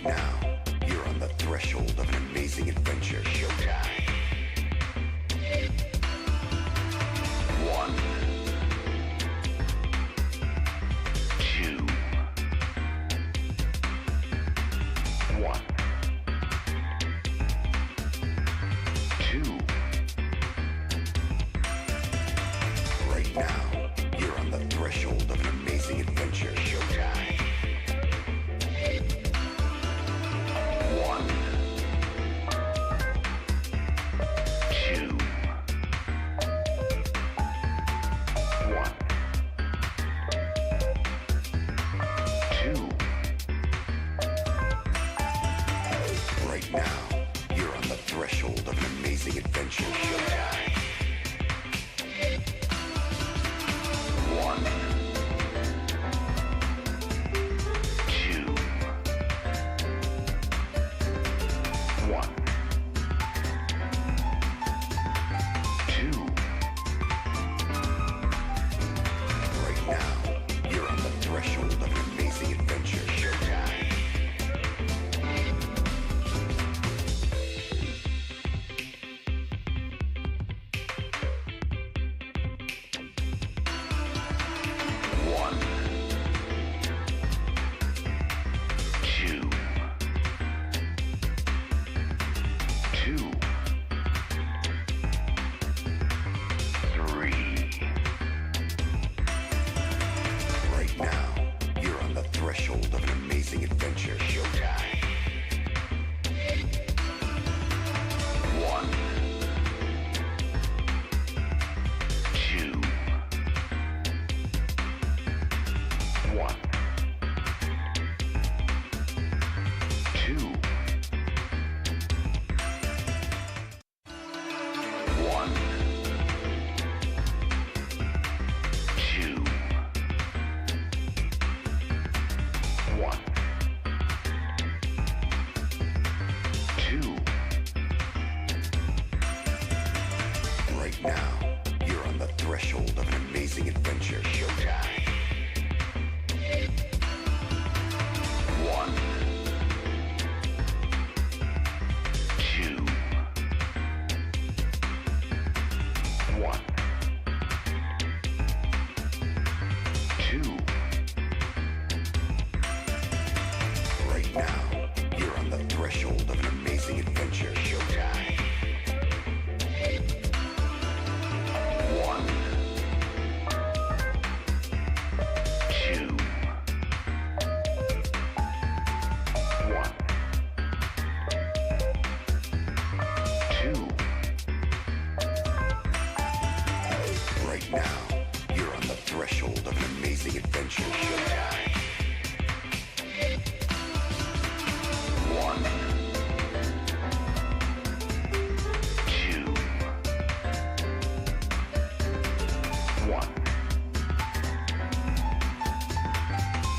now, you're on the threshold of an amazing adventure. Showtime. One, two, one, two. Right now, you're on the threshold of an amazing adventure. Showtime. One, two, one, two. Right now, you're on the threshold of an amazing adventure. Showtime. One, two, one, two. Right now, you're on the threshold of an amazing adventure. Showtime. One, two, two, three. Right now, you're on the threshold of an amazing adventure. Showtime. One, two, one, two, one, two, one, two. Right now, you're on the threshold of an amazing adventure. Showtime. One, two, one, two. Right now, you're on the threshold of an amazing adventure. Showtime. One, two, one, two. Right now, you're on the threshold of an amazing adventure. Showtime. One, two, one,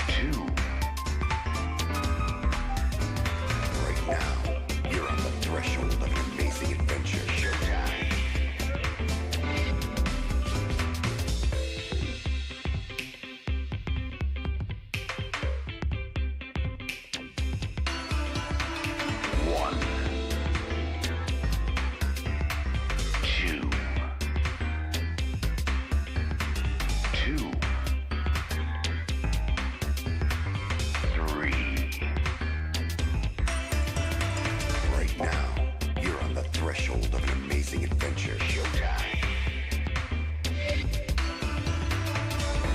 two. Right now, you're on the threshold of an amazing adventure. Showtime. One, two, two, three. Right now, you're on the threshold of an amazing adventure. Showtime.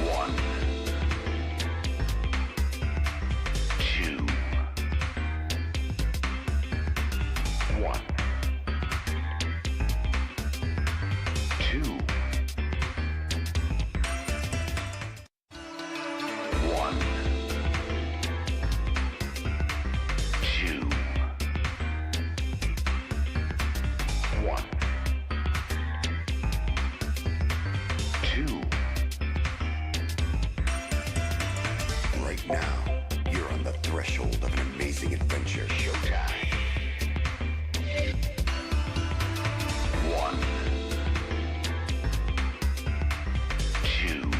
One, two, one, two, one, two, one, two. Right now, you're on the threshold of an amazing adventure. Showtime. One, two,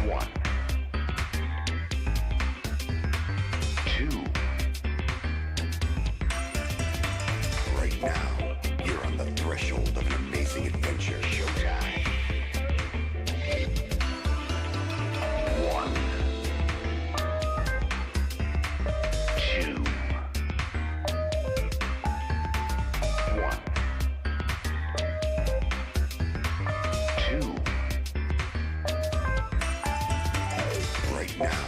one, now, you're on the threshold of an amazing adventure. Showtime. One. Two. One. Two. Right now,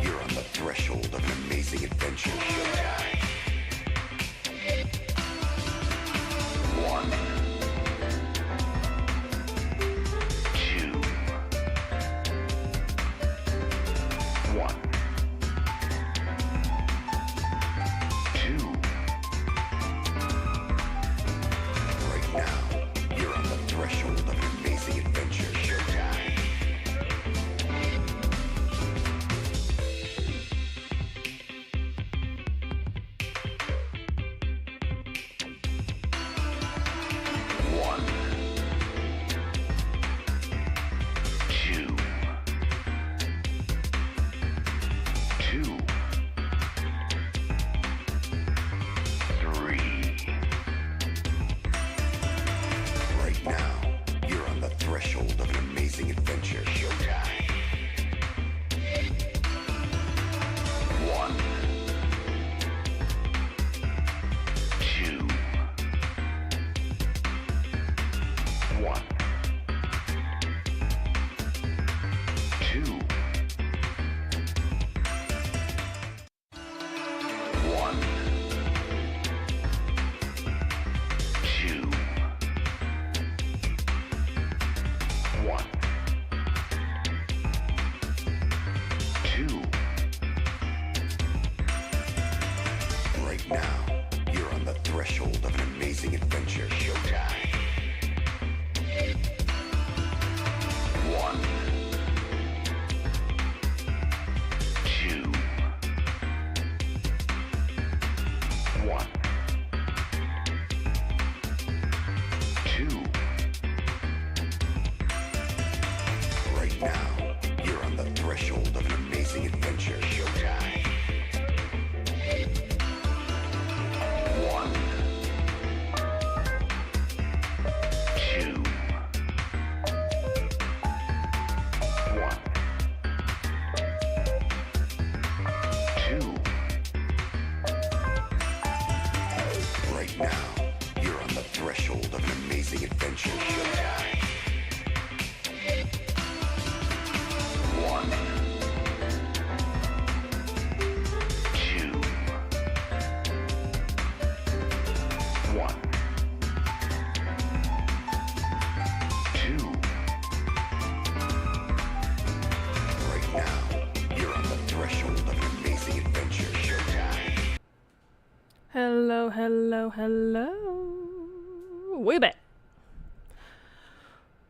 you're on the threshold of an amazing adventure. Showtime. One. Two. One. Two. Right now, you're on the threshold of an amazing adventure. Showtime. One. Two. Two. Three. Right now, you're on the threshold of an amazing adventure. Showtime. One. Two. One. Two. One. Two. One. Two. Right now, you're on the threshold of an amazing adventure. Showtime. One. Two. One. Two. Right now, you're on the threshold of an amazing adventure. Showtime. One. Two. One. Two. Right now, you're on the threshold of an amazing adventure. Showtime. One. Two. One. Two. Right now, you're on the threshold of an amazing adventure. Showtime. Hello, hello, hello. We back.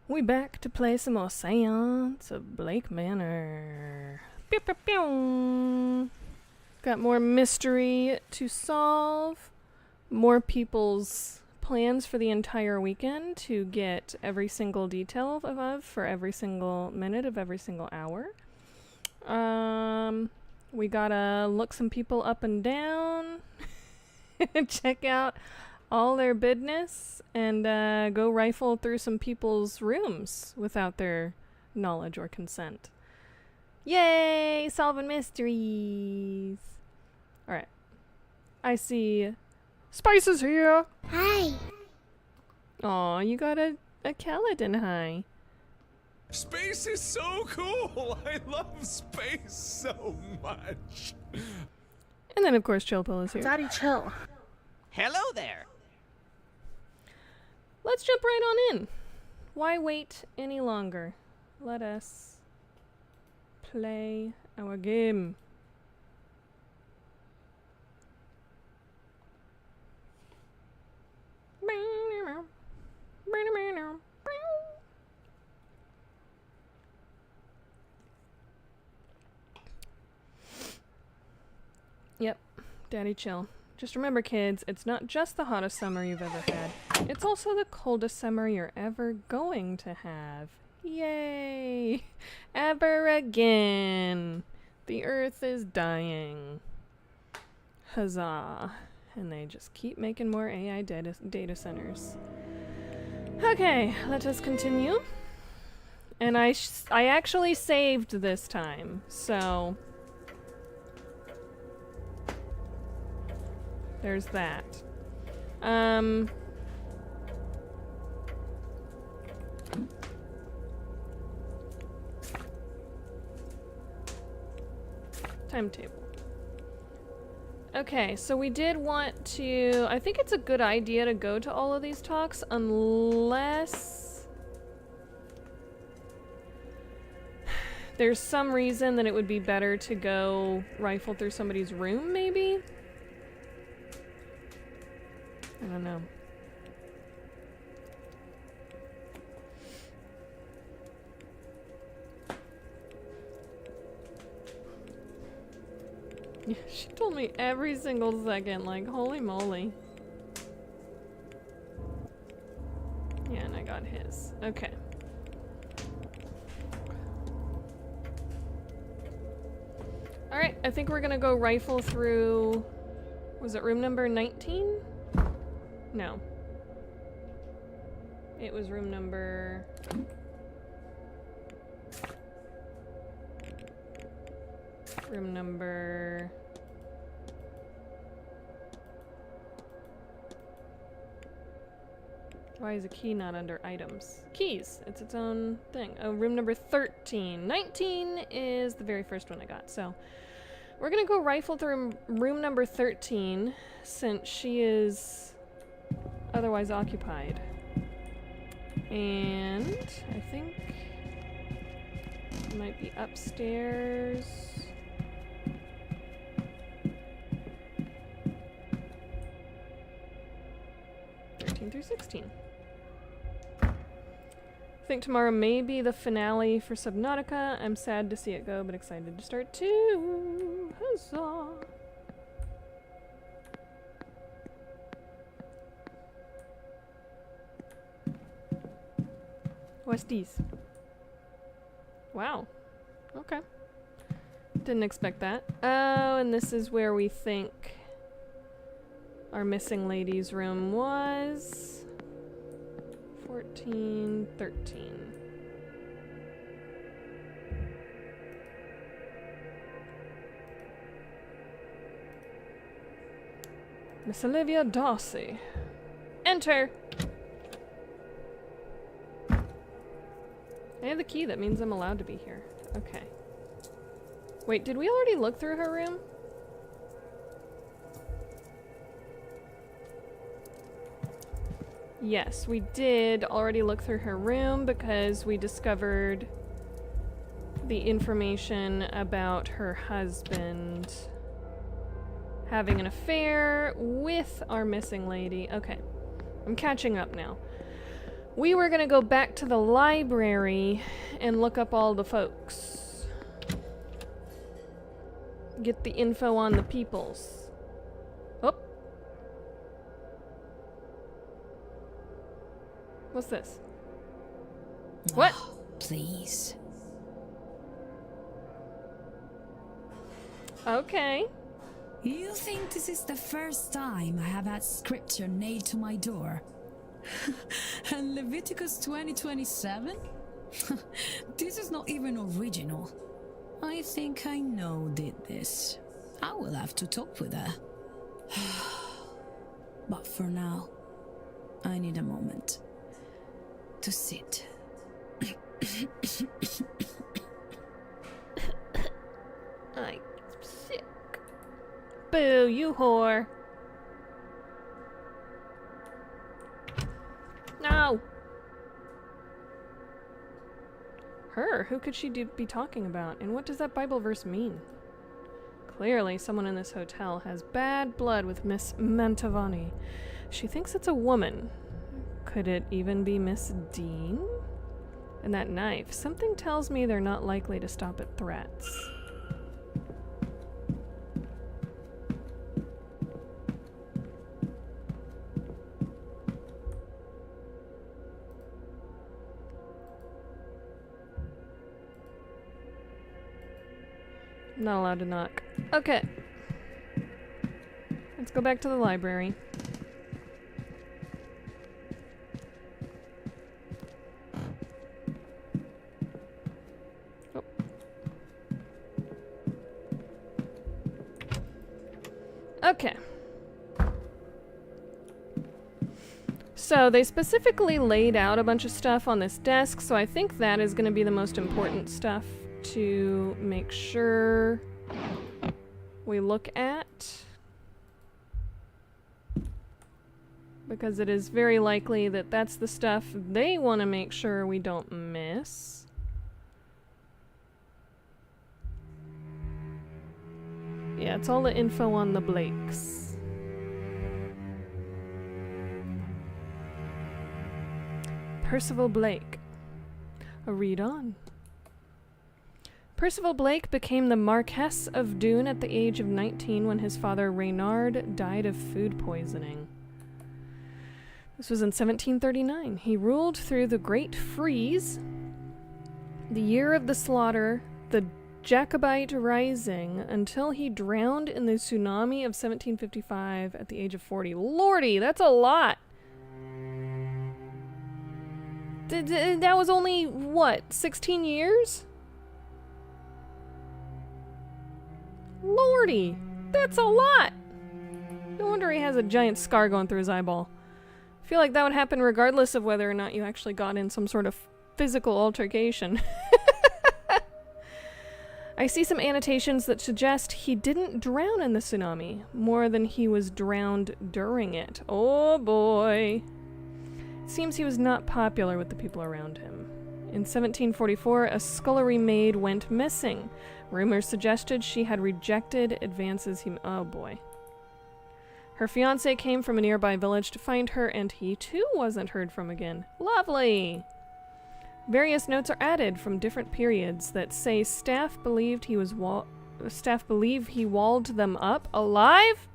We back to play some more Seance of Blake Manor. Pew, pew, pew. Got more mystery to solve. More people's plans for the entire weekend to get every single detail of for every single minute of every single hour. We gotta look some people up and down. Check out all their business and go rifle through some people's rooms without their knowledge or consent. Yay! Solving mysteries! Alright. I see Spice is here! Hi. Aw, you got a Caledon high. Space is so cool! I love space so much! And then, of course, Chillpill is here. Daddy, chill. Hello there. Let's jump right on in. Why wait any longer? Let us play our game. Yep, Daddy chill. Just remember, kids, it's not just the hottest summer you've ever had. It's also the coldest summer you're ever going to have. Yay! Ever again! The earth is dying. Huzzah. And they just keep making more AI data centers. Okay, let us continue. And I actually saved this time, so there's that. Timetable. Okay, so we did want to... I think it's a good idea to go to all of these talks, unless there's some reason that it would be better to go rifle through somebody's room, maybe? I don't know. Yeah, she told me every single second, like, holy moly. Yeah, and I got his. Okay. Alright, I think we're gonna go rifle through... Was it room number 19? No. It was room number... Room number... Why is a key not under items? Keys! It's its own thing. Oh, room number 13. 19 is the very first one I got, so... We're gonna go rifle through room number 13, since she is otherwise occupied. And I think it might be upstairs. Through 16. I think tomorrow may be the finale for Subnautica. I'm sad to see it go, but excited to start too. Huzzah! What's these? Wow. Okay. Didn't expect that. Oh, and this is where we think our missing lady's room was. 14, 13. Miss Olivia Darcy. Enter! I have the key, that means I'm allowed to be here. Okay. Wait, did we already look through her room? Yes, we did already look through her room because we discovered the information about her husband having an affair with our missing lady. Okay, I'm catching up now. We were gonna go back to the library and look up all the folks. Get the info on the peoples. Oh. What's this? What? Oh, please. Okay. You think this is the first time I have had scripture nailed to my door? And Leviticus 20:27? This is not even original. I think I know did this. I will have to talk with her. But for now, I need a moment to sit. I'm sick. Boo, you whore. No. Her? Who could she be talking about? And what does that Bible verse mean? Clearly, someone in this hotel has bad blood with Miss Mantovani. She thinks it's a woman. Could it even be Miss Dean? And that knife. Something tells me they're not likely to stop at threats. Not allowed to knock. Okay. Let's go back to the library. Oh. Okay. So they specifically laid out a bunch of stuff on this desk, so I think that is going to be the most important stuff to make sure we look at. Because it is very likely that that's the stuff they want to make sure we don't miss. Yeah, it's all the info on the Blakes. Percival Blake. A read on. Percival Blake became the Marquess of Doon at the age of 19 when his father Reynard died of food poisoning. This was in 1739. He ruled through the Great Freeze, the year of the slaughter, the Jacobite Rising, until he drowned in the tsunami of 1755 at the age of 40. Lordy, that's a lot! That was only, what, 16 years? Lordy, that's a lot! No wonder he has a giant scar going through his eyeball. I feel like that would happen regardless of whether or not you actually got in some sort of physical altercation. I see some annotations that suggest he didn't drown in the tsunami, more than he was drowned during it. Oh boy. It seems he was not popular with the people around him. In 1744, a scullery maid went missing. Rumors suggested she had rejected advances oh boy. Her fiancé came from a nearby village to find her, and he too wasn't heard from again. Lovely! Various notes are added from different periods that say staff believed he was believe he walled them up alive?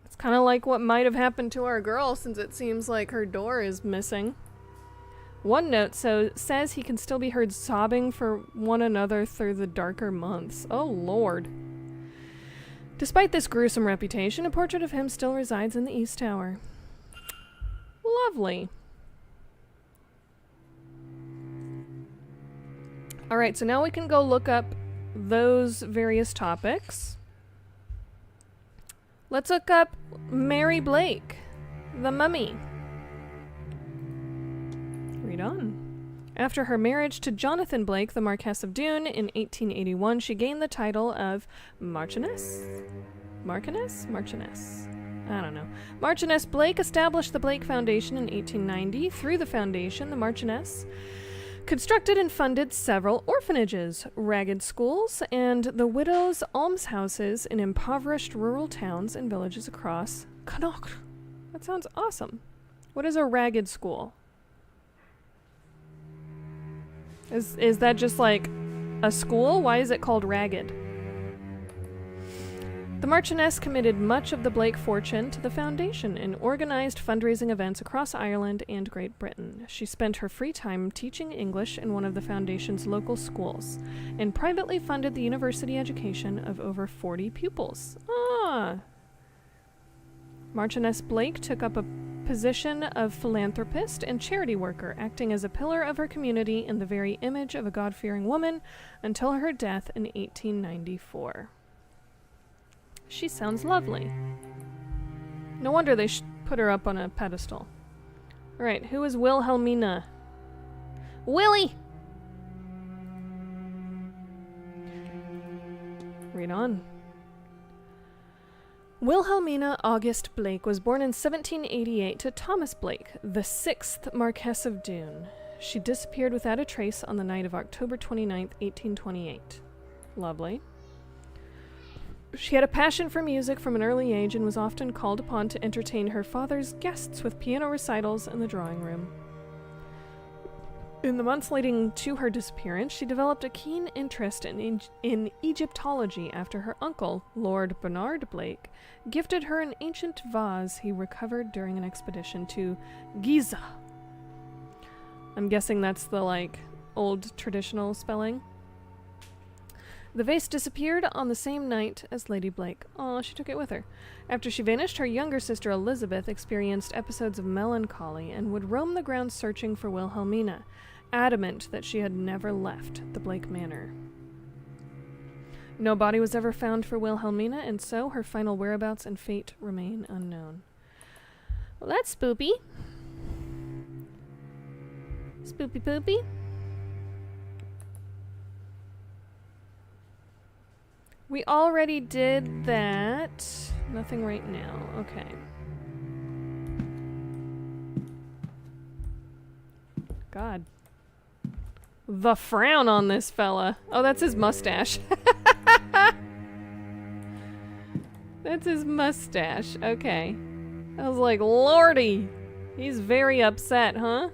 It's kind of like what might have happened to our girl, since it seems like her door is missing. One note says he can still be heard sobbing for one another through the darker months. Oh lord. Despite this gruesome reputation, a portrait of him still resides in the East Tower. Lovely. Alright, so now we can go look up those various topics. Let's look up Mary Blake, the mummy. Read on. After her marriage to Jonathan Blake, the Marquess of Doon, in 1881, she gained the title of Marchioness? Marchioness? Marchioness. I don't know. Marchioness Blake established the Blake Foundation in 1890. Through the foundation, the Marchioness constructed and funded several orphanages, ragged schools, and the widows' almshouses in impoverished rural towns and villages across Connacht. That sounds awesome. What is a ragged school? Is that just like a school? Why is it called ragged? The Marchioness committed much of the Blake fortune to the foundation and organized fundraising events across Ireland and Great Britain. She spent her free time teaching English in one of the foundation's local schools and privately funded the university education of over 40 pupils. Marchioness Blake took up a position of philanthropist and charity worker, acting as a pillar of her community in the very image of a God-fearing woman until her death in 1894. She sounds lovely. No wonder they put her up on a pedestal. Alright, who is Wilhelmina? Willie! Read on. Wilhelmina August Blake was born in 1788 to Thomas Blake, the 6th Marquess of Doon. She disappeared without a trace on the night of October 29th, 1828. Lovely. She had a passion for music from an early age and was often called upon to entertain her father's guests with piano recitals in the drawing room. In the months leading to her disappearance, she developed a keen interest in Egyptology after her uncle, Lord Bernard Blake, gifted her an ancient vase he recovered during an expedition to Giza. I'm guessing that's the, old traditional spelling. The vase disappeared on the same night as Lady Blake. Aw, she took it with her. After she vanished, her younger sister Elizabeth experienced episodes of melancholy and would roam the grounds searching for Wilhelmina, adamant that she had never left the Blake Manor. No body was ever found for Wilhelmina, and so her final whereabouts and fate remain unknown. Well, that's spoopy. Spoopy poopy. We already did that. Nothing right now. Okay. God. The frown on this fella. Oh, that's his mustache. That's his mustache. Okay. I was like, Lordy. He's very upset, huh?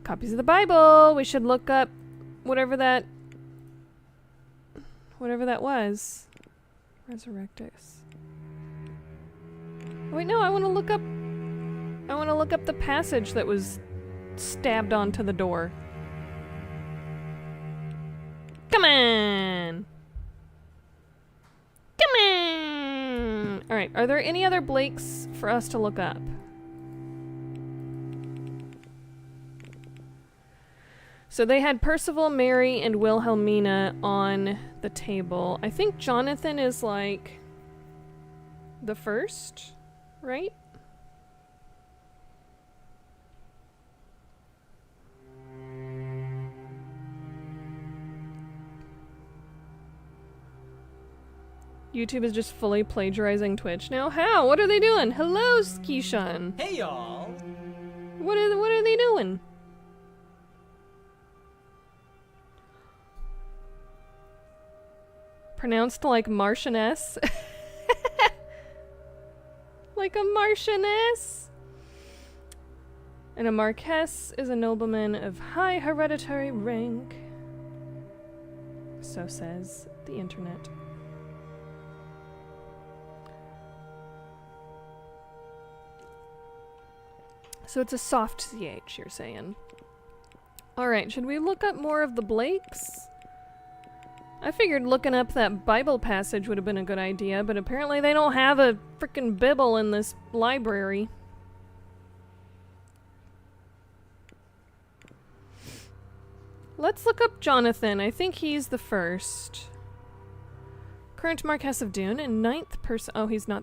Copies of the Bible. We should look up whatever that was. Resurrectus. Wait, no, I want to look up the passage that was stabbed onto the door. Come on. Come on. All right, are there any other Blakes for us to look up? So they had Percival, Mary, and Wilhelmina on the table. I think Jonathan is like the first, right? YouTube is just fully plagiarizing Twitch now. How? What are they doing? Hello, Skishun. Hey y'all! What are they doing? Pronounced like Marchioness. Like a Marchioness. And a Marquess is a nobleman of high hereditary rank. So says the internet. So it's a soft CH, you're saying. Alright, should we look up more of the Blakes? I figured looking up that Bible passage would have been a good idea, but apparently they don't have a frickin' Bible in this library. Let's look up Jonathan. I think he's the first. Current Marquess of Doon and 9th person. Oh, he's not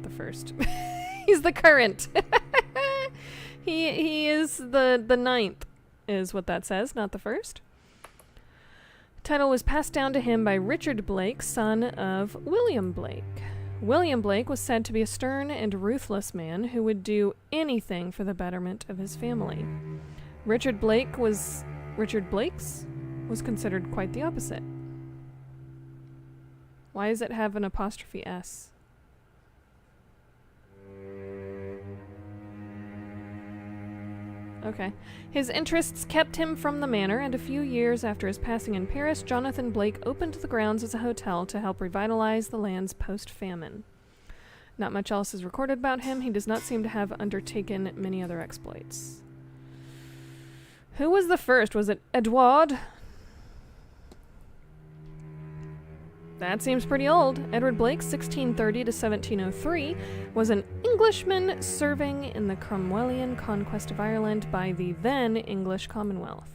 the first. He's the current. He is the 9th, is what that says, not the first. Title was passed down to him by Richard Blake, son of William Blake. William Blake was said to be a stern and ruthless man who would do anything for the betterment of his family. Richard Blake's was considered quite the opposite. Why does it have an apostrophe S? Okay. His interests kept him from the manor, and a few years after his passing in Paris, Jonathan Blake opened the grounds as a hotel to help revitalize the land's post-famine. Not much else is recorded about him. He does not seem to have undertaken many other exploits. Who was the first? Was it Edward? That seems pretty old. Edward Blake, 1630 to 1703, was an Englishman serving in the Cromwellian conquest of Ireland by the then English Commonwealth.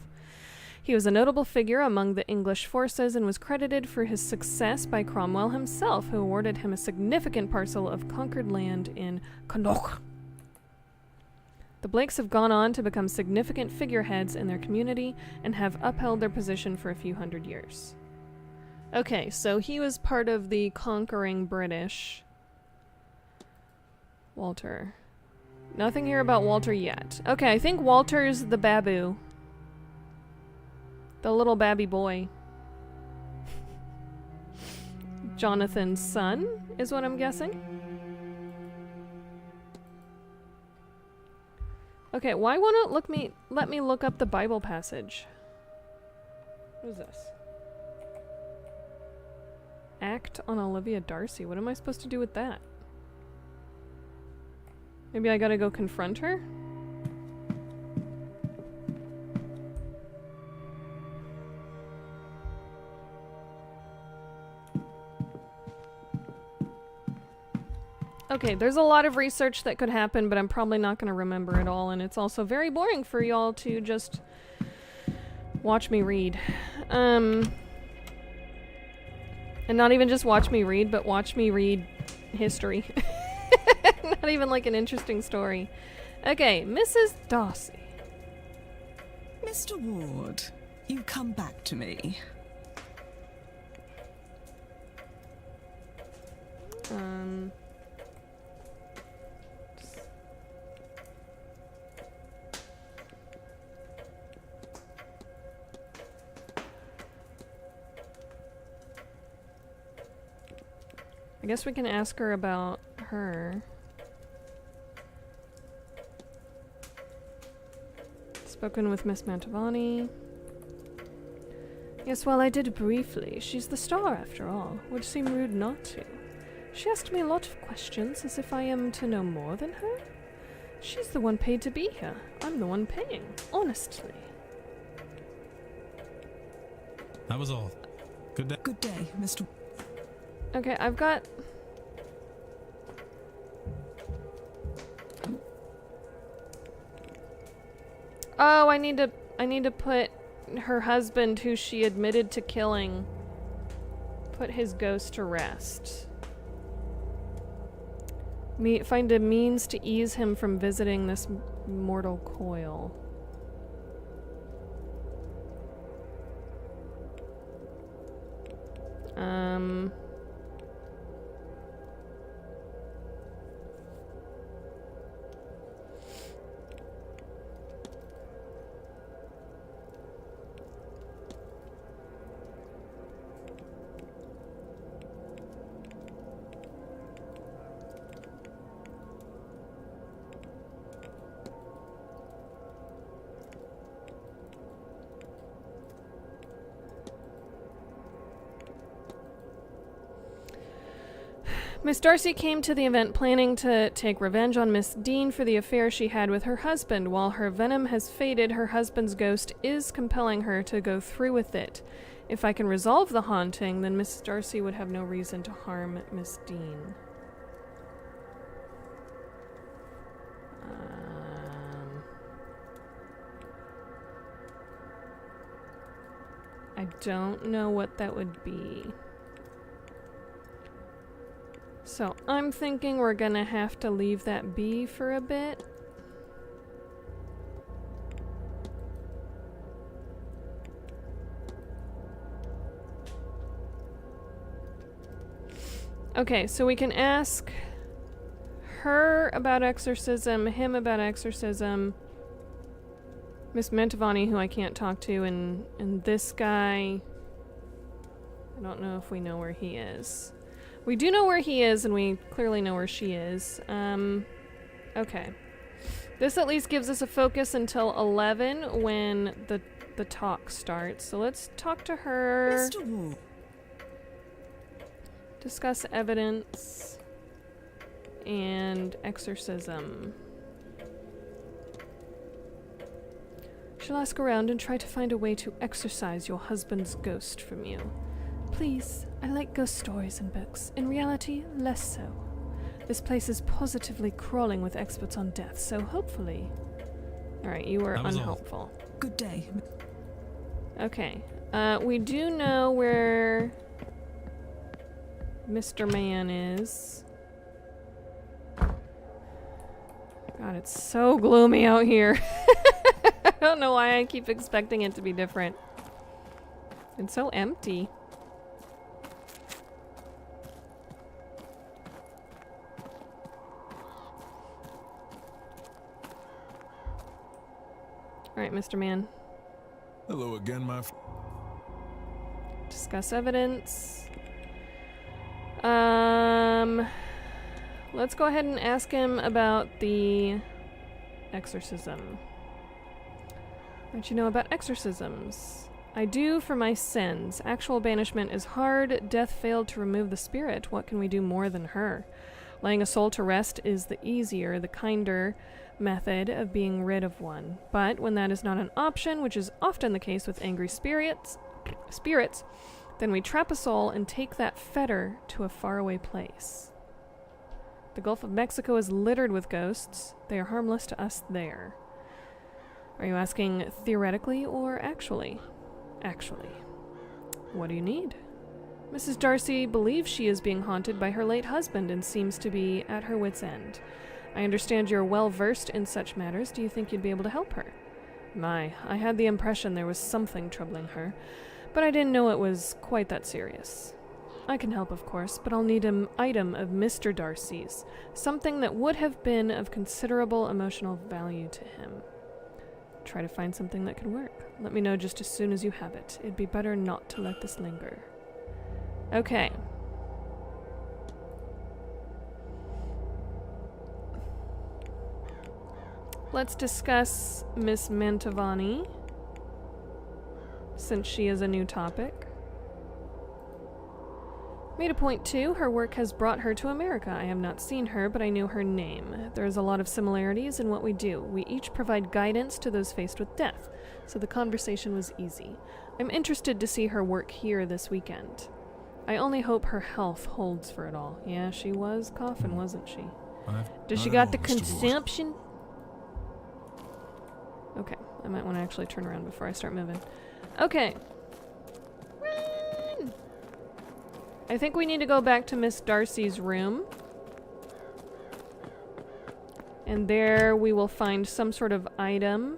He was a notable figure among the English forces and was credited for his success by Cromwell himself, who awarded him a significant parcel of conquered land in Connaught. The Blakes have gone on to become significant figureheads in their community and have upheld their position for a few hundred years. Okay, so he was part of the conquering British. Walter. Nothing here about Walter yet. Okay, I think Walter's the babu. The little babby boy. Jonathan's son is what I'm guessing. Okay, why won't it let me look up the Bible passage? What is this? Act on Olivia Darcy. What am I supposed to do with that? Maybe I gotta go confront her? Okay, there's a lot of research that could happen, but I'm probably not going to remember it all, and it's also very boring for y'all to just watch me read. And not even just watch me read, but watch me read history. Not even like an interesting story. Okay, Mrs. Darcy. Mr. Ward, you come back to me. I guess we can ask her about her. Spoken with Miss Mantovani. Yes, well, I did briefly. She's the star, after all. Would seem rude not to. She asked me a lot of questions, as if I am to know more than her. She's the one paid to be here. I'm the one paying, honestly. That was all. Good day. Good day, Mr. Okay, I've got... Oh, I need to put her husband, who she admitted to killing, put his ghost to rest. Find a means to ease him from visiting this mortal coil. Miss Darcy came to the event planning to take revenge on Miss Dean for the affair she had with her husband. While her venom has faded, her husband's ghost is compelling her to go through with it. If I can resolve the haunting, then Miss Darcy would have no reason to harm Miss Dean. I don't know what that would be. So I'm thinking we're gonna have to leave that be for a bit. Okay, so we can ask her about exorcism, him about exorcism, Miss Mantovani, who I can't talk to, and this guy. I don't know if we know where he is. We do know where he is, and we clearly know where she is. Okay. This at least gives us a focus until 11 when the talk starts. So let's talk to her. Mr. Ward. Discuss evidence and exorcism. She'll ask around and try to find a way to exorcise your husband's ghost from you. Please, I like ghost stories and books. In reality, less so. This place is positively crawling with experts on death, so hopefully... Alright, you were unhelpful. Good day. Okay. We do know where Mr. Man is. God, it's so gloomy out here. I don't know why I keep expecting it to be different. It's so empty. Alright, Mr. Man. Hello again, my Discuss evidence. Let's go ahead and ask him about the exorcism. What you know about exorcisms? I do for my sins. Actual banishment is hard. Death failed to remove the spirit. What can we do more than her? Laying a soul to rest is the easier, the kinder method of being rid of one. But when that is not an option, which is often the case with angry spirits, then we trap a soul and take that fetter to a faraway place. The Gulf of Mexico is littered with ghosts. They are harmless to us there. Are you asking theoretically or actually? Actually. What do you need? Mrs. Darcy believes she is being haunted by her late husband and seems to be at her wit's end. I understand you're well versed in such matters. Do you think you'd be able to help her? My, I had the impression there was something troubling her, but I didn't know it was quite that serious. I can help, of course, but I'll need an item of Mr. Darcy's, something that would have been of considerable emotional value to him. Try to find something that could work. Let me know just as soon as you have it. It'd be better not to let this linger. Okay. Let's discuss Miss Mantovani, since she is a new topic. Made a point too, her work has brought her to America. I have not seen her, but I knew her name. There is a lot of similarities in what we do. We each provide guidance to those faced with death, so the conversation was easy. I'm interested to see her work here this weekend. I only hope her health holds for it all. Yeah, she was coughing, wasn't she? Does she got the consumption? Okay, I might want to actually turn around before I start moving. Okay. Run! I think we need to go back to Miss Darcy's room. And there we will find some sort of item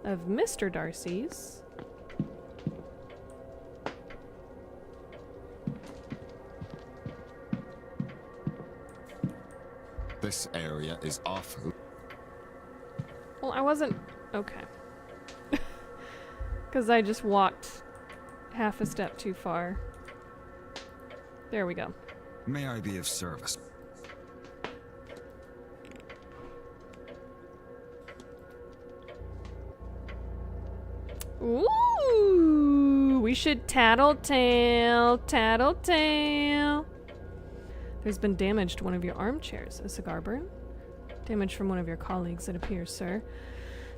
of Mr. Darcy's. This area is awful. Well, I wasn't... Okay. Because I just walked half a step too far. There we go. May I be of service? Ooh! We should tattletale, tattletale. There's been damage to one of your armchairs. A cigar burn? Damage from one of your colleagues, it appears, sir.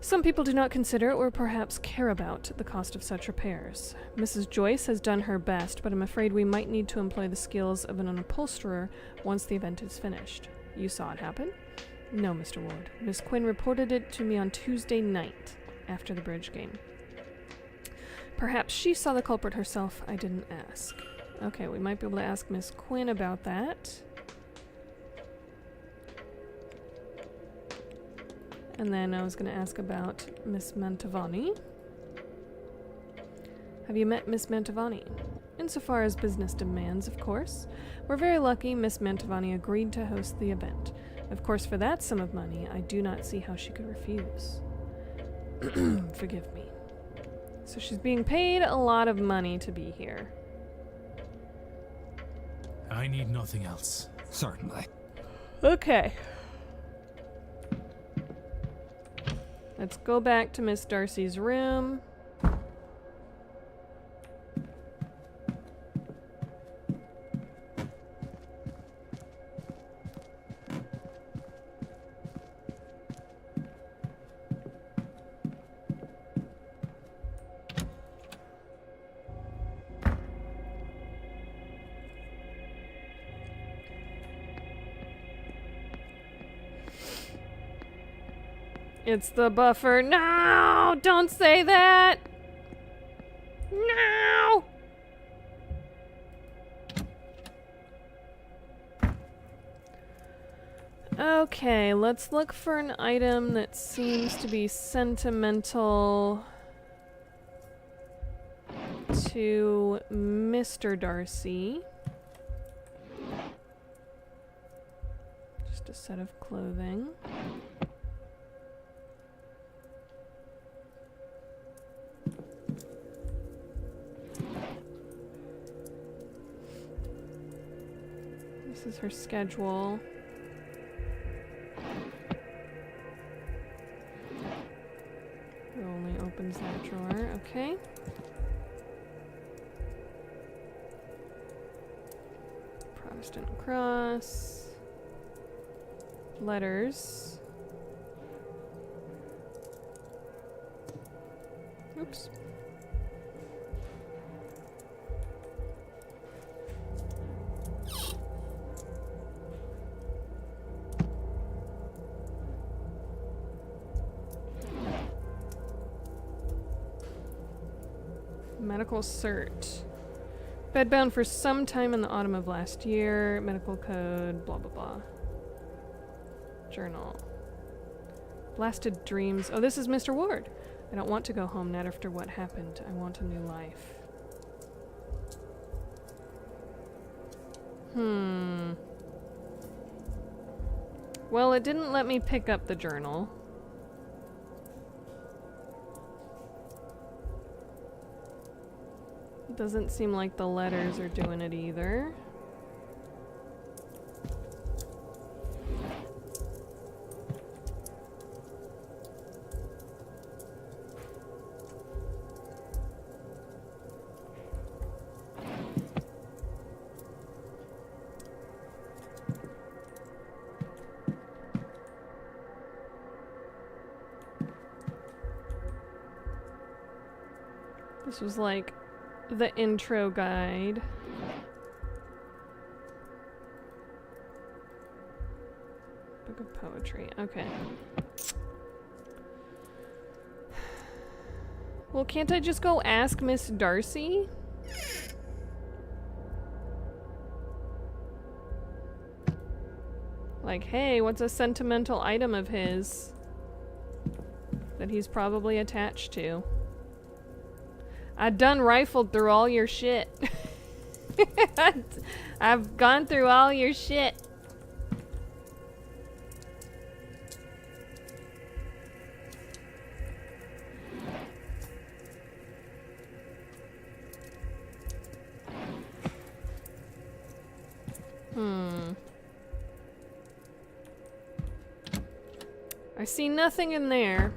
Some people do not consider or perhaps care about the cost of such repairs. Mrs. Joyce has done her best, but I'm afraid we might need to employ the skills of an upholsterer once the event is finished. You saw it happen? No, Mr. Ward. Miss Quinn reported it to me on Tuesday night, after the bridge game. Perhaps she saw the culprit herself. I didn't ask. Okay, we might be able to ask Miss Quinn about that. And then I was going to ask about Miss Mantovani. Have you met Miss Mantovani? Insofar as business demands, of course. We're very lucky Miss Mantovani agreed to host the event. Of course, for that sum of money, I do not see how she could refuse. Forgive me. So she's being paid a lot of money to be here. I need nothing else. Certainly. Okay. Let's go back to Miss Darcy's room. It's the buffer. No! Don't say that! No! Okay, let's look for an item that seems to be sentimental to Mr. Darcy. Just a set of clothing. This is her schedule. It only opens that drawer. Okay. Protestant cross. Letters. Oops. Medical cert. Bedbound for some time in the autumn of last year. Medical code, blah blah blah. Journal. Blasted dreams. Oh, this is Mr. Ward. I don't want to go home, not after what happened. I want a new life. Well, it didn't let me pick up the journal. Doesn't seem like the letters are doing it either. This was like the intro guide. Book of poetry. Okay. Well, can't I just go ask Miss Darcy? Like, hey, what's a sentimental item of his that he's probably attached to? I done rifled through all your shit. I've gone through all your shit. I see nothing in there.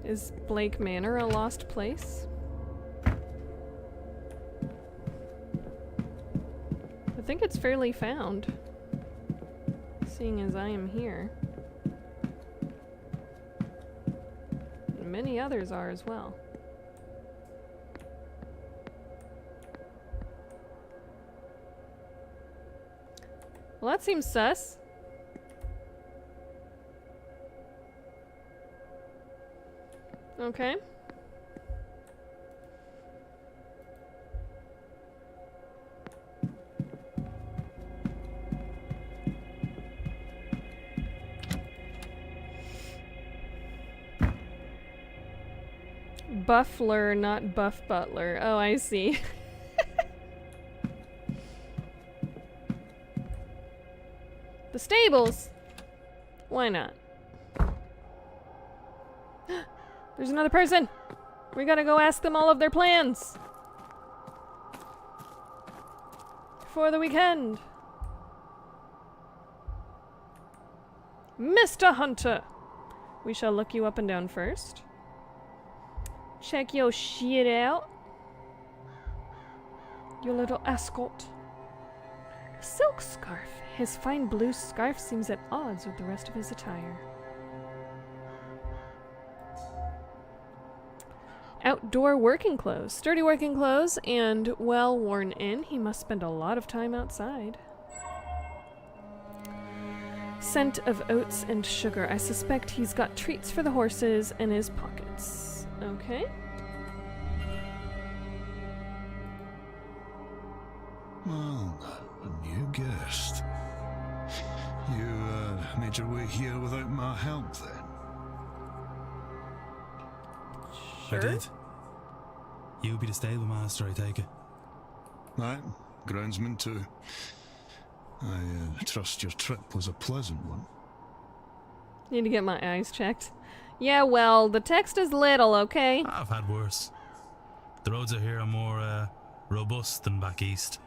Is Blake Manor a lost place? I think it's fairly found, seeing as I am here. And many others are as well. Well, that seems sus. Okay. Buffler, not Buff Butler. Oh, I see. The stables. Why not? There's another person. We gotta go ask them all of their plans for the weekend. Mr. Hunter, we shall look you up and down first. Check your shit out. Your little escort. Silk scarf. His fine blue scarf seems at odds with the rest of his attire. Outdoor working clothes. Sturdy working clothes and well worn in. He must spend a lot of time outside. Scent of oats and sugar. I suspect he's got treats for the horses in his pockets. Okay. Well, a new guest. You made your way here without my help then? Sure. I did. You be the stable master, I take it. Right, groundsman too. I trust your trip was a pleasant one. Need to get my eyes checked. Yeah, well, the text is little, okay? I've had worse. The roads out here are more robust than back east.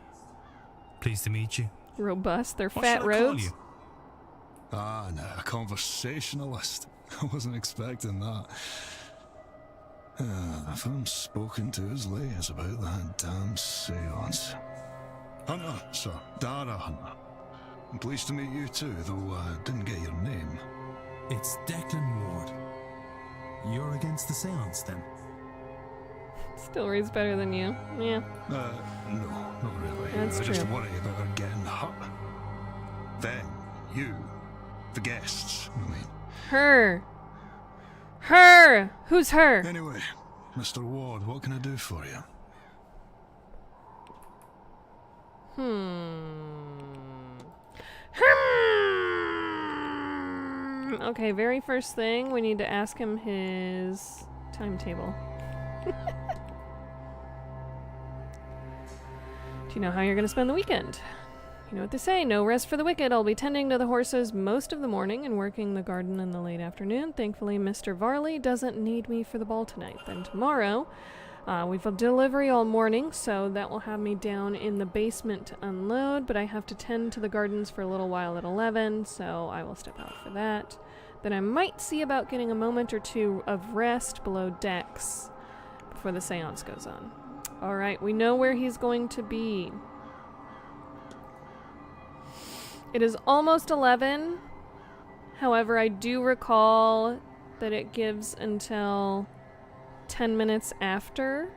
Pleased to meet you. Robust. They're What fat should I call roads. you? Ah, no, a conversationalist. I wasn't expecting that. If I'm spoken to as late as about that damn seance. Hunter, sir. Dara Hunter. I'm pleased to meet you too, though I didn't get your name. It's Declan Ward. You're against the seance, then? Still reads better than you. Yeah. No, not really. That's I just true. worry about her getting hurt. Them, you, the guests, I mean. Her. Her! Who's her? Anyway, Mr. Ward, what can I do for you? Okay, very first thing, we need to ask him his timetable. Do you know how you're going to spend the weekend? You know what they say, no rest for the wicked. I'll be tending to the horses most of the morning and working the garden in the late afternoon. Thankfully, Mr. Varley doesn't need me for the ball tonight. Then tomorrow, we've a delivery all morning, so that will have me down in the basement to unload, but I have to tend to the gardens for a little while at 11, so I will step out for that. Then I might see about getting a moment or two of rest below decks before the seance goes on. Alright, we know where he's going to be. It is almost 11. However, I do recall that it gives until 10 minutes after.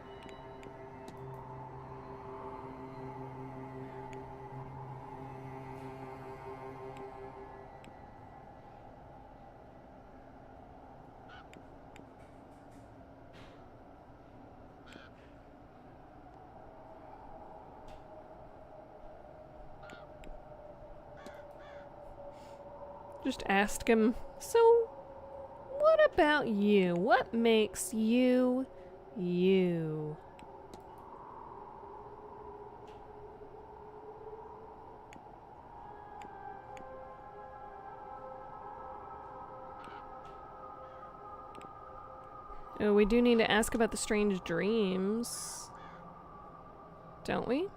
Just ask him, so what about you? What makes you, you? Oh, we do need to ask about the strange dreams. Don't we?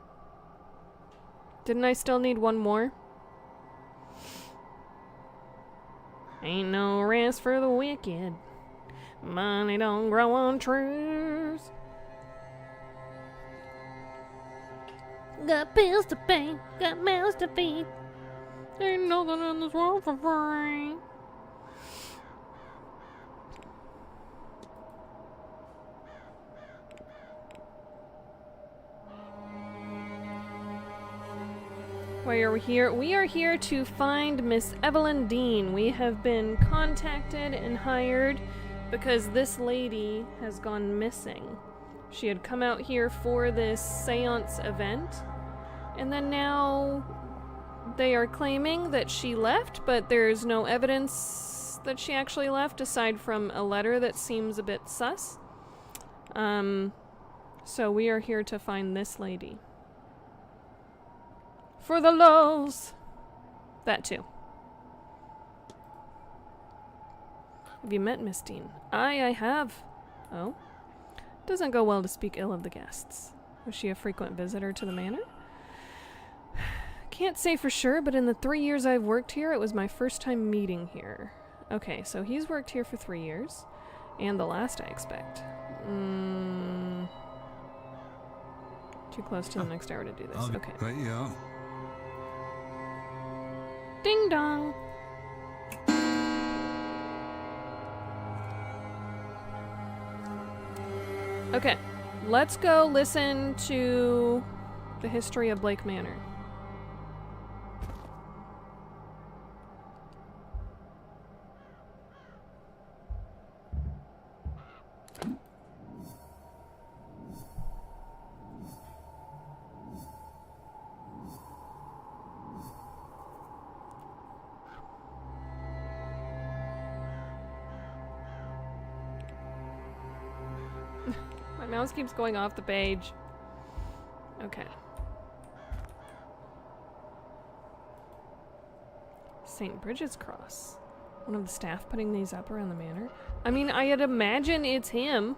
Didn't I still need one more? Ain't no rest for the wicked. Money don't grow on trees. Got bills to pay, got mouths to feed. Ain't nothing in this world for free. Why are we here? We are here to find Miss Evelyn Dean. We have been contacted and hired because this lady has gone missing. She had come out here for this seance event, and then now they are claiming that she left, but there's no evidence that she actually left aside from a letter that seems a bit sus. So we are here to find this lady. For the lulz. That too. Have you met Miss Dean? I have. Oh? Doesn't go well to speak ill of the guests. Was she a frequent visitor to the manor? Can't say for sure, but in the 3 years I've worked here, it was my first time meeting here. Okay, so he's worked here for 3 years. And the last, I expect. Too close to the next hour to do this. Okay. Right, yeah. Ding dong. Okay, let's go listen to the history of Blake Manor. My mouse keeps going off the page. Okay. St. Bridget's Cross. One of the staff putting these up around the manor. I mean, I'd imagine it's him.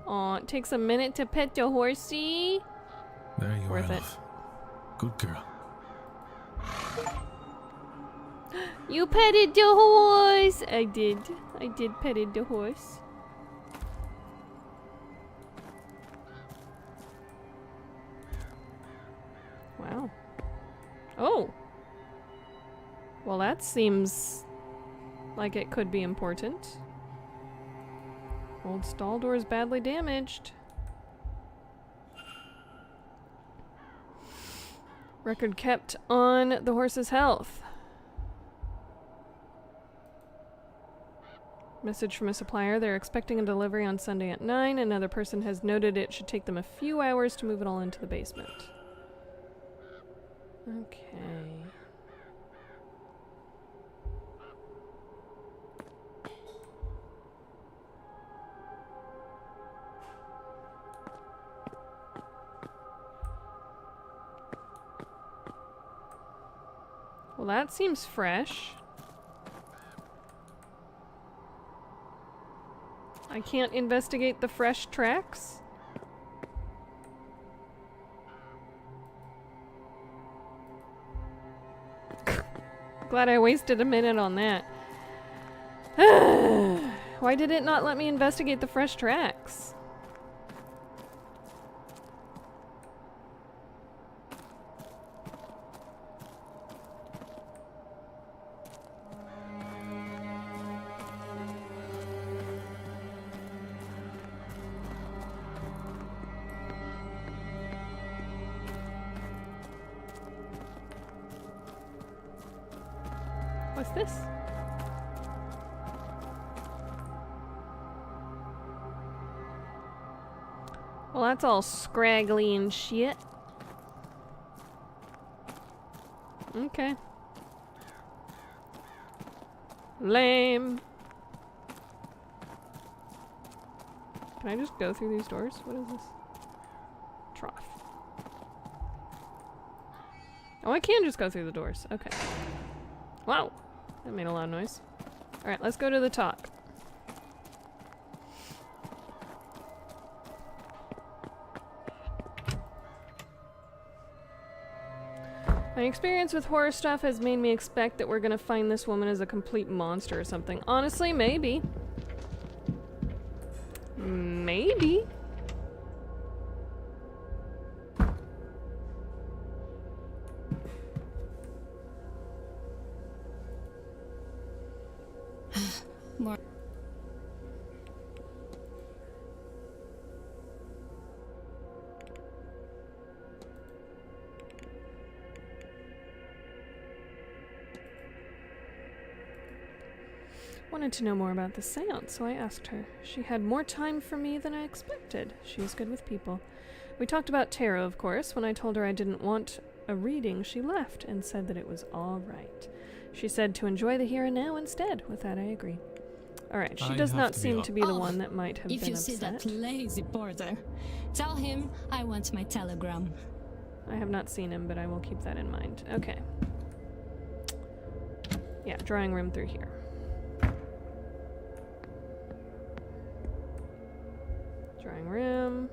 Aw, it takes a minute to pet the horsey. There you Worth are, it. love. Good girl. You petted the horse! I did petted the horse. Wow. Oh! Well, that seems like it could be important. Old stall door is badly damaged. Record kept on the horse's health. Message from a supplier. They're expecting a delivery on Sunday at 9. Another person has noted it should take them a few hours to move it all into the basement. Okay. Well, that seems fresh. I can't investigate the fresh tracks? Glad I wasted a minute on that. Why did it not let me investigate the fresh tracks? What's this? Well, that's all scraggly and shit. Okay. Lame. Can I just go through these doors? What is this? Trough. Oh, I can just go through the doors. Okay. Wow. That made a loud noise. Alright, let's go to the top. My experience with horror stuff has made me expect that we're gonna find this woman as a complete monster or something. Honestly, maybe. Maybe. More. Wanted to know more about the seance, so I asked her. She had more time for me than I expected. She was good with people. We talked about tarot, of course. When I told her I didn't want a reading, she left and said that it was all right. She said to enjoy the here and now instead. With that, I agree. Alright, she does not seem to be the one that might have been upset. If you see that lazy porter, tell him I want my telegram. I have not seen him, but I will keep that in mind. Okay. Yeah, drawing room through here. Drawing room.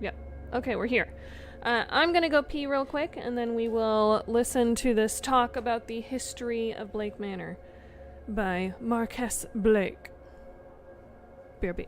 Yep. Okay, we're here. I'm gonna go pee real quick, and then we will listen to this talk about the history of Blake Manor by Marquess Blake. BRB.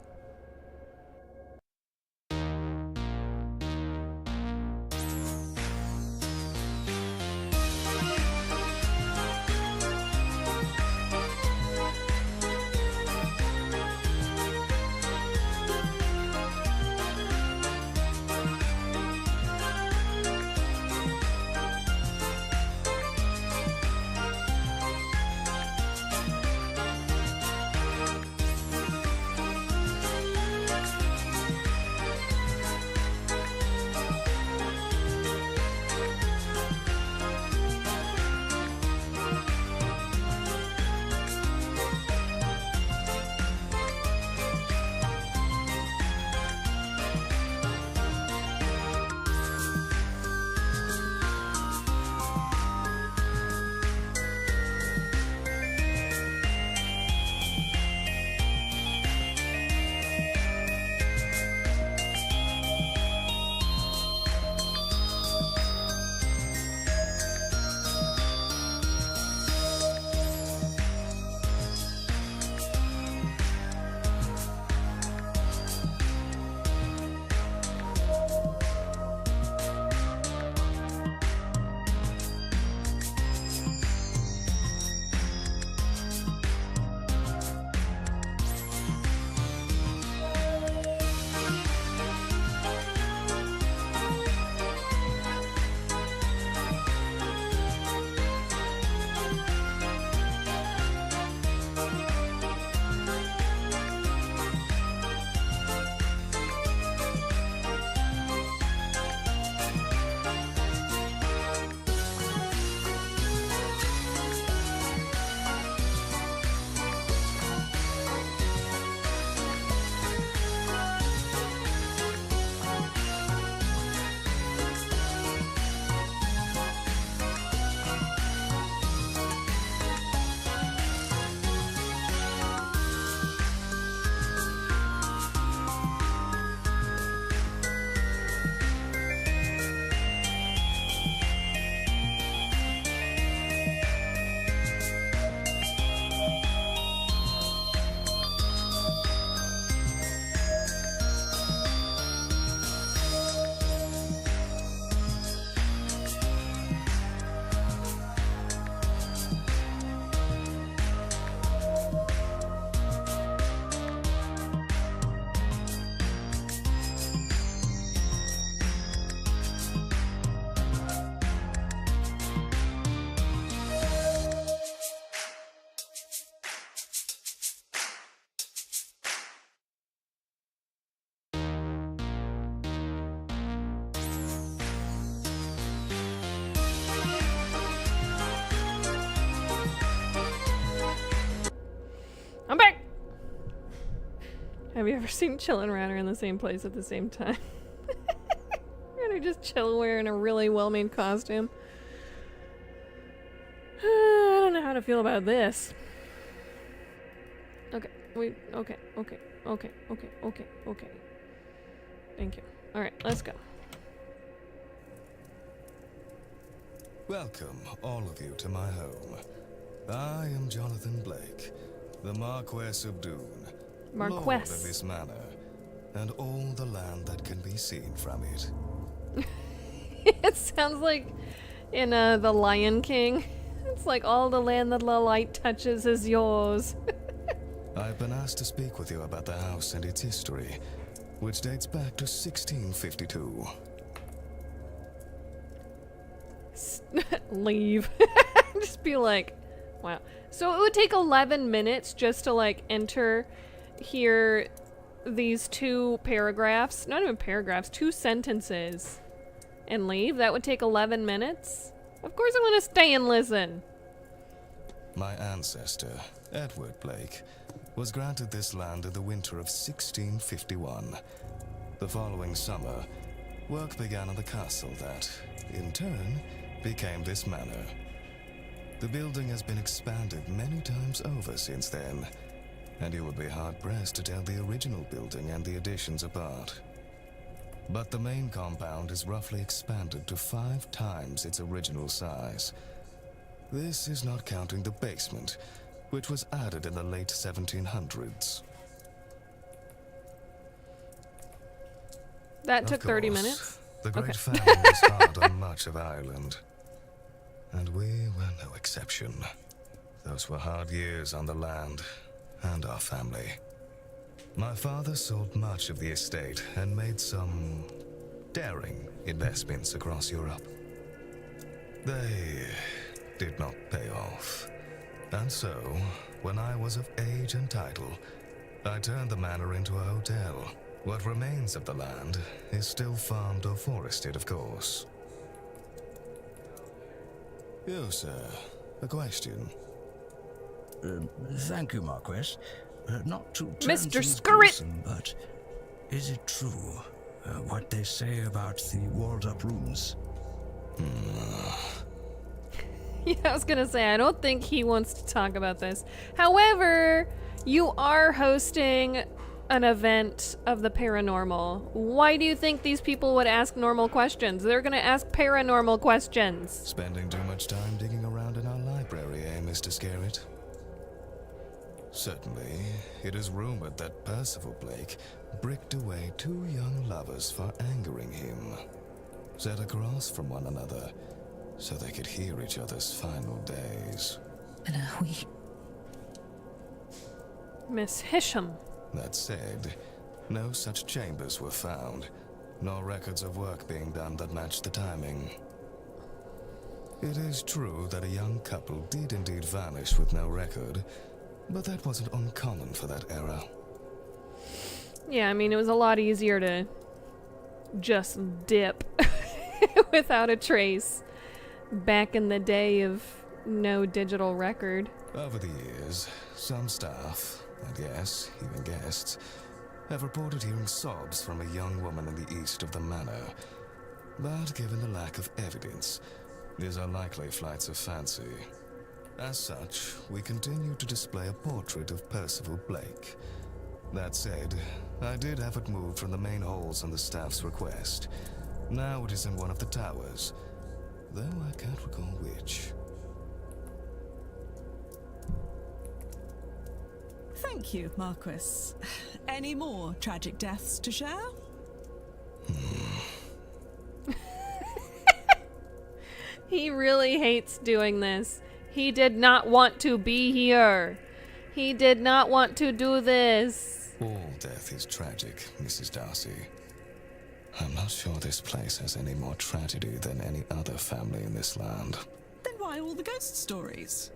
Have you ever seen Chill and Router in the same place at the same time? Router just chill wearing a really well-made costume. I don't know how to feel about this. Okay, wait, okay. Thank you. Alright, let's go. Welcome, all of you, to my home. I am Jonathan Blake, the Marquess of Dune, Lord of this manor, and all the land that can be seen from it. It sounds like in The Lion King. It's like all the land that the light touches is yours. I've been asked to speak with you about the house and its history, which dates back to 1652. Leave. Just be like, wow. So it would take 11 minutes just to like enter here these 2 paragraphs, not even paragraphs, 2 sentences and leave? That would take 11 minutes? Of course I want to stay and listen. My ancestor, Edward Blake, was granted this land in the winter of 1651. The following summer, work began on the castle that, in turn, became this manor. The building has been expanded many times over since then, and you would be hard-pressed to tell the original building and the additions apart. But the main compound is roughly expanded to 5 times its original size. This is not counting the basement, which was added in the late 1700s. That took 30 minutes? The great famine was hard on much of Ireland. And we were no exception. Those were hard years on the land and our family. My father sold much of the estate and made some daring investments across Europe. They did not pay off. And so, when I was of age and title, I turned the manor into a hotel. What remains of the land is still farmed or forested, of course. You, sir, a question. Thank you, Marquess. Not to turn Mr. things Scurrit! gruesome, but is it true what they say about the walled-up rooms? Yeah, I was gonna say, I don't think he wants to talk about this. However, you are hosting an event of the paranormal. Why do you think these people would ask normal questions? They're gonna ask paranormal questions. Spending too much time digging around in our library, eh, Mr. Scarrett? Certainly, it is rumored that Percival Blake bricked away 2 young lovers for angering him, set across from one another so they could hear each other's final days. Miss Hisham. That said, no such chambers were found, nor records of work being done that matched the timing. It is true that a young couple did indeed vanish with no record, but that wasn't uncommon for that era. Yeah, I mean, it was a lot easier to just dip without a trace back in the day of no digital record. Over the years, some staff, and yes, even guests, have reported hearing sobs from a young woman in the east of the manor. But given the lack of evidence, these are likely flights of fancy. As such, we continue to display a portrait of Percival Blake. That said, I did have it moved from the main halls on the staff's request. Now it is in one of the towers, though I can't recall which. Thank you, Marquis. Any more tragic deaths to share? He really hates doing this. He did not want to be here. He did not want to do this. All death is tragic, Mrs. Darcy. I'm not sure this place has any more tragedy than any other family in this land. Then why all the ghost stories?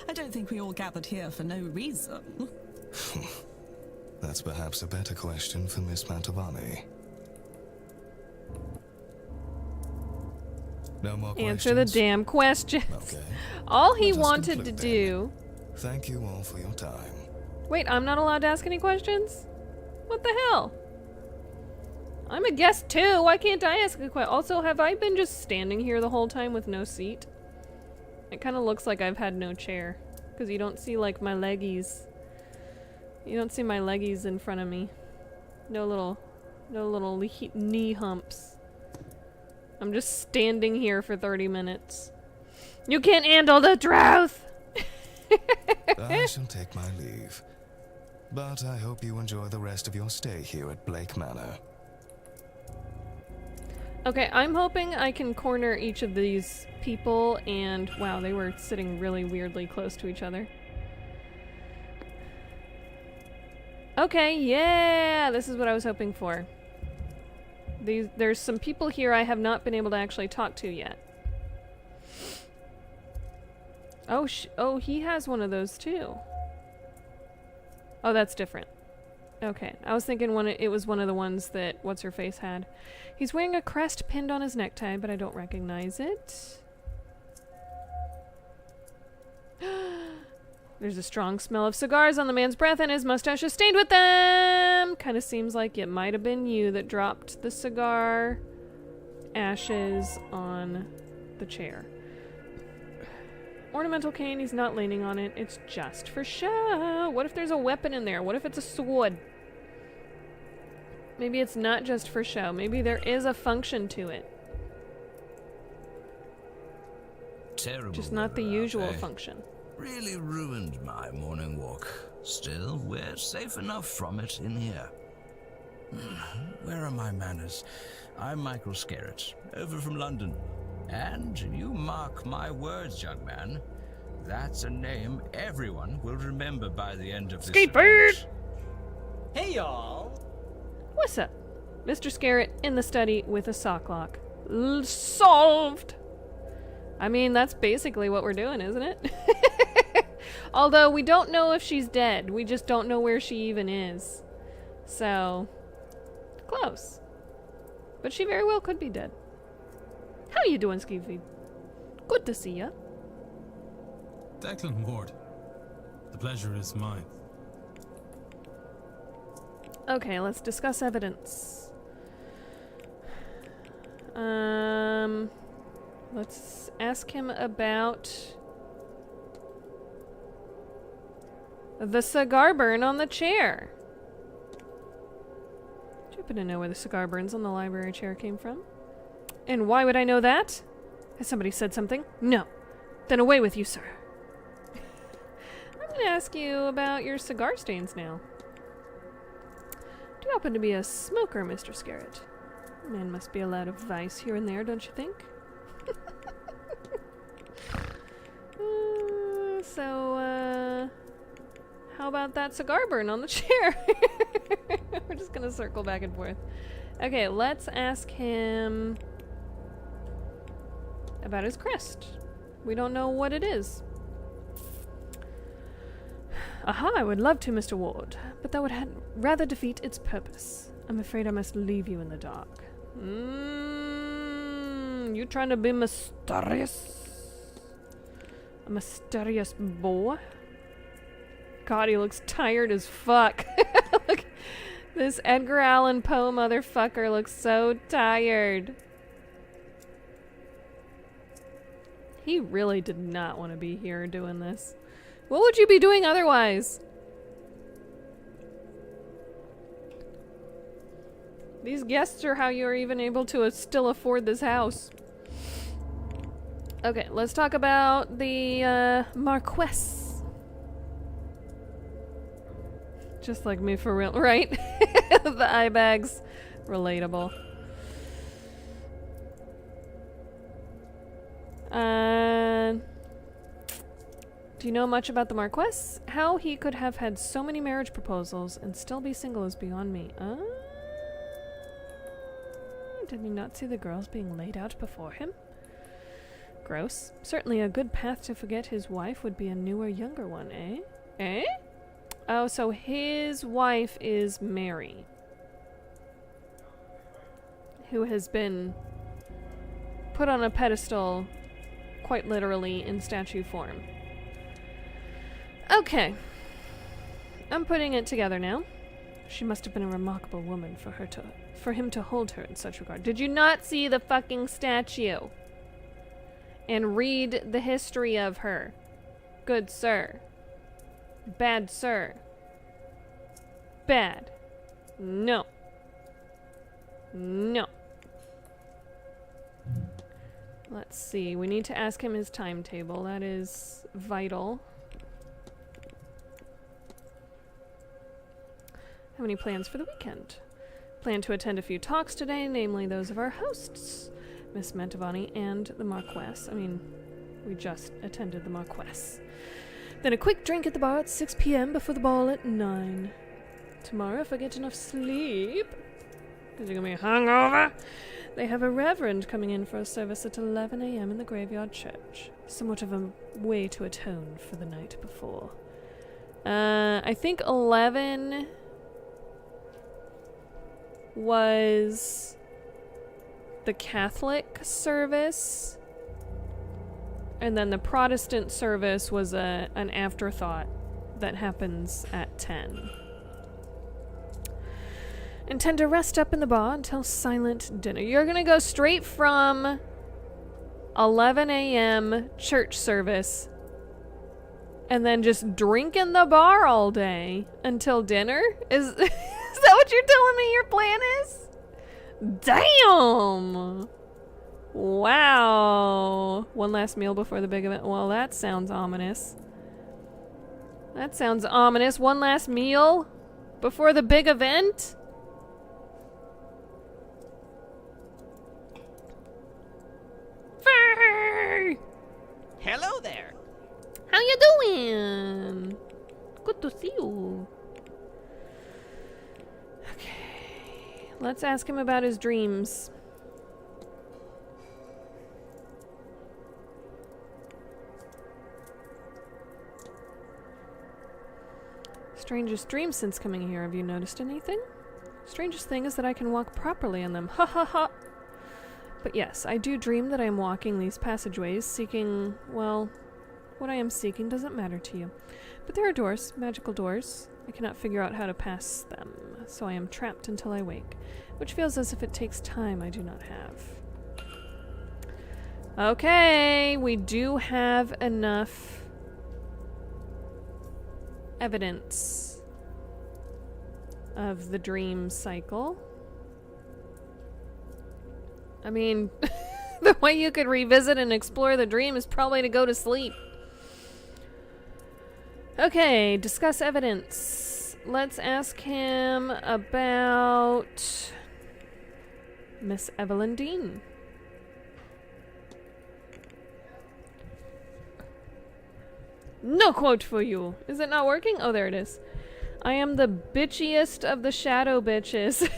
I don't think we all gathered here for no reason. That's perhaps a better question for Miss Mantovani. No more questions? Answer the damn questions. Okay. All he Let us wanted to conclude do... then. Thank you all for your time. Wait, I'm not allowed to ask any questions? What the hell? I'm a guest too. Why can't I ask a question? Also, have I been just standing here the whole time with no seat? It kind of looks like I've had no chair. Because you don't see, like, my leggies. You don't see my leggies in front of me. No little knee humps. I'm just standing here for 30 minutes. You can't handle the truth! I shall take my leave. But I hope you enjoy the rest of your stay here at Blake Manor. Okay, I'm hoping I can corner each of these people and... Wow, they were sitting really weirdly close to each other. Okay, yeah! This is what I was hoping for. There's some people here I have not been able to actually talk to yet. Oh, he has one of those too. Oh, that's different. Okay, I was thinking it was one of the ones that What's-Her-Face had. He's wearing a crest pinned on his necktie, but I don't recognize it. There's a strong smell of cigars on the man's breath and his mustache is stained with them! Kinda seems like it might have been you that dropped the cigar ashes on the chair. Ornamental cane, he's not leaning on it. It's just for show. What if there's a weapon in there? What if it's a sword? Maybe it's not just for show. Maybe there is a function to it. Terrible. Just not the usual function. Really ruined my morning walk. Still, we're safe enough from it in here. Where are my manners? I'm Michael Scarrett, over from London. And you mark my words, young man. That's a name everyone will remember by the end of this Skatebird! Hey, y'all. What's up? Mr. Scarrett in the study with a sock lock. Solved! I mean, that's basically what we're doing, isn't it? Although, we don't know if she's dead. We just don't know where she even is. So, close. But she very well could be dead. How you doing, Skeevy? Good to see ya. Declan Ward. The pleasure is mine. Okay, let's discuss evidence. Let's ask him about the cigar burn on the chair. Do you happen to know where the cigar burns on the library chair came from? And why would I know that? Has somebody said something? No. Then away with you, sir. I'm going to ask you about your cigar stains now. Do you happen to be a smoker, Mr. Scarrett? Man must be allowed a vice here and there, don't you think? How about that cigar burn on the chair? We're just gonna circle back and forth. Okay, let's ask him about his crest. We don't know what it is. Aha, I would love to, Mr. Ward, but that would rather defeat its purpose. I'm afraid I must leave you in the dark. You trying to be mysterious? A mysterious boy? God, he looks tired as fuck. Look, this Edgar Allan Poe motherfucker looks so tired. He really did not want to be here doing this. What would you be doing otherwise? These guests are how you're even able to still afford this house. Okay, let's talk about the Marquess. Just like me for real, right? The eye bags. Relatable. Do you know much about the Marquess? How he could have had so many marriage proposals and still be single is beyond me. Did he not see the girls being laid out before him? Gross. Certainly a good path to forget his wife would be a newer, younger one, eh? Eh? Oh, so his wife is Mary, who has been put on a pedestal, quite literally, in statue form. Okay. I'm putting it together now. She must have been a remarkable woman for him to hold her in such regard. Did you not see the fucking statue? And read the history of her. Good sir. Bad sir. Bad. No. No. Let's see. We need to ask him his timetable. That is vital. Have any plans for the weekend? Plan to attend a few talks today, namely those of our hosts, Miss Mantovani and the Marquess. I mean, we just attended the Marquess. Then a quick drink at the bar at 6 p.m. before the ball at 9. Tomorrow, if I get enough sleep, because you're going to be hungover, they have a reverend coming in for a service at 11 a.m. in the graveyard church. Somewhat of a way to atone for the night before. I think 11 was the Catholic service, and then the Protestant service was an afterthought that happens at 10. Intend to rest up in the bar until silent dinner. You're gonna go straight from 11 a.m. church service and then just drink in the bar all day until dinner? Is that what you're telling me your plan is? Damn! Wow. One last meal before the big event. Well, that sounds ominous. That sounds ominous. One last meal before the big event? Hello there. How you doing? Good to see you. Okay. Let's ask him about his dreams. Strangest dream since coming here. Have you noticed anything? Strangest thing is that I can walk properly in them. Ha ha ha. But yes, I do dream that I am walking these passageways, seeking, well, what I am seeking doesn't matter to you. But there are doors, magical doors. I cannot figure out how to pass them, so I am trapped until I wake, which feels as if it takes time I do not have. Okay, we do have enough evidence of the dream cycle. I mean, the way you could revisit and explore the dream is probably to go to sleep. Okay, discuss evidence. Let's ask him about Miss Evelyn Dean. No quote for you. Is it not working? Oh, there it is. I am the bitchiest of the shadow bitches.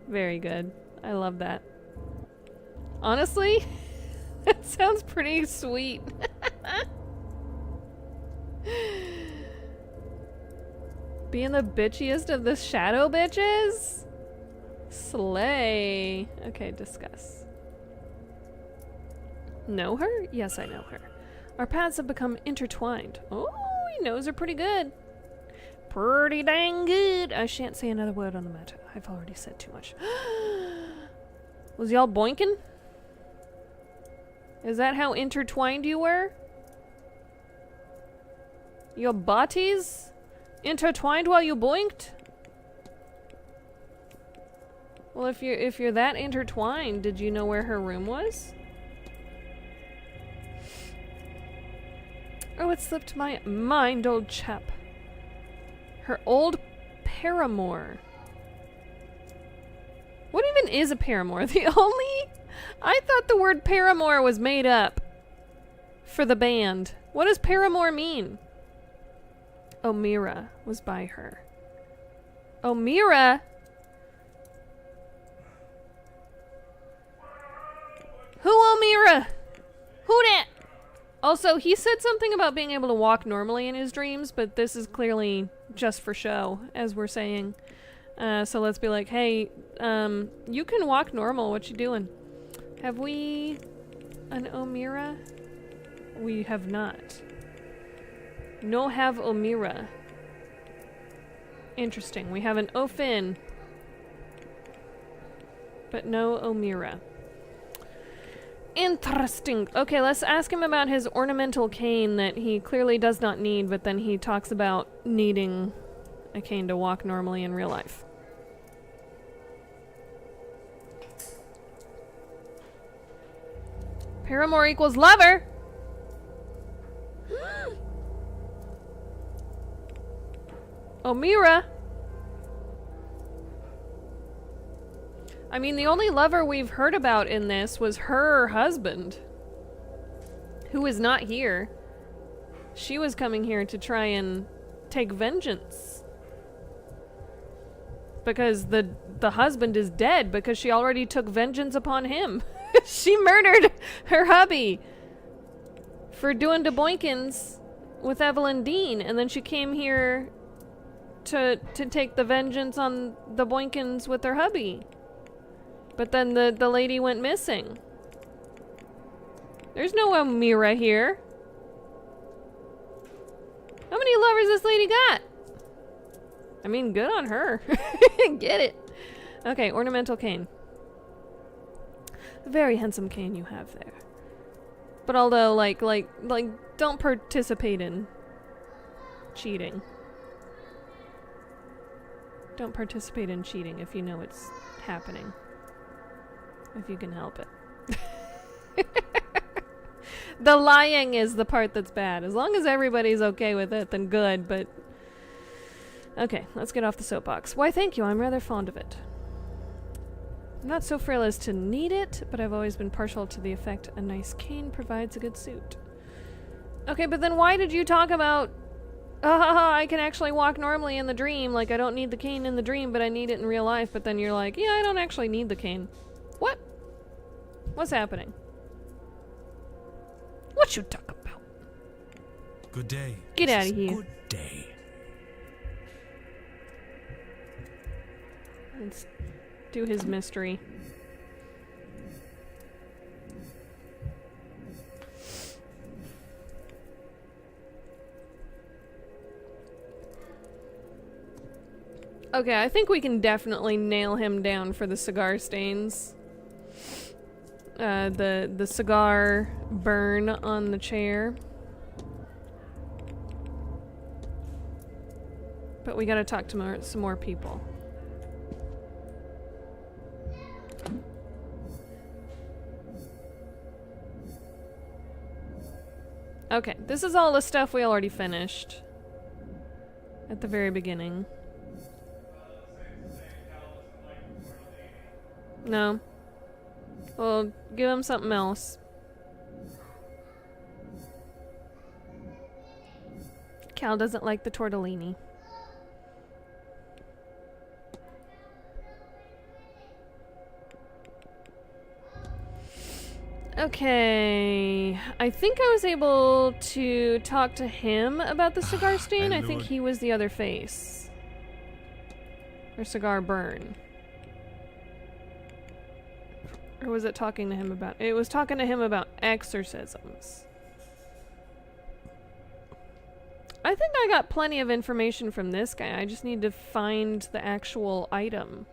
Very good. I love that. Honestly, that sounds pretty sweet. Being the bitchiest of the shadow bitches? Slay. Okay, discuss. Know her? Yes, I know her. Our paths have become intertwined. Oh, he knows her pretty good. Pretty dang good. I shan't say another word on the matter. I've already said too much. Was y'all boinking? Is that how intertwined you were? Your bodies intertwined while you boinked? Well, if you're that intertwined, did you know where her room was? Oh, it slipped my mind, old chap. Her old paramour. What even is a paramour? I thought the word paramour was made up for the band. What does paramour mean? Omira was by her. Omira? Who Omira? Who dat? Also, he said something about being able to walk normally in his dreams, but this is clearly just for show, as we're saying. So let's be like, hey, you can walk normal. What you doing? Have we an Omira? We have not. No have Omira. Interesting. We have an Ofin, but no Omira. Interesting. Okay, let's ask him about his ornamental cane that he clearly does not need, but then he talks about needing a cane to walk normally in real life. Paramour equals lover! Omira! I mean, the only lover we've heard about in this was her husband, who is not here. She was coming here to try and take vengeance. Because the husband is dead because she already took vengeance upon him. She murdered her hubby for doing the Boinkins with Evelyn Dean, and then she came here to take the vengeance on the Boinkins with her hubby. But then the lady went missing. There's no Omira here. How many lovers this lady got? I mean, good on her. Get it. Okay, ornamental cane. A very handsome cane you have there. But although, like, don't participate in cheating. Don't participate in cheating if you know it's happening. If you can help it. The lying is the part that's bad. As long as everybody's okay with it, then good, but... Okay, let's get off the soapbox. Why, thank you, I'm rather fond of it. I'm not so frail as to need it, but I've always been partial to the effect a nice cane provides a good suit. Okay, but then why did you talk about... I can actually walk normally in the dream, like I don't need the cane in the dream, but I need it in real life, but then you're like, yeah, I don't actually need the cane. What? What's happening? What you talk about? Good day. Get out of here. Good day. Let's do his mystery. Okay, I think we can definitely nail him down for the cigar stains. The cigar burn on the chair. But we gotta talk to some more people. Okay, this is all the stuff we already finished at the very beginning. No. Well, give him something else. Cal doesn't like the tortellini. Okay, I think I was able to talk to him about the cigar stain. I think he was the other face. Or cigar burn. Or was it talking to him about... It was talking to him about exorcisms. I think I got plenty of information from this guy. I just need to find the actual item.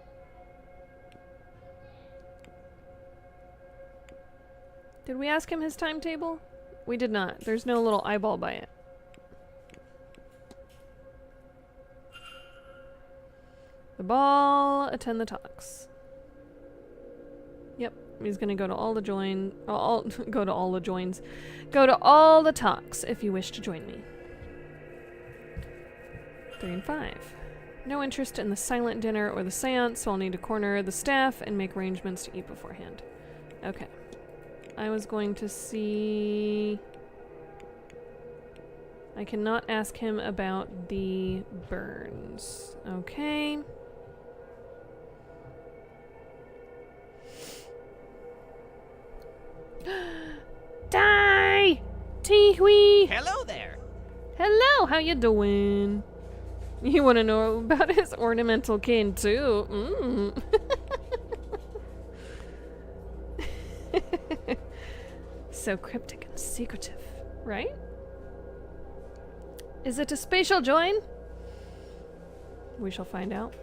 Did we ask him his timetable? We did not. There's no little eyeball by it. The ball, attend the talks. Yep, he's gonna go to all the go to all the joins. Go to all the talks if you wish to join me. 3 and 5. No interest in the silent dinner or the seance, so I'll need to corner the staff and make arrangements to eat beforehand. Okay. I was going to see... I cannot ask him about the burns. Okay. Die! Tee-wee! Hello there! Hello, how you doing? You want to know about his ornamental cane too? So cryptic and secretive, right? Is it a spatial join? We shall find out.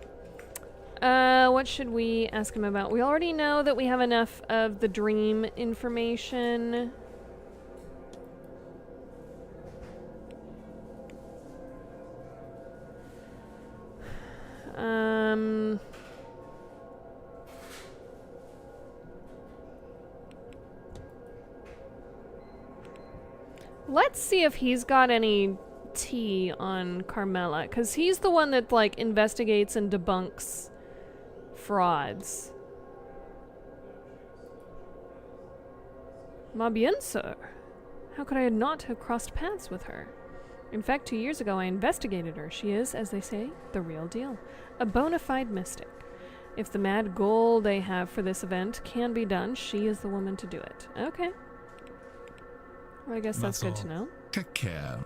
What should we ask him about? We already know that we have enough of the dream information. Let's see if he's got any tea on Carmela, because he's the one that, like, investigates and debunks frauds. Ma bien, sir. How could I not have crossed paths with her? In fact, 2 years ago I investigated her. She is, as they say, the real deal. A bona fide mystic. If the mad goal they have for this event can be done, she is the woman to do it. Okay. Well, I guess that's good to know. Take care.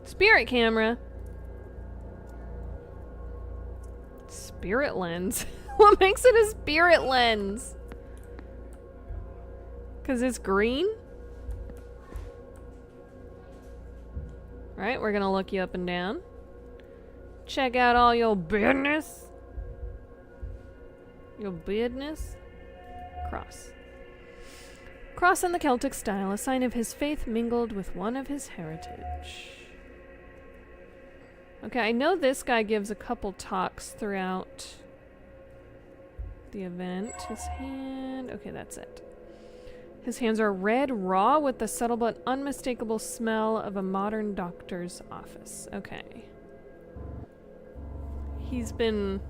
Spirit camera. Spirit lens. What makes it a spirit lens? 'Cause it's green? Right, we're gonna look you up and down. Check out all your business. Your business. Cross. Cross in the Celtic style, a sign of his faith mingled with one of his heritage. Okay, I know this guy gives a couple talks throughout the event. His hand... Okay, that's it. His hands are red, raw, with the subtle but unmistakable smell of a modern doctor's office. Okay. He's been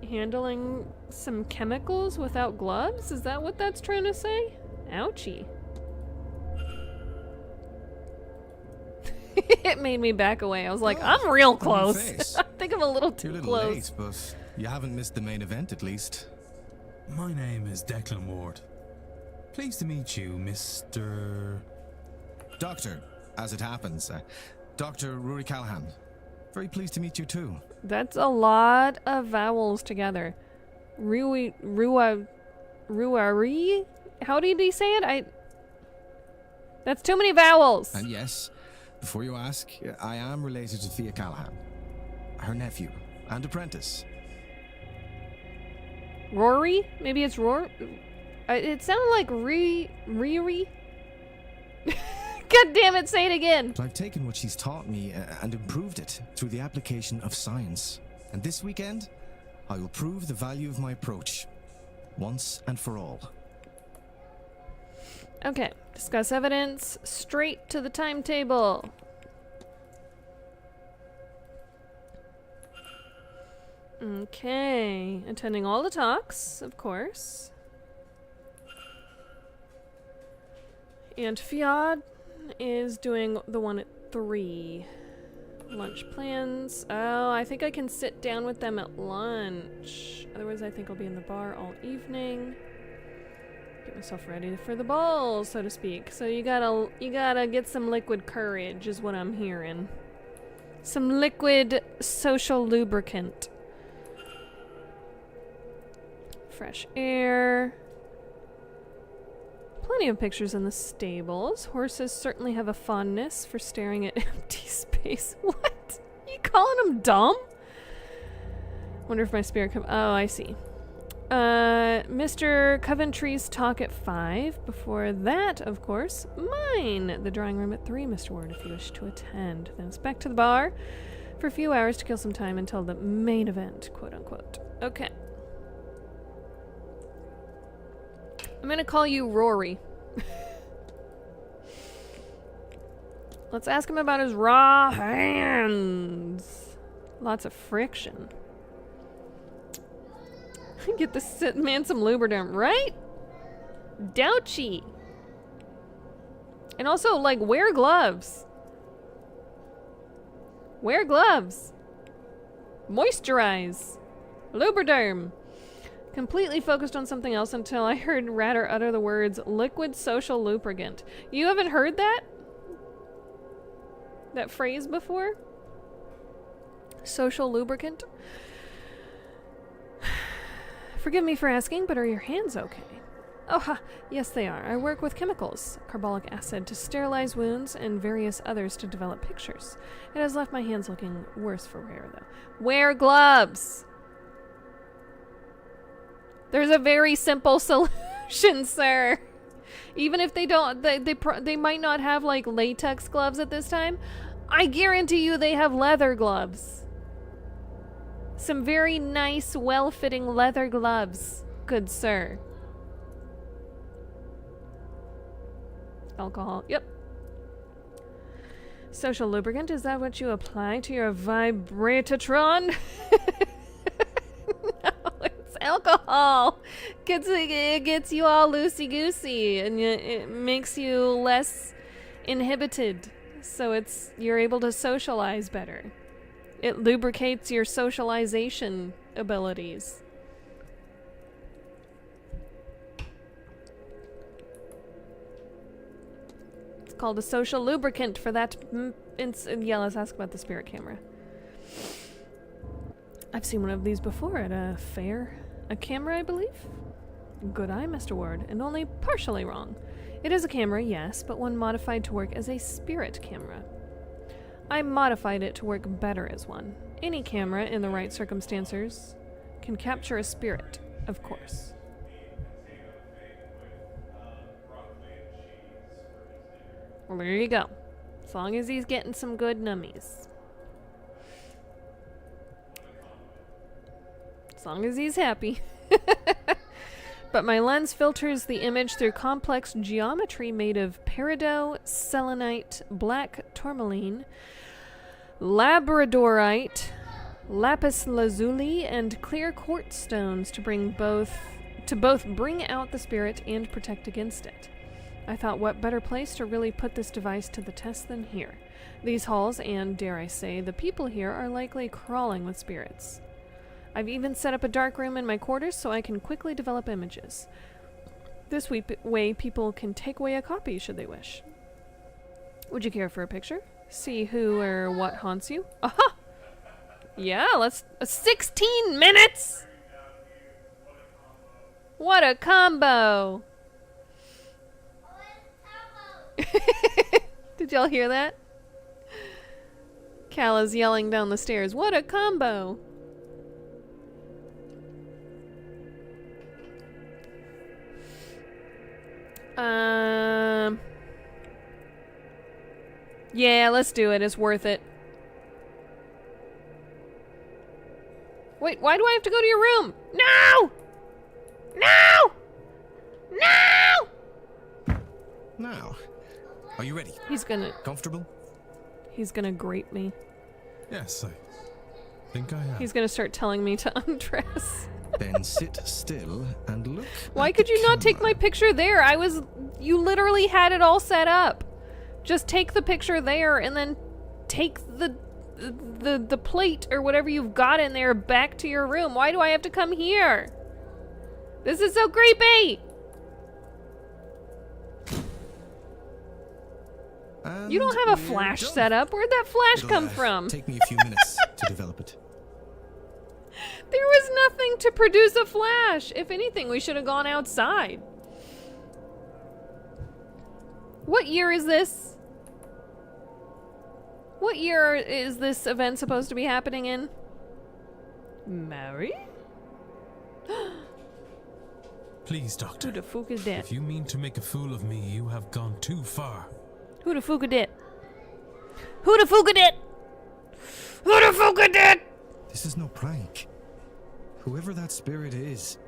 handling some chemicals without gloves? Is that what that's trying to say? Ouchie. It made me back away. I was like, I'm real close. I think I'm a little too You're a close. little late, but you haven't missed the main event at least. My name is Declan Ward. Pleased to meet you, Mr... Doctor, as it happens. Dr. Rory Callahan. Very pleased to meet you too. That's a lot of vowels together. Ruari? How did he say it? That's too many vowels. And yes, before you ask, I am related to Thea Callahan. Her nephew and apprentice. Rory? Maybe it's Rory? It sounded like Riri. God damn it, say it again. I've taken what she's taught me and improved it through the application of science. And this weekend, I will prove the value of my approach, once and for all. Okay, discuss evidence. Straight to the timetable. Okay, attending all the talks, of course. And Fiad is doing the one at 3. Lunch plans. Oh, I think I can sit down with them at lunch. Otherwise, I think I'll be in the bar all evening. Get myself ready for the ball, so to speak. So you gotta get some liquid courage, is what I'm hearing. Some liquid social lubricant. Fresh air. Plenty of pictures in the stables. Horses certainly have a fondness for staring at empty space. What? You calling them dumb? Wonder if my spirit oh, I see. Mr. Coventry's talk at 5. Before that, of course, mine. The drawing room at 3, Mr. Ward, if you wish to attend. Then it's back to the bar for a few hours to kill some time until the main event, quote unquote. Okay. I'm gonna call you Rory. Let's ask him about his raw hands. Lots of friction. Get this man some Lubriderm, right? Douchy. And also, like, wear gloves. Wear gloves. Moisturize. Lubriderm. Completely focused on something else until I heard Ratter utter the words liquid social lubricant. You haven't heard that? That phrase before? Social lubricant? Forgive me for asking, but are your hands okay? Oh, ha! Yes, they are. I work with chemicals, carbolic acid to sterilize wounds, and various others to develop pictures. It has left my hands looking worse for wear, though. Wear gloves! There's a very simple solution, sir. Even if they don't, they might not have, like, latex gloves at this time. I guarantee you they have leather gloves. Some very nice, well-fitting leather gloves, good sir. Alcohol, yep. Social lubricant, is that what you apply to your vibratotron? No, it's alcohol. It gets you all loosey-goosey, and it makes you less inhibited. So you're able to socialize better. It lubricates your socialization abilities. It's called a social lubricant for that. Yeah, let's ask about the spirit camera. I've seen one of these before at a fair. A camera, I believe? Good eye, Mr. Ward, and only partially wrong. It is a camera, yes, but one modified to work as a spirit camera. I modified it to work better as one. Any camera, in the right circumstances, can capture a spirit, of course. Well, there you go. As long as he's getting some good nummies. As long as he's happy. But my lens filters the image through complex geometry made of peridot, selenite, black tourmaline, labradorite, lapis lazuli, and clear quartz stones to both bring out the spirit and protect against it. I thought, what better place to really put this device to the test than here? These halls, and dare I say, the people here are likely crawling with spirits. I've even set up a dark room in my quarters so I can quickly develop images. This way people can take away a copy should they wish. Would you care for a picture? See who or what haunts you? Aha! Yeah, let's... 16 minutes! What a combo! Did y'all hear that? Cal is yelling down the stairs. What a combo! Yeah, let's do it. It's worth it. Wait, why do I have to go to your room? No! No! No! Now, are you ready? He's gonna... Comfortable? He's gonna grape me. Yes, I think I am. He's gonna start telling me to undress. Then sit still and look. Why could you not take my picture there? You literally had it all set up. Just take the picture there and then take the plate or whatever you've got in there back to your room. Why do I have to come here? This is so creepy. And you don't have a flash set up. Where'd that flash come from? Take me a few minutes to develop it. There was nothing to produce a flash. If anything, we should have gone outside. What year is this? What year is this event supposed to be happening in? Mary? Please, Doctor. Who the fuck is that? If you mean to make a fool of me, you have gone too far. Who the fuck is that? Who the fuck is that? Who the fuck is that? This is no prank. Whoever that spirit is.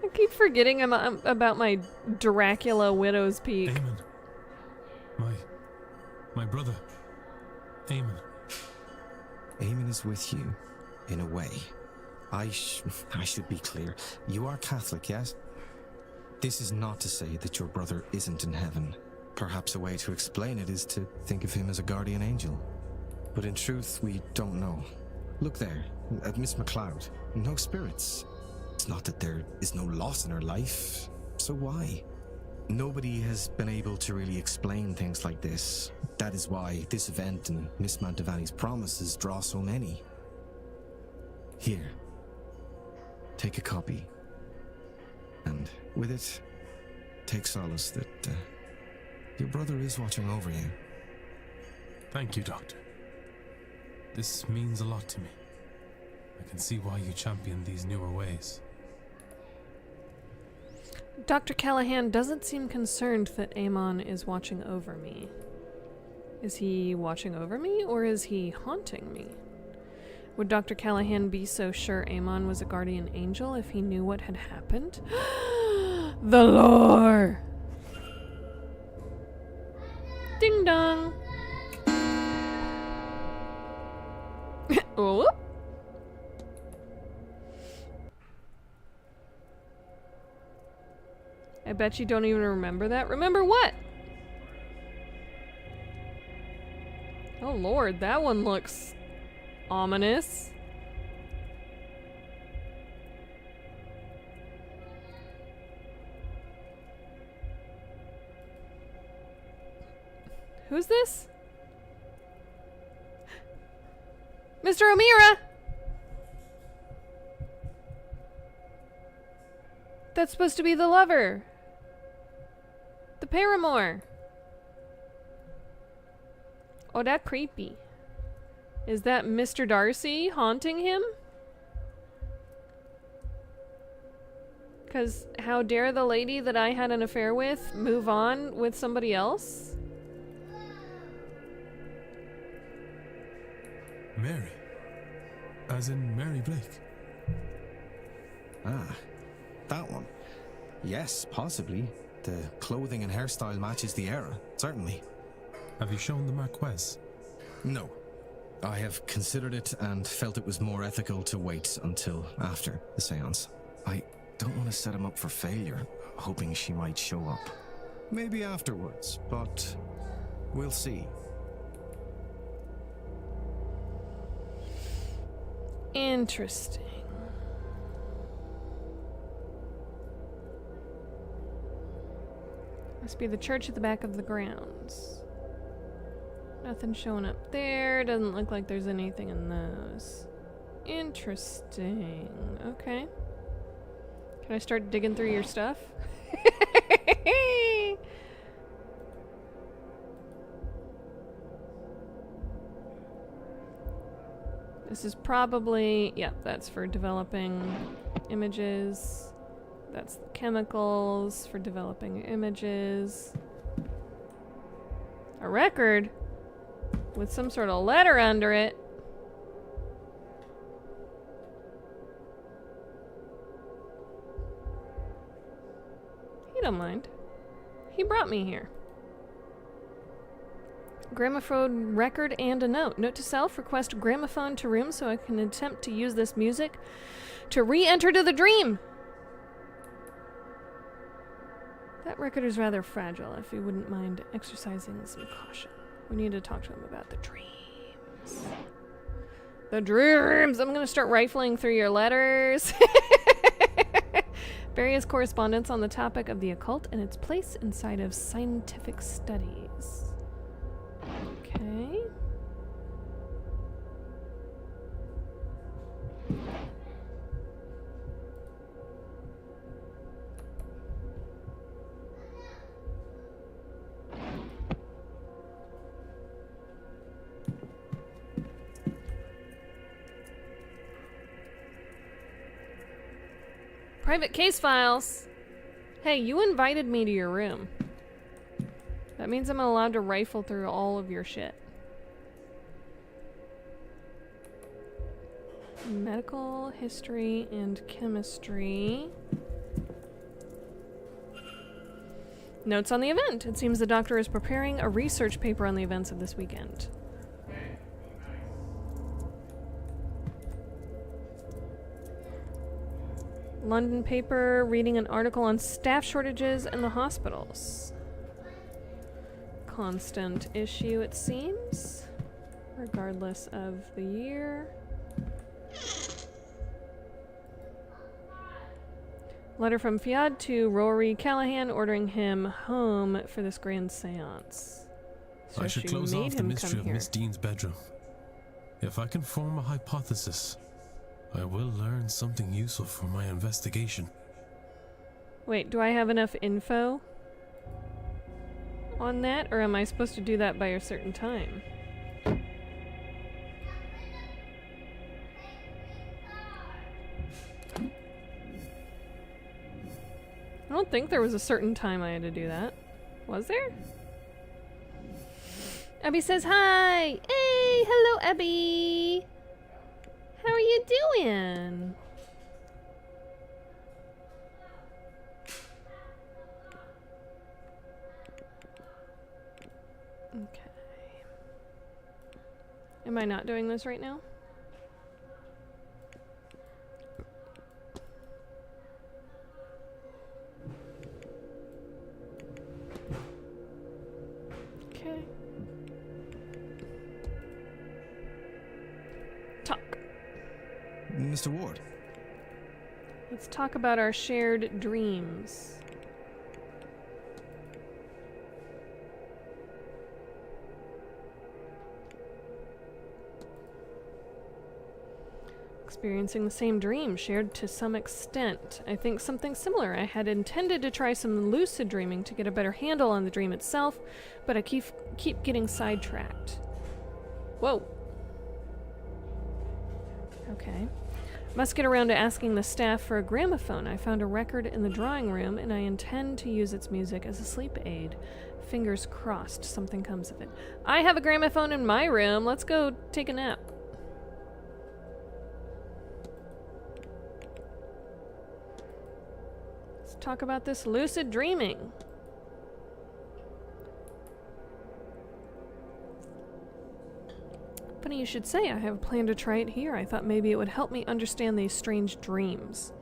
I keep forgetting about my Dracula Widow's Peak. Eamon. My brother. Eamon. Eamon is with you, in a way. I should be clear. You are Catholic, yes? This is not to say that your brother isn't in heaven. Perhaps a way to explain it is to think of him as a guardian angel. But in truth, we don't know. Look there, at Miss MacLeod. No spirits. It's not that there is no loss in her life. So why? Nobody has been able to really explain things like this. That is why this event and Miss Mantovani's promises draw so many. Here. Take a copy. And With it, take solace that your brother is watching over you. Thank you, Doctor. This means a lot to me. I can see why you champion these newer ways. Dr. Callahan doesn't seem concerned that Amon is watching over me. Is he watching over me, or is he haunting me? Would Dr. Callahan be so sure Amon was a guardian angel if he knew what had happened? The lore! Ding dong! Oh. I bet you don't even remember that. Remember what? Oh lord, that one looks ominous. Who's this? Mr. O'Meara! That's supposed to be the lover. The paramour. Oh, that creepy. Is that Mr. Darcy haunting him? 'Cause how dare the lady that I had an affair with move on with somebody else? Mary. As in Mary Blake. Ah, that one. Yes, possibly. The clothing and hairstyle matches the era, certainly. Have you shown the Marquess? No. I have considered it and felt it was more ethical to wait until after the seance. I don't want to set him up for failure, hoping she might show up. Maybe afterwards, but we'll see. Interesting. Must be the church at the back of the grounds. Nothing showing up there. Doesn't look like there's anything in those. Interesting. Okay. Can I start digging through your stuff? This is probably, yeah, that's for developing images. That's the chemicals for developing images. A record with some sort of letter under it. He don't mind. He brought me here. Gramophone record and a note. Note to self, request gramophone to room so I can attempt to use this music to re-enter to the dream. That record is rather fragile, if you wouldn't mind exercising some caution. We need to talk to him about the dreams. The dreams! I'm gonna start rifling through your letters. Various correspondence on the topic of the occult and its place inside of scientific studies. Okay. Private case files. Hey, you invited me to your room. That means I'm allowed to rifle through all of your shit. Medical, history, and chemistry. Notes on the event. It seems the doctor is preparing a research paper on the events of this weekend. London paper reading an article on staff shortages in the hospitals. Constant issue, it seems, regardless of the year. Letter from Fiad to Rory Callahan ordering him home for this grand seance. So I should close off the mystery of Miss Dean's bedroom. If I can form a hypothesis, I will learn something useful for my investigation. Wait, do I have enough info on that, or am I supposed to do that by a certain time? I don't think there was a certain time I had to do that. Was there? Abby says hi! Hey! Hello, Abby! How are you doing? Okay. Am I not doing this right now? Okay. Talk. Mr. Ward. Let's talk about our shared dreams. Experiencing the same dream, shared to some extent. I think something similar. I had intended to try some lucid dreaming to get a better handle on the dream itself, but I keep getting sidetracked. Whoa. Okay. Must get around to asking the staff for a gramophone. I found a record in the drawing room, and I intend to use its music as a sleep aid. Fingers crossed something comes of it. I have a gramophone in my room. Let's go take a nap. Let's talk about this lucid dreaming. Funny you should say. I have a plan to try it here. I thought maybe it would help me understand these strange dreams.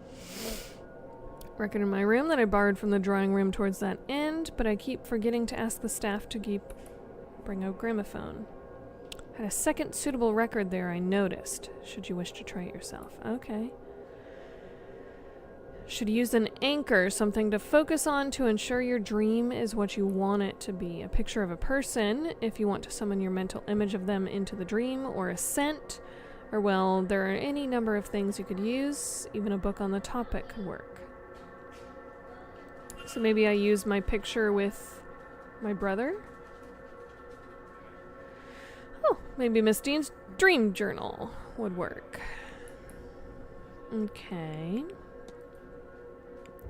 Record in my room that I borrowed from the drawing room towards that end, but I keep forgetting to ask the staff to bring a gramophone. Had a second suitable record there, I noticed. Should you wish to try it yourself. Okay. Should use an anchor, something to focus on to ensure your dream is what you want it to be. A picture of a person, if you want to summon your mental image of them into the dream, or a scent, or well, there are any number of things you could use. Even a book on the topic could work. So maybe I use my picture with my brother? Oh, maybe Miss Dean's dream journal would work. Okay.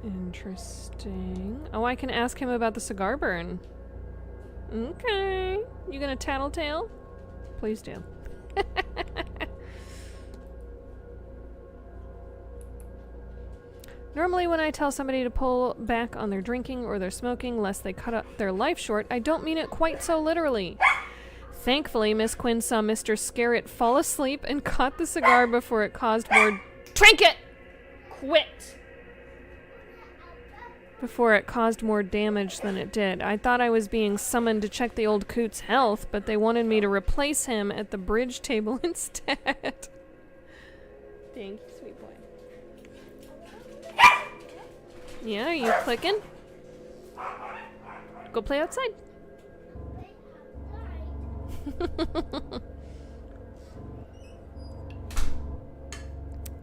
Interesting. Oh, I can ask him about the cigar burn. Okay. You gonna tattletale? Please do. Normally when I tell somebody to pull back on their drinking or their smoking lest they cut up their life short, I don't mean it quite so literally. Thankfully, Miss Quinn saw Mr. Scarrett fall asleep and caught the cigar before it caused more... Trinket! Quit! Before it caused more damage than it did. I thought I was being summoned to check the old coot's health, but they wanted me to replace him at the bridge table instead. Thank you, sweet boy. Yeah, are you clicking? Go play outside.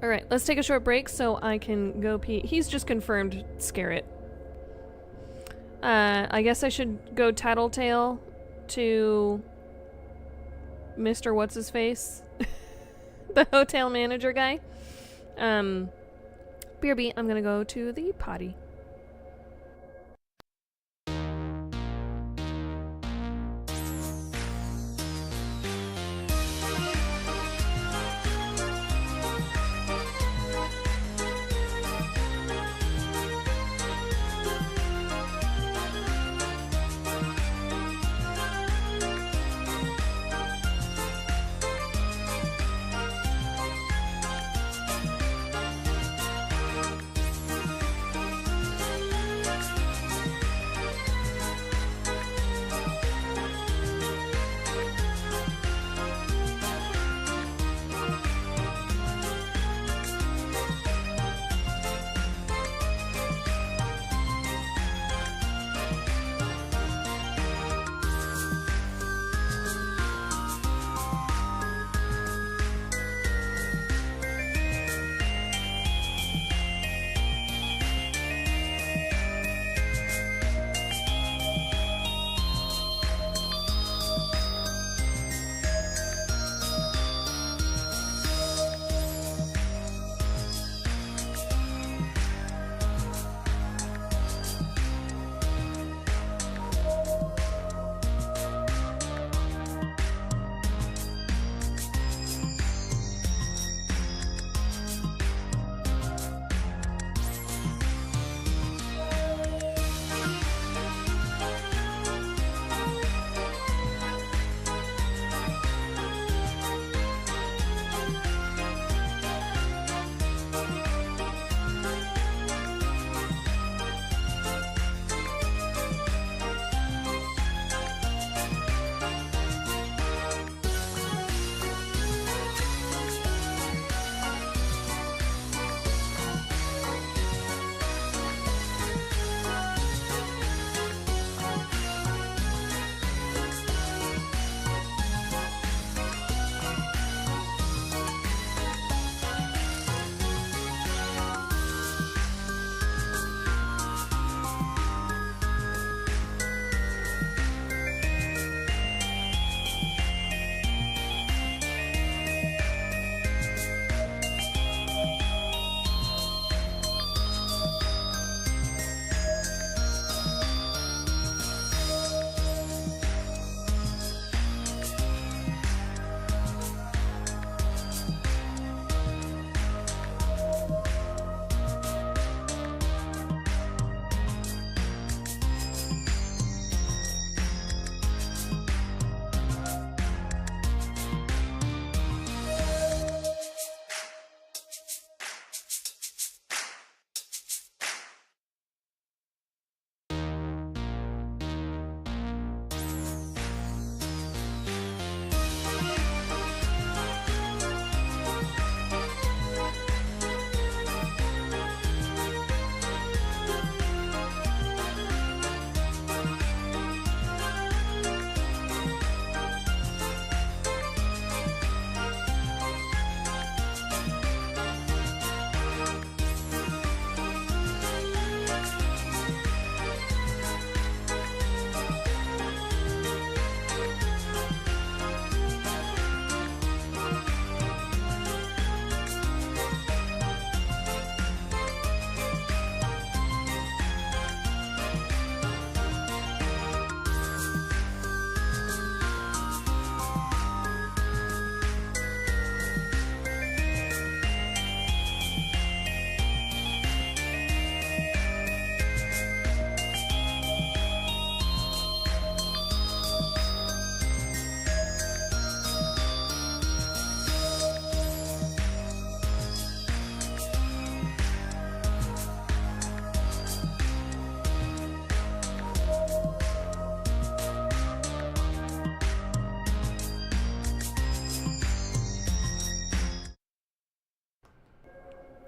Alright, let's take a short break so I can go pee. He's just confirmed Scarrett. I guess I should go tattletale to Mr. What's-His-Face? The hotel manager guy. BRB, I'm gonna go to the potty.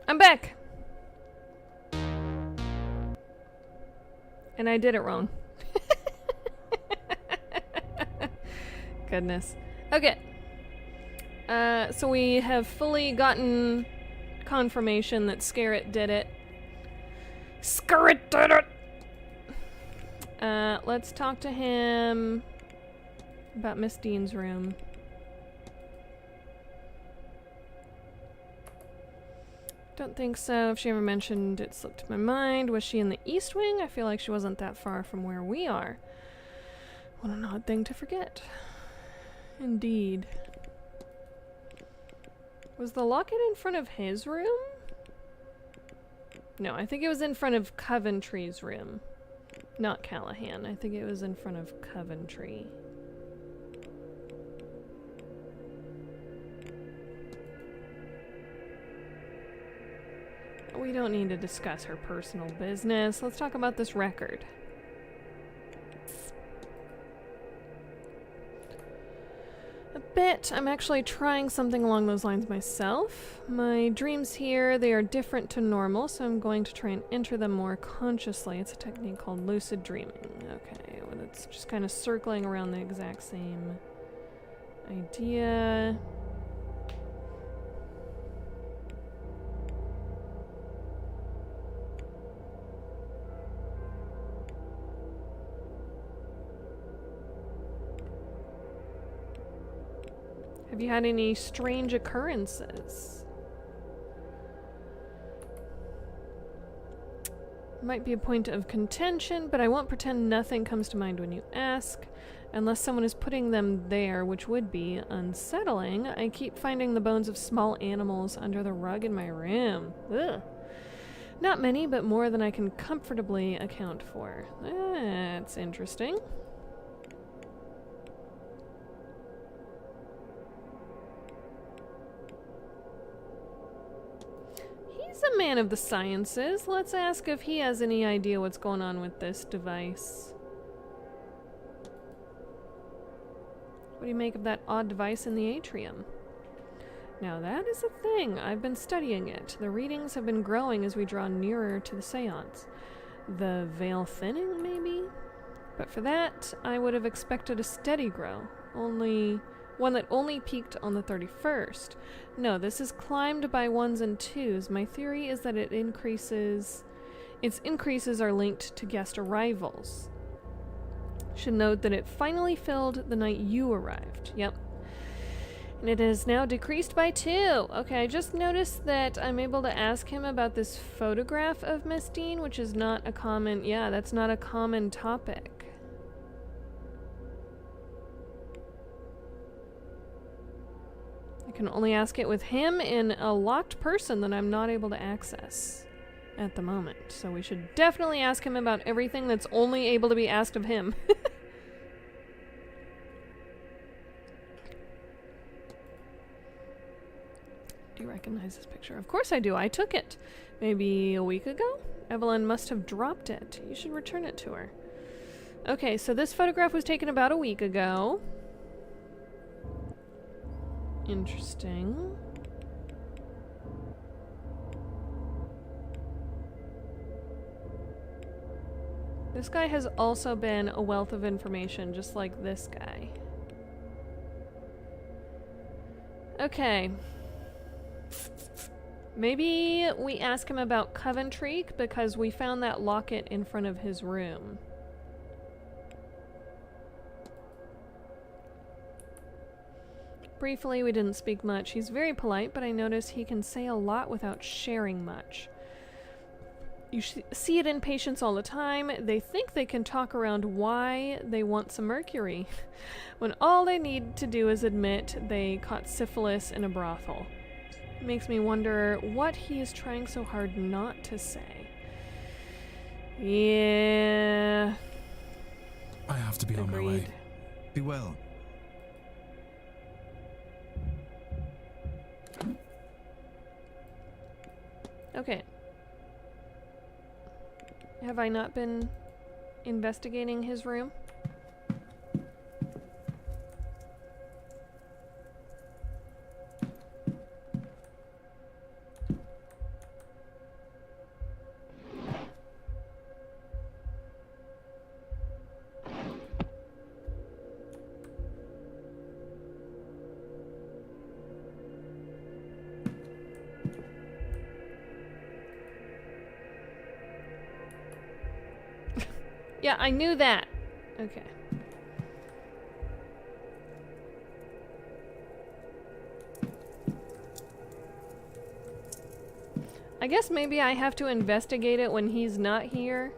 I'm back! And I did it wrong. Goodness. Okay. So we have fully gotten confirmation that Scarrett did it. Scarrett did it! Let's talk to him about Miss Dean's room. Don't think so. If she ever mentioned it, slipped my mind. Was she in the East Wing? I feel like she wasn't that far from where we are. What an odd thing to forget. Indeed. Was the locket in front of his room? No, I think it was in front of Coventry's room. Not Callahan. I think it was in front of Coventry. We don't need to discuss her personal business. Let's talk about this record. A bit. I'm actually trying something along those lines myself. My dreams here, they are different to normal, so I'm going to try and enter them more consciously. It's a technique called lucid dreaming. Okay, well, it's just kind of circling around the exact same idea. Have you had any strange occurrences? Might be a point of contention, but I won't pretend nothing comes to mind when you ask. Unless someone is putting them there, which would be unsettling. I keep finding the bones of small animals under the rug in my room. Ugh. Not many, but more than I can comfortably account for. That's interesting. He's a man of the sciences. Let's ask if he has any idea what's going on with this device. What do you make of that odd device in the atrium? Now that is a thing. I've been studying it. The readings have been growing as we draw nearer to the seance. The veil thinning, maybe? But for that, I would have expected a steady grow. One that only peaked on the 31st. No, this is climbed by ones and twos. My theory is that its increases are linked to guest arrivals. Should note that it finally filled the night you arrived. Yep. And it has now decreased by 2. Okay, I just noticed that I'm able to ask him about this photograph of Miss Dean, which is not a common... Yeah, that's not a common topic. I can only ask it with him in a locked person that I'm not able to access at the moment. So we should definitely ask him about everything that's only able to be asked of him. Do you recognize this picture? Of course I do. I took it. Maybe a week ago? Evelyn must have dropped it. You should return it to her. Okay, so this photograph was taken about a week ago. Interesting. This guy has also been a wealth of information, just like this guy. Okay. Maybe we ask him about Coventry, because we found that locket in front of his room. Briefly, we didn't speak much. He's very polite, but I notice he can say a lot without sharing much. You see it in patients all the time. They think they can talk around why they want some mercury, when all they need to do is admit they caught syphilis in a brothel. It makes me wonder what he is trying so hard not to say. Yeah. I have to be on my way. Be well. Okay. Have I not been investigating his room? Yeah, I knew that. Okay. I guess maybe I have to investigate it when he's not here.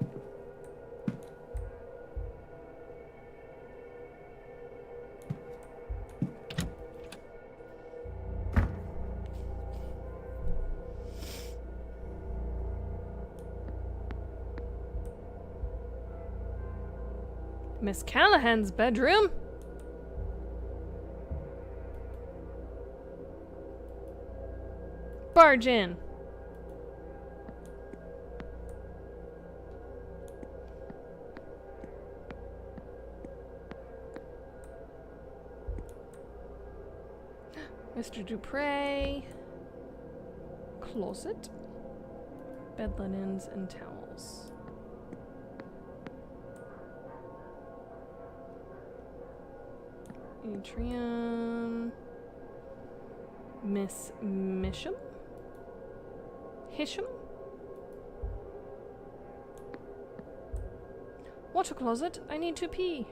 Miss Callahan's bedroom? Barge in. Mr. Dupre. Closet. Bed linens and towels. Atrium. Miss Misham? Hisham? Water closet. I need to pee.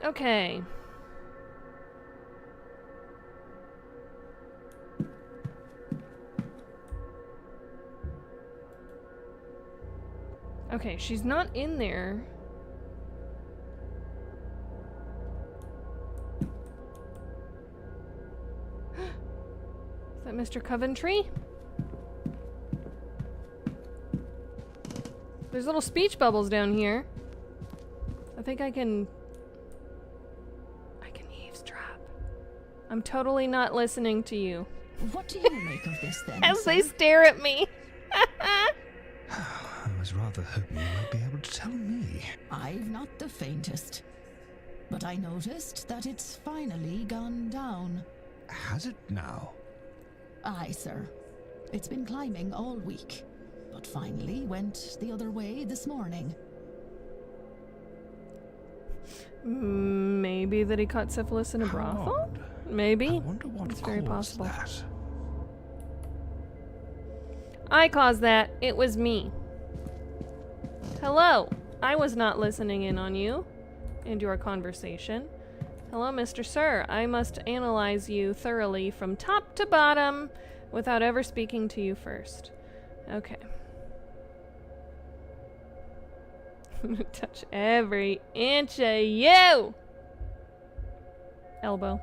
Okay. Okay, she's not in there. Is that Mr. Coventry? There's little speech bubbles down here. I think I can eavesdrop. I'm totally not listening to you. What do you make of this then? As they stare at me. I was rather hoping you might be able to tell me. I've not the faintest. But I noticed that it's finally gone down. Has it now? Aye, sir. It's been climbing all week, but finally went the other way this morning. Maybe that he caught syphilis in a brothel? Maybe. I wonder what it's very possible. That. I caused that. It was me. Hello. I was not listening in on you and your conversation. Hello, Mr. Sir. I must analyze you thoroughly from top to bottom without ever speaking to you first. Okay. I'm gonna touch every inch of you! Elbow.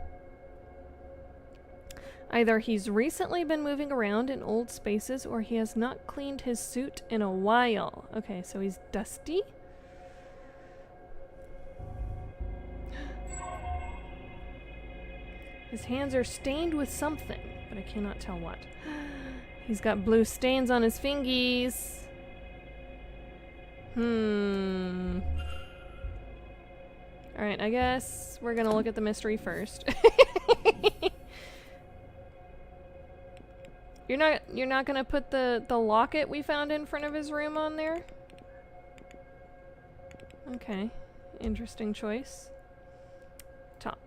Either he's recently been moving around in old spaces or he has not cleaned his suit in a while. Okay, so he's dusty. His hands are stained with something, but I cannot tell what. He's got blue stains on his fingies. Alright, I guess we're gonna look at the mystery first. You're not gonna put the locket we found in front of his room on there? Okay. Interesting choice. Top.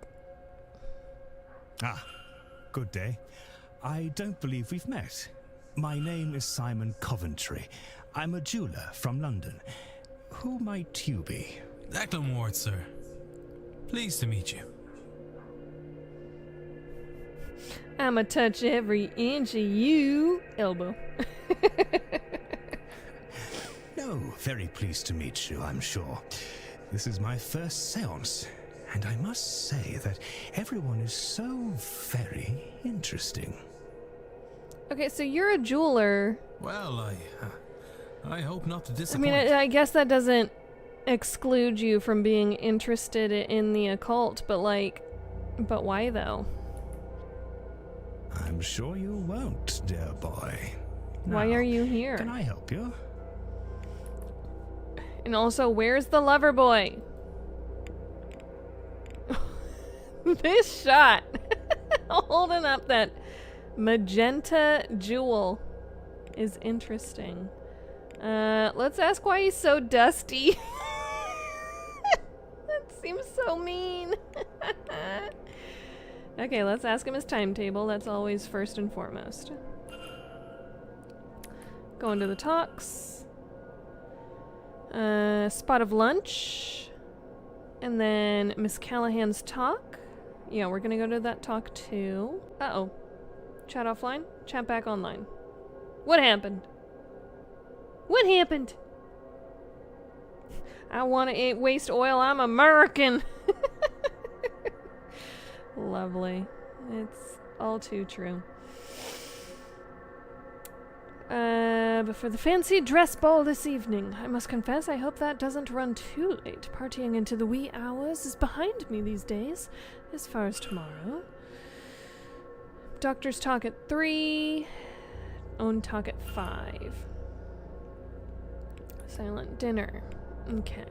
Ah, good day. I don't believe we've met. My name is Simon Coventry. I'm a jeweler from London. Who might you be? Declan Ward, sir. Pleased to meet you. I'ma touch every inch of you. Elbow. No, very pleased to meet you, I'm sure. This is my first seance, and I must say that everyone is so very interesting. Okay, so you're a jeweler. Well, I hope not to I disappoint. mean, I guess that doesn't exclude you from being interested in the occult, but why though? I'm sure you won't, dear boy. Why Now, are you here? Can I help you? And also, where's the lover boy? This shot. Holding up that magenta jewel. is interesting. Let's ask why he's so dusty. That seems so mean. Okay, let's ask him his timetable. That's always first and foremost. Going to the talks. Spot of lunch. And then Miss Callahan's talk. Yeah, we're gonna go to that talk too. Uh-oh. Chat offline? Chat back online. What happened? What happened? I want to waste oil. I'm American. Lovely. It's all too true. But for the fancy dress ball this evening, I must confess I hope that doesn't run too late. Partying into the wee hours is behind me these days, as far as tomorrow. Doctor's talk at 3. Own talk at 5. Silent dinner. Okay.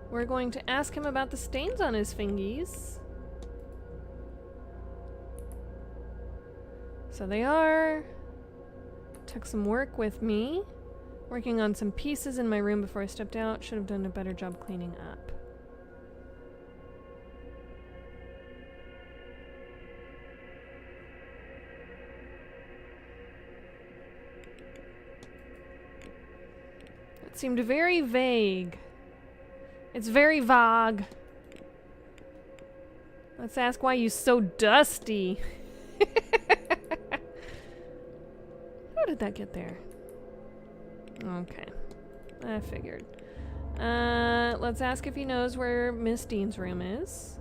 We're going to ask him about the stains on his fingies. So they are. Took some work with me. Working on some pieces in my room before I stepped out. Should have done a better job cleaning up. It seemed very vague. It's very vague. Let's ask why you're so dusty. How did that get there? Okay. I figured. Let's ask if he knows where Miss Dean's room is.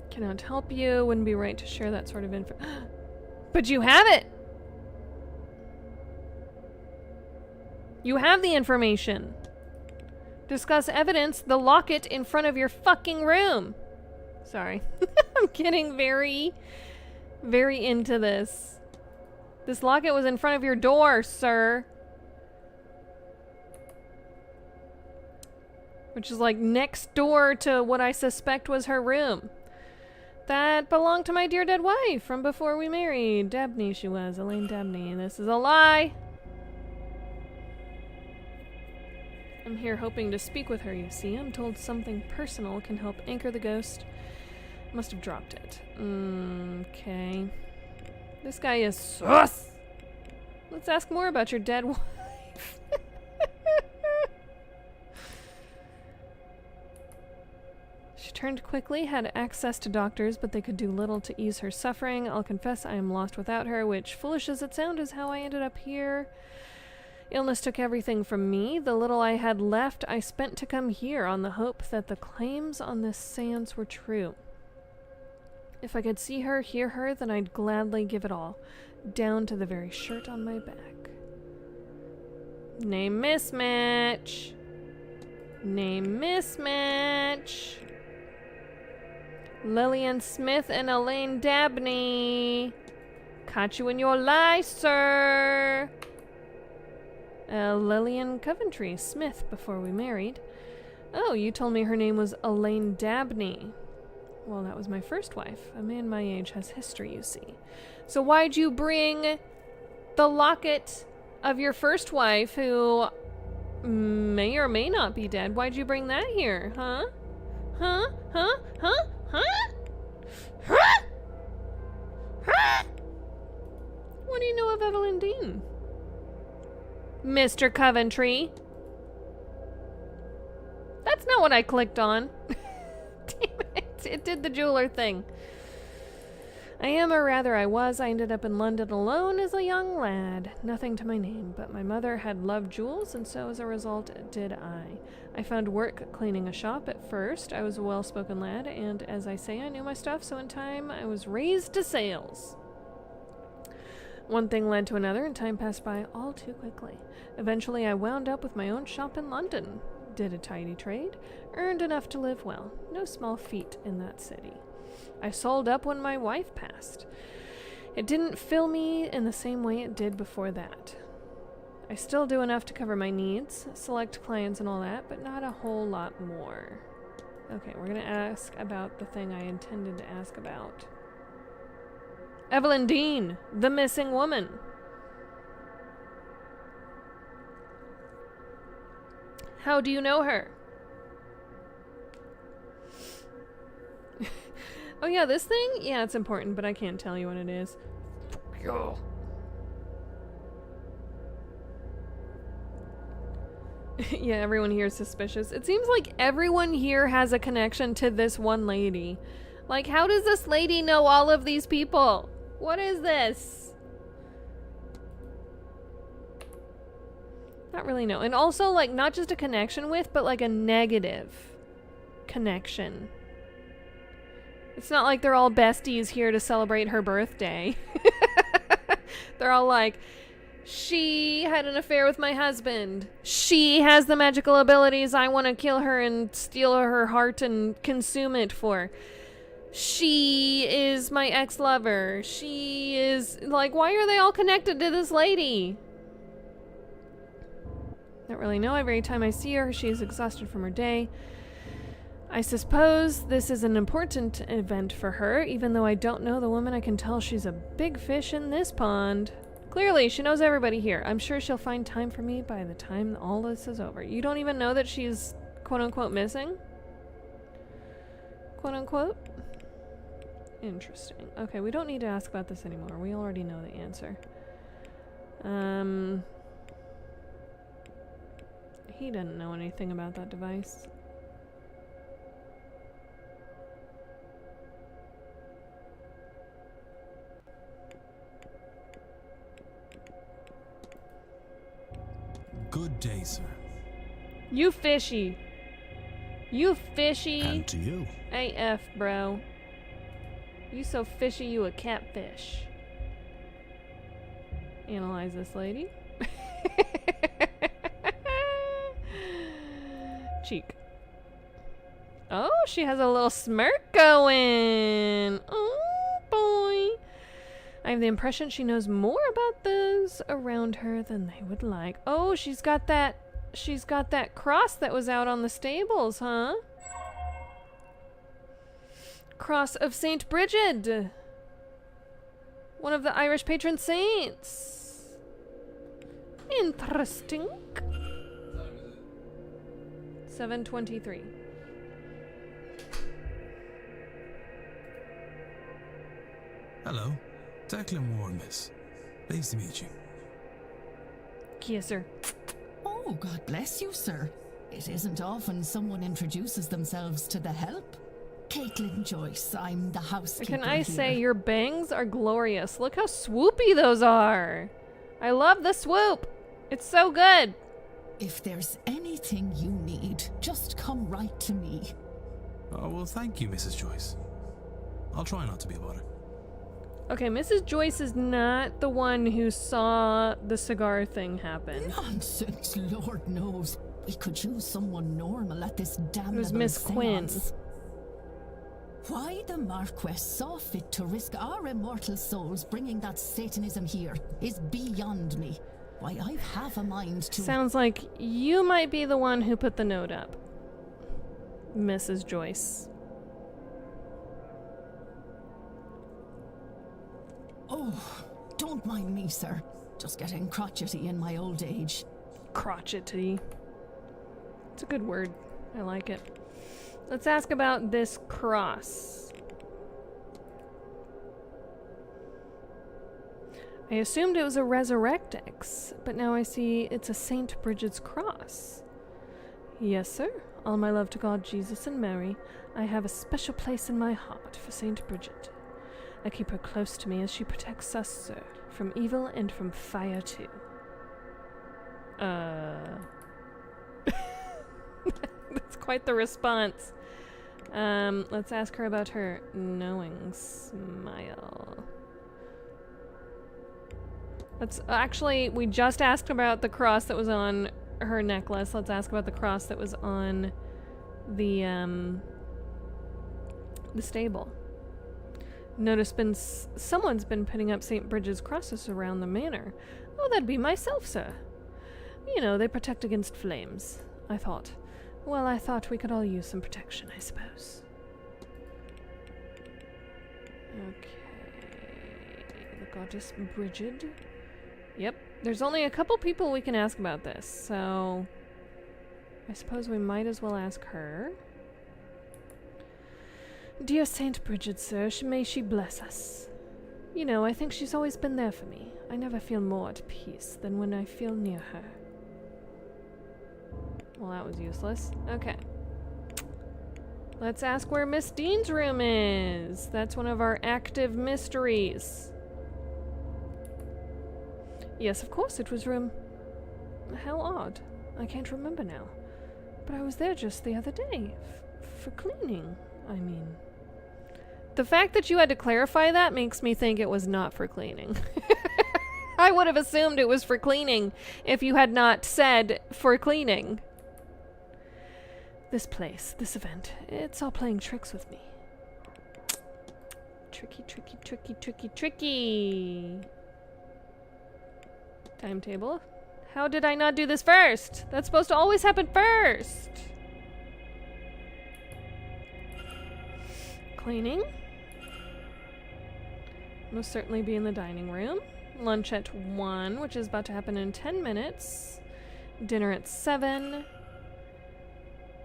Cannot help you. Wouldn't be right to share that sort of info. But you have it! You have the information. Discuss evidence, the locket in front of your fucking room. Sorry. I'm getting very into this. This locket was in front of your door, sir. Which is like next door to what I suspect was her room. That belonged to my dear dead wife from before we married. Dabney she was, Elaine Dabney. This is a lie. I'm here hoping to speak with her, you see. I'm told something personal can help anchor the ghost. Must have dropped it. Okay. This guy is sus! Let's ask more about your dead wife. She turned quickly, had access to doctors, but they could do little to ease her suffering. I'll confess I am lost without her, which, foolish as it sounds, is how I ended up here. Illness took everything from me. The little I had left I spent to come here on the hope that the claims on this seance were true. If I could see her, hear her, then I'd gladly give it all, down to the very shirt on my back. Name mismatch. Name mismatch. Lillian Smith and Elaine Dabney. Caught you in your lie, sir. Lillian Coventry Smith before we married. Oh, you told me her name was Elaine Dabney. Well, that was my first wife. A man my age has history, you see. So why'd you bring the locket of your first wife, who may or may not be dead? Why'd you bring that here, huh? Huh? Huh? Huh? Huh? Huh? Huh? What do you know of Evelyn Dean? Mr. Coventry. That's not what I clicked on. Damn it. It did the jeweler thing. I ended up in London alone as a young lad. Nothing to my name, but my mother had loved jewels, and so as a result did I. I found work cleaning a shop at first. I was a well-spoken lad, and as I say, I knew my stuff, so in time I was raised to sales. One thing led to another, and time passed by all too quickly. Eventually I wound up with my own shop in London. Did a tidy trade, earned enough to live well. No small feat in that city. I sold up when my wife passed. It didn't fill me in the same way it did before that. I still do enough to cover my needs, select clients and all that, but not a whole lot more. Okay, we're gonna ask about the thing I intended to ask about. Evelyn Dean, the missing woman. How do you know her? Oh yeah, this thing? Yeah, it's important, but I can't tell you what it is. Yo. Yeah, everyone here is suspicious. It seems like everyone here has a connection to this one lady. Like, how does this lady know all of these people? What is this? Not really know. And also, like, not just a connection with, but like a negative connection. It's not like they're all besties here to celebrate her birthday. They're all like, she had an affair with my husband. She has the magical abilities. I want to kill her and steal her heart and consume it for. She is my ex-lover. She is... Like, why are they all connected to this lady? Don't really know. Every time I see her, she is exhausted from her day. I suppose this is an important event for her. Even though I don't know the woman, I can tell she's a big fish in this pond. Clearly, she knows everybody here. I'm sure she'll find time for me by the time all this is over. You don't even know that she's quote-unquote missing? Quote-unquote? Interesting. Okay, we don't need to ask about this anymore. We already know the answer. He didn't know anything about that device. Good day, sir. You fishy. You fishy. And to you. AF, bro. You so fishy, you a catfish. Analyze this lady. Cheek. Oh, she has a little smirk going. Oh, boy. I have the impression she knows more about those around her than they would like. Oh, she's got that cross that was out on the stables, huh? Cross of Saint Bridget. One of the Irish patron saints. Interesting. 7:23. Hello. Declan Ward, miss. Pleased to meet you. Yes, sir. Oh, God bless you, sir. It isn't often someone introduces themselves to the help. Caitlin Joyce, I'm the housekeeper. Can I say here. your bangs are glorious? Look how swoopy those are. I love the swoop. It's so good. If there's anything you need, just come right to me. Oh, well, thank you, Mrs. Joyce. I'll try not to be about it. Okay, Mrs. Joyce is not the one who saw the cigar thing happen. Nonsense, Lord knows. We could use someone normal at this damnable It was Miss Quinn. seance. Why the Marquess saw fit to risk our immortal souls bringing that Satanism here is beyond me. Why, I have a mind to... Sounds like you might be the one who put the note up, Mrs. Joyce. Oh, don't mind me, sir. Just getting crotchety in my old age. Crotchety. It's a good word. I like it. Let's ask about this cross. I assumed it was a Resurrectix, but now I see it's a Saint Bridget's cross. Yes, sir. All my love to God, Jesus, and Mary, I have a special place in my heart for Saint Bridget. I keep her close to me as she protects us, sir, from evil and from fire, too. That's quite the response. Let's ask her about her knowing smile. Let's actually, we just asked about the cross that was on her necklace. Let's ask about the cross that was on the stable. Notice someone's been putting up St. Bridget's crosses around the manor. Oh, that'd be myself, sir. You know, they protect against flames, I thought. Well, I thought we could all use some protection, I suppose. Okay. Goddess Brigid. Yep, there's only a couple people we can ask about this, so I suppose we might as well ask her. Dear Saint Brigid, sir, may she bless us. You know, I think she's always been there for me. I never feel more at peace than when I feel near her. Well, that was useless. Okay. Let's ask where Miss Dean's room is. That's one of our active mysteries. Yes, of course, it was room... How odd. I can't remember now. But I was there just the other day. For cleaning, I mean. The fact that you had to clarify that makes me think it was not for cleaning. I would have assumed it was for cleaning if you had not said for cleaning. This place, this event, it's all playing tricks with me. Tricky, tricky, tricky, tricky, tricky. Timetable. How did I not do this first? That's supposed to always happen first. Cleaning. Most certainly be in the dining room. Lunch at 1, which is about to happen in 10 minutes. Dinner at 7.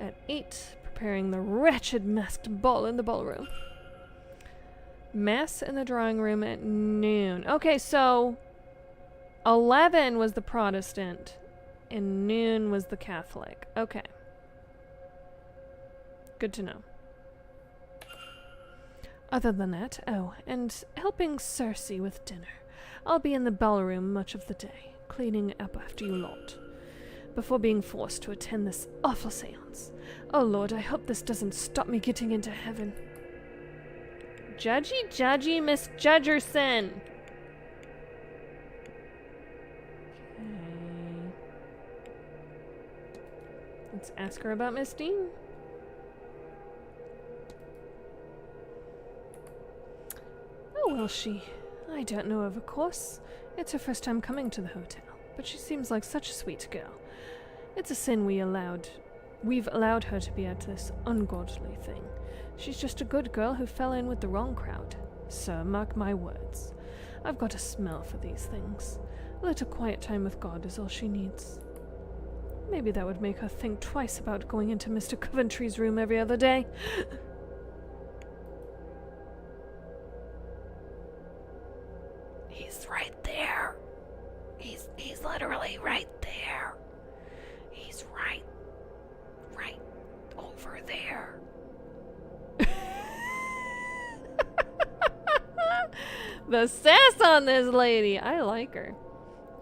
At 8, preparing the wretched masked ball in the ballroom. Mass in the drawing room at noon. Okay, so 11 was the Protestant and noon was the Catholic. Okay. Good to know. Other than that, oh, and helping Cersei with dinner. I'll be in the ballroom much of the day, cleaning up after you lot, before being forced to attend this awful seance. Oh Lord, I hope this doesn't stop me getting into heaven. Judgy, judgy, Miss Judgerson. Okay. Let's ask her about Miss Dean. Oh, will she? I don't know of course. It's her first time coming to the hotel, but she seems like such a sweet girl. It's a sin we've allowed her to be at this ungodly thing. She's just a good girl who fell in with the wrong crowd. Sir, mark my words. I've got a smell for these things. A little quiet time with God is all she needs. Maybe that would make her think twice about going into Mr. Coventry's room every other day. He's right there. He's literally right there. He's right over there. The sass on this lady. I like her.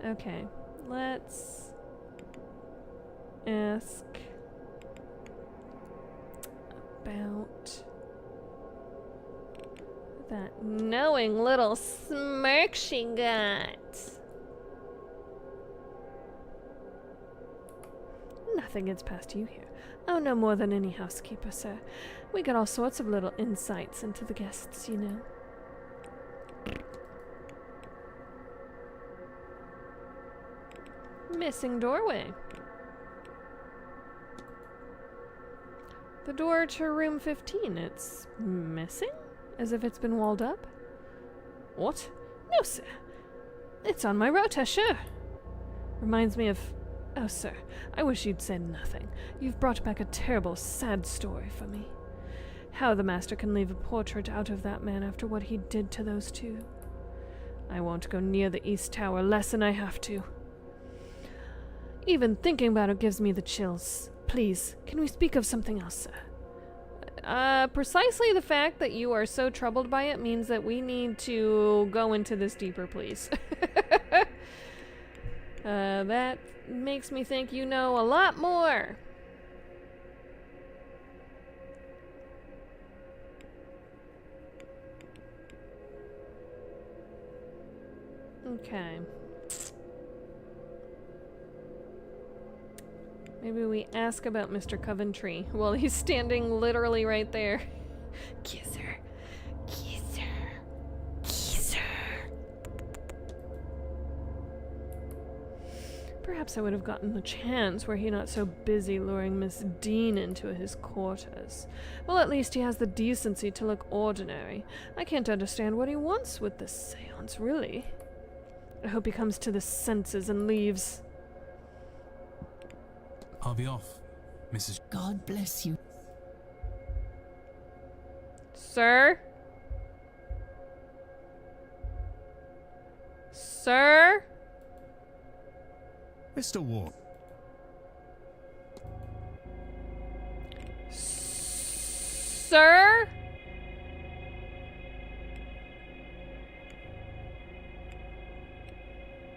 Okay, let's ask about that knowing little smirk she got. Nothing gets past you here. Oh, no more than any housekeeper, sir. We get all sorts of little insights into the guests, you know. Missing doorway. The door to room 15, it's missing? As if it's been walled up? What? No, sir. It's on my rota, sure. Reminds me of... Oh, sir, I wish you'd said nothing. You've brought back a terrible, sad story for me. How the master can leave a portrait out of that man after what he did to those two. I won't go near the East Tower less than I have to. Even thinking about it gives me the chills. Please, can we speak of something else, sir? Precisely the fact that you are so troubled by it means that we need to go into this deeper, please. That makes me think you know a lot more. Okay. Maybe we ask about Mr. Coventry while he's standing literally right there. Kiss her. Kiss her. Kiss her. Perhaps I would have gotten the chance were he not so busy luring Miss Dean into his quarters. Well, at least he has the decency to look ordinary. I can't understand what he wants with this seance, really. I hope he comes to his senses and leaves. I'll be off, Mrs. God bless you. Sir? Sir? Mr. Ward. Sir?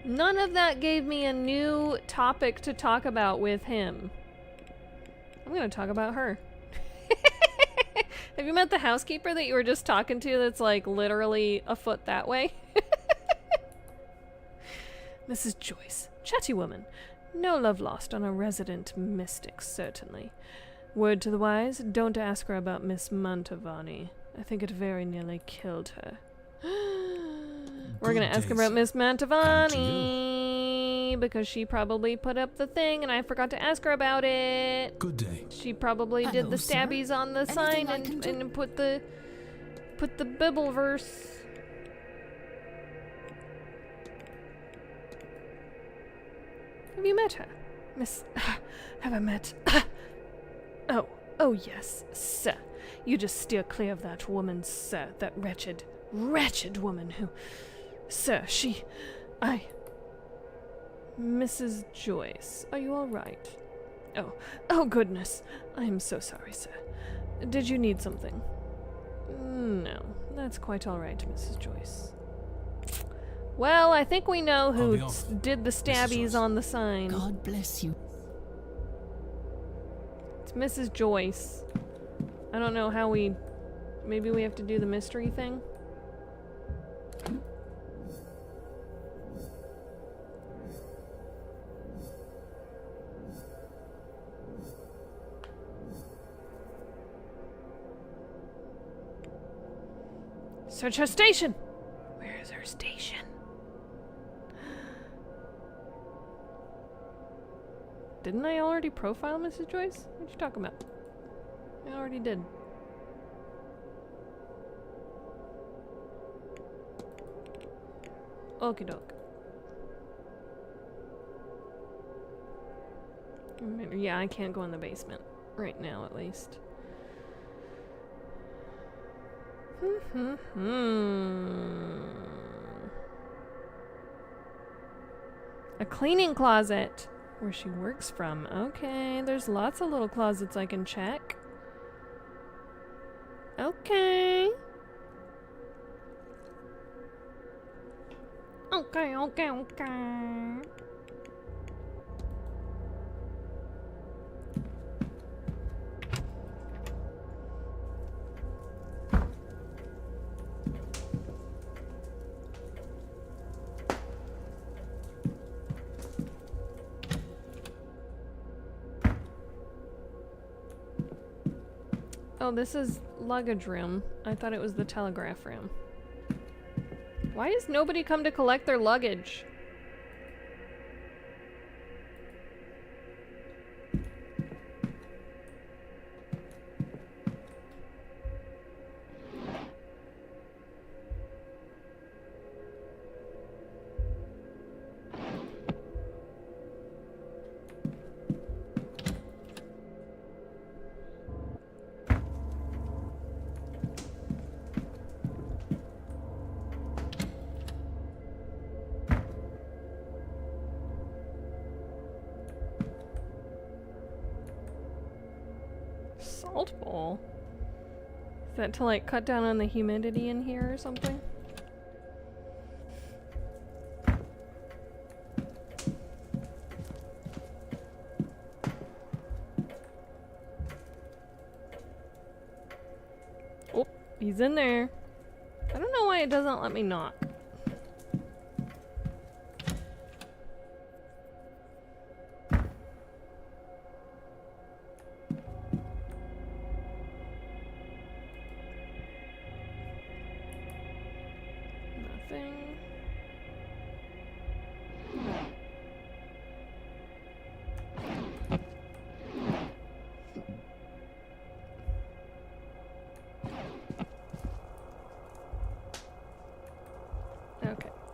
None of that gave me a new topic to talk about with him. I'm gonna talk about her. Have you met the housekeeper that you were just talking to that's like literally a foot that way? Mrs. Joyce, chatty woman. No love lost on a resident mystic, certainly. Word to the wise, don't ask her about Miss Mantovani. I think it very nearly killed her. We're gonna ask her about Miss Mantovani because she probably put up the thing and I forgot to ask her about it. Good day. She probably did the stabbies on the sign and put the Bible verse. Have you met her? Miss... have I met... Oh yes, sir. You just steer clear of that woman, sir. That wretched, wretched woman who... Sir, Mrs. Joyce, are you all right? Oh goodness. I am so sorry, sir. Did you need something? No, that's quite all right, Mrs. Joyce. Well, I think we know who did the stabbies on the sign. God bless you. It's Mrs. Joyce. I don't know how we... Maybe we have to do the mystery thing? Search her station! Where is her station? Didn't I already profile Mrs. Joyce? What you talking about? I already did. Okie doke. Yeah, I can't go in the basement. Right now, at least. A cleaning closet. Where she works from. Okay, there's lots of little closets I can check. Okay. Okay. Oh, this is luggage room. I thought it was the telegraph room. Why has nobody come to collect their luggage? Salt bowl? Is that to like cut down on the humidity in here or something? Oh, he's in there. I don't know why it doesn't let me knock.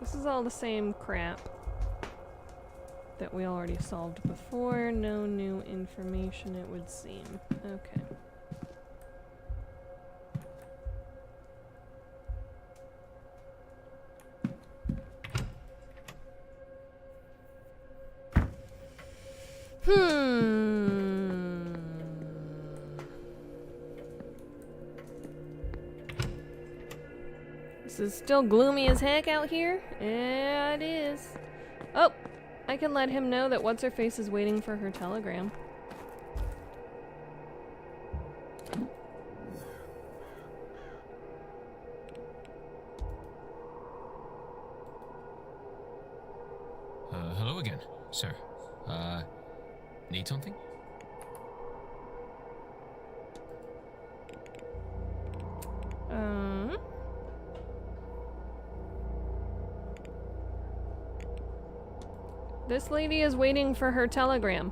This is all the same crap that we already solved before. No new information, it would seem. Okay. This is still gloomy as heck out here. Yeah, it is. Oh, I can let him know that What's-Her-Face is waiting for her telegram. Hello again, sir. Need something? This lady is waiting for her telegram.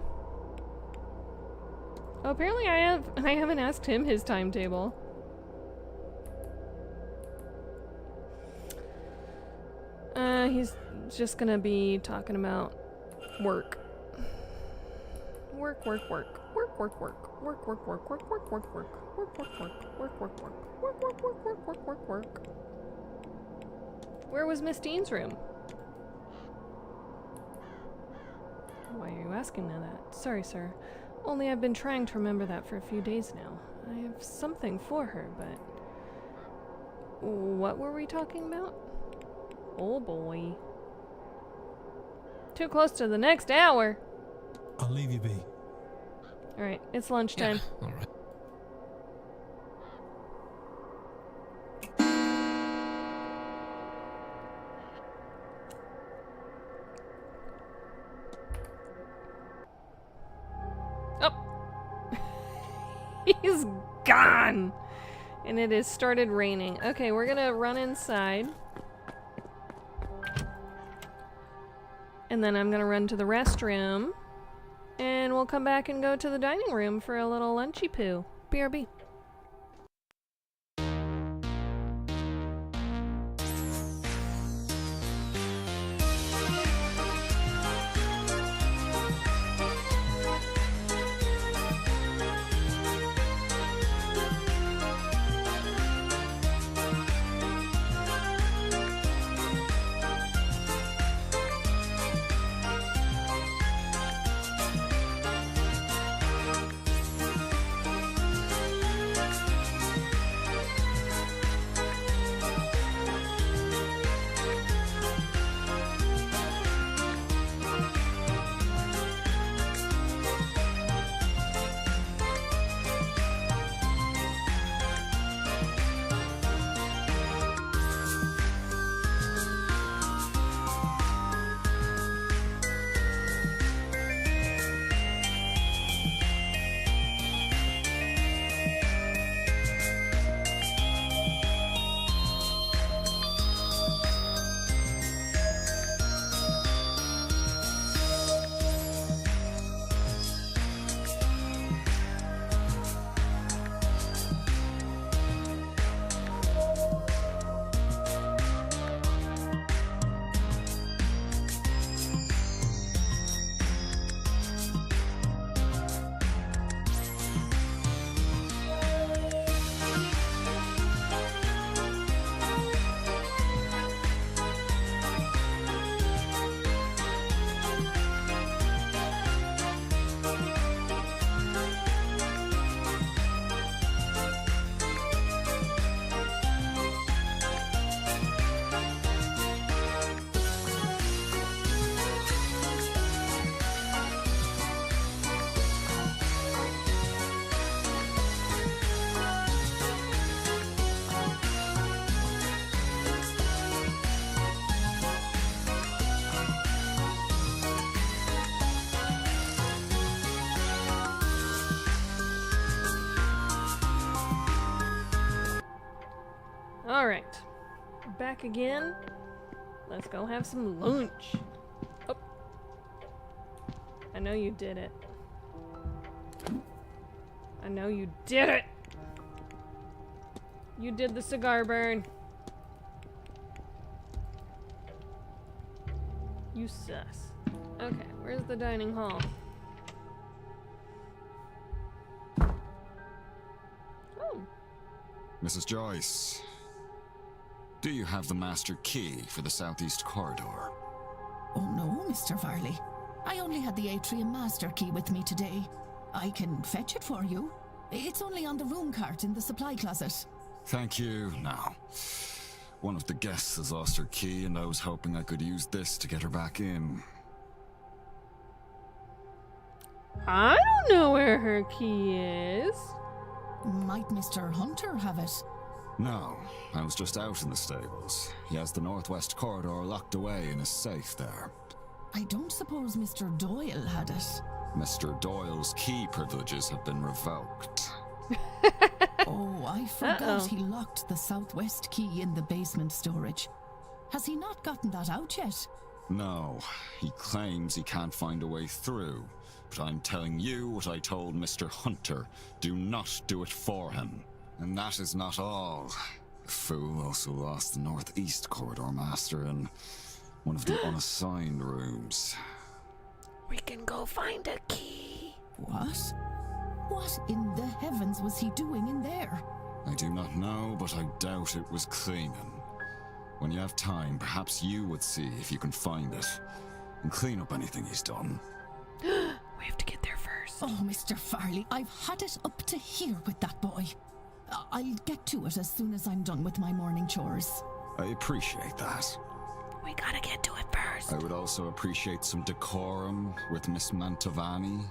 Oh, apparently I haven't asked him his timetable. He's just gonna be talking about work. Work. Where was Miss Dean's room? Why are you asking now that? Sorry, sir. Only I've been trying to remember that for a few days now. I have something for her, but... What were we talking about? Oh boy. Too close to the next hour! I'll leave you be. Alright, it's lunchtime. Yeah, alright. He's gone! And it has started raining. Okay, we're gonna run inside. And then I'm gonna run to the restroom. And we'll come back and go to the dining room for a little lunchy poo. BRB. Alright. Back again. Let's go have some lunch. Oh. I know you did it. I know you did it! You did the cigar burn. You sus. Okay, where's the dining hall? Oh. Mrs. Joyce, do you have the master key for the southeast corridor? Oh no, Mr. Varley. I only had the atrium master key with me today. I can fetch it for you. It's only on the room cart in the supply closet. Thank you. Now, one of the guests has lost her key, and I was hoping I could use this to get her back in. I don't know where her key is. Might Mr. Hunter have it? No, I was just out in the stables. He has the northwest corridor locked away in his safe there. I don't suppose Mr. Doyle had it. Mr. Doyle's key privileges have been revoked. Oh, I forgot he locked the southwest key in the basement storage. Has he not gotten that out yet? No, he claims he can't find a way through. But I'm telling you what I told Mr. Hunter. Do not do it for him. And that is not all. The fool also lost the northeast corridor master in one of the unassigned rooms. We can go find a key. What? What in the heavens was he doing in there? I do not know, but I doubt it was cleaning. When you have time, perhaps you would see if you can find it and clean up anything he's done. We have to get there first. Oh, Mr. Farley, I've had it up to here with that boy. I'll get to it as soon as I'm done with my morning chores. I appreciate that. We gotta get to it first. I would also appreciate some decorum with Miss Mantovani.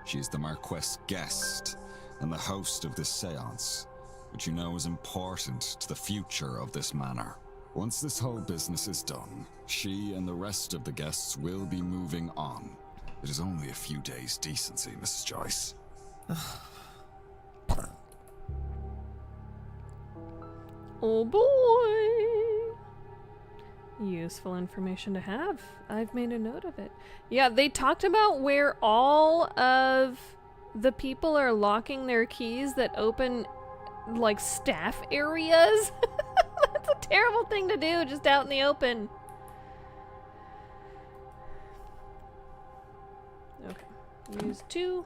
She's the Marquess guest and the host of this seance, which you know is important to the future of this manor. Once this whole business is done, she and the rest of the guests will be moving on. It is only a few days' decency, Mrs. Joyce. Oh boy. Useful information to have. I've made a note of it. Yeah, they talked about where all of the people are locking their keys that open, like, staff areas. That's a terrible thing to do, just out in the open. Okay, use 2.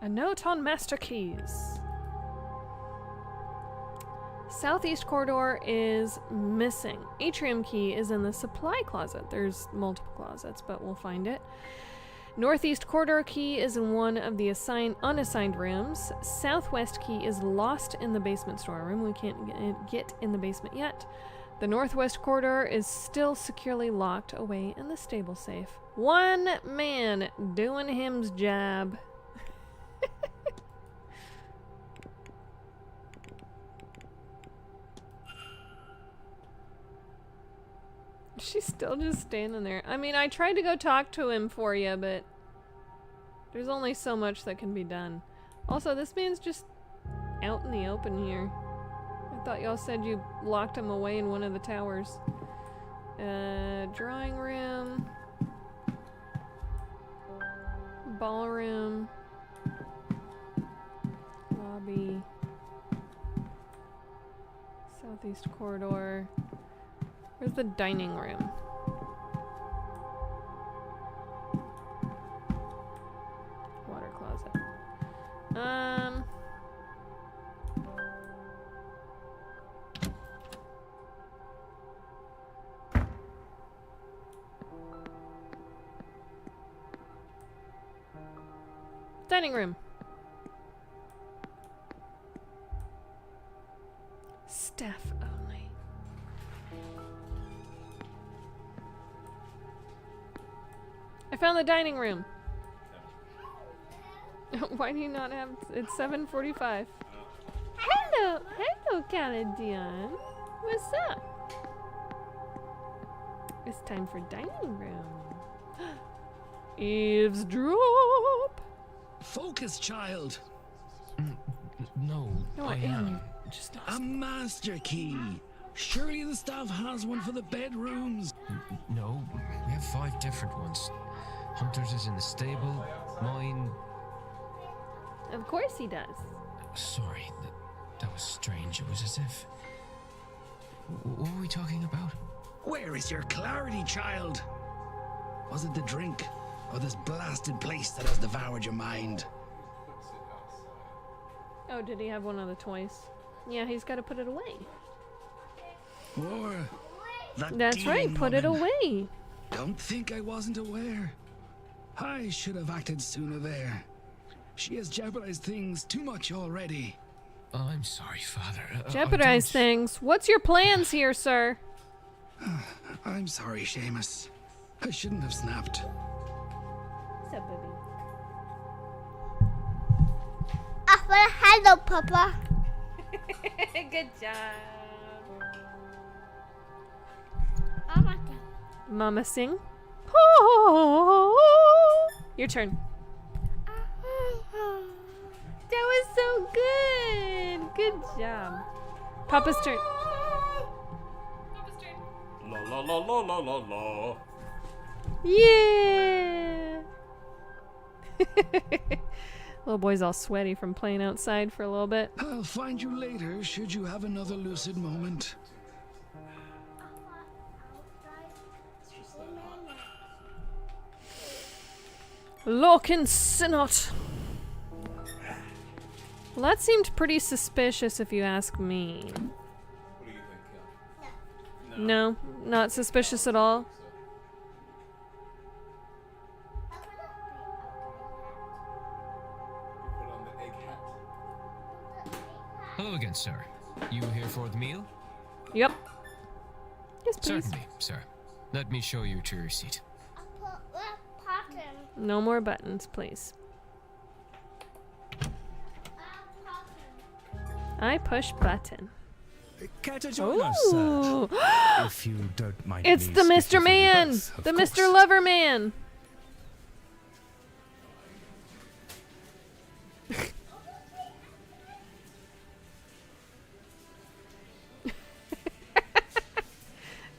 A note on master keys. Southeast corridor is missing. Atrium key is in the supply closet. There's multiple closets, but we'll find it. Northeast corridor key is in one of the unassigned rooms. Southwest key is lost in the basement storeroom. We can't get in the basement yet. The northwest corridor is still securely locked away in the stable safe. One man doing him's job. She's still just standing there. I mean, I tried to go talk to him for you, but there's only so much that can be done. Also, this man's just out in the open here. I thought y'all said you locked him away in one of the towers. Drawing room. Ballroom. Lobby. Southeast corridor. Where's the dining room? Water closet. Dining room. Staff only. I found the dining room. Why do you not have... It's 7:45. Hello, Caladion. What's up? It's time for dining room. Eavesdrop. Focus, child. No, I am. Just a master key. Surely the staff has one for the bedrooms. No, we have 5 different ones. Hunter's is in the stable, mine... Of course he does. Sorry, That was strange. It was as if... What were we talking about? Where is your clarity, child? Was it the drink, or this blasted place that has devoured your mind? Oh, did he have one of the toys? Yeah, he's got to put it away. Or that That's right, dealing put it woman. away. Don't think I wasn't aware. I should have acted sooner there. She has jeopardized things too much already. Oh, I'm sorry, Father. Jeopardize things. What's your plans here, sir? I'm sorry, Seamus. I shouldn't have snapped. What's up, baby? Hello, Papa. Good job. Mama sing. Your turn. That was so good. Good job. Papa's turn. La la la la la la la. Yeah. Little boy's all sweaty from playing outside for a little bit. I'll find you later should you have another lucid moment. Larkin Synod. Well, that seemed pretty suspicious if you ask me. What do you think, Kel? No, not suspicious at all. Hello again, sir. You here for the meal? Yep. Yes, please. Certainly, sir. Let me show you to your seat. No more buttons, please. I push button. Care to join us, sir? Ooh. If you don't mind It's me the speaking Mr. for you Man! both, of The course. Mr. Lover Man!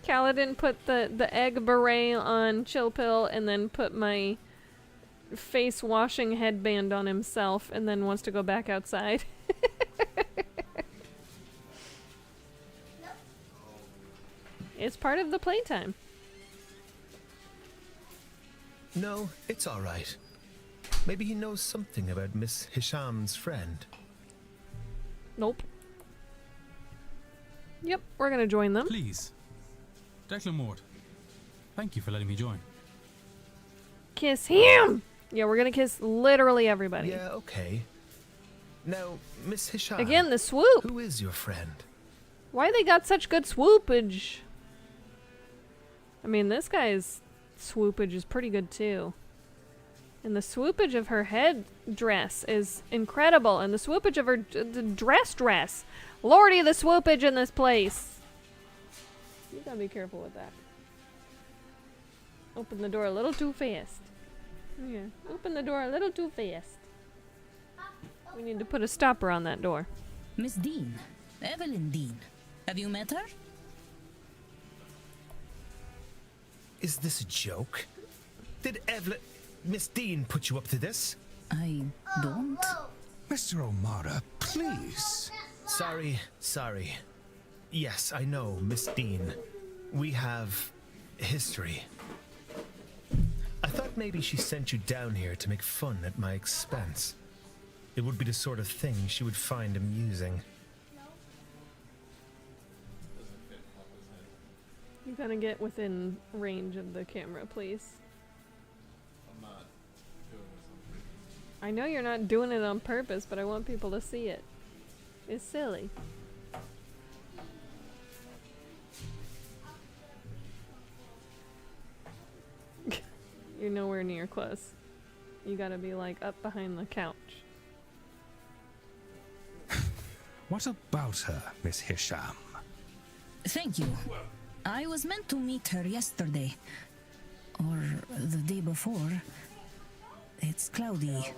Kaladin put the egg beret on Chill Pill and then put my face washing headband on himself and then wants to go back outside. It's part of the playtime. No, it's all right. Maybe he knows something about Miss Hisham's friend. Nope. Yep, we're gonna join them. Please. Declan Mort, thank you for letting me join. Kiss him! Yeah, we're gonna kiss literally everybody. Yeah, okay. Now, Miss Hisham. Again, the swoop! Who is your friend? Why they got such good swoopage? I mean, this guy's swoopage is pretty good too. And the swoopage of her head dress is incredible. And the swoopage of her dress. Lordy, the swoopage in this place. You gotta be careful with that. Open the door a little too fast. Yeah, open the door a little too fast. We need to put a stopper on that door. Miss Dean. Evelyn Dean. Have you met her? Is this a joke? Did Miss Dean put you up to this? I don't. Mr. O'Mara, please. Sorry. Yes, I know, Miss Dean. We have history. I thought maybe she sent you down here to make fun at my expense. It would be the sort of thing she would find amusing. You gotta get within range of the camera, please. I'm not doing this on purpose. I know you're not doing it on purpose, but I want people to see it. It's silly. You're nowhere near close. You gotta be like up behind the couch. What about her, Miss Hisham? Thank you. I was meant to meet her yesterday. Or the day before. It's cloudy.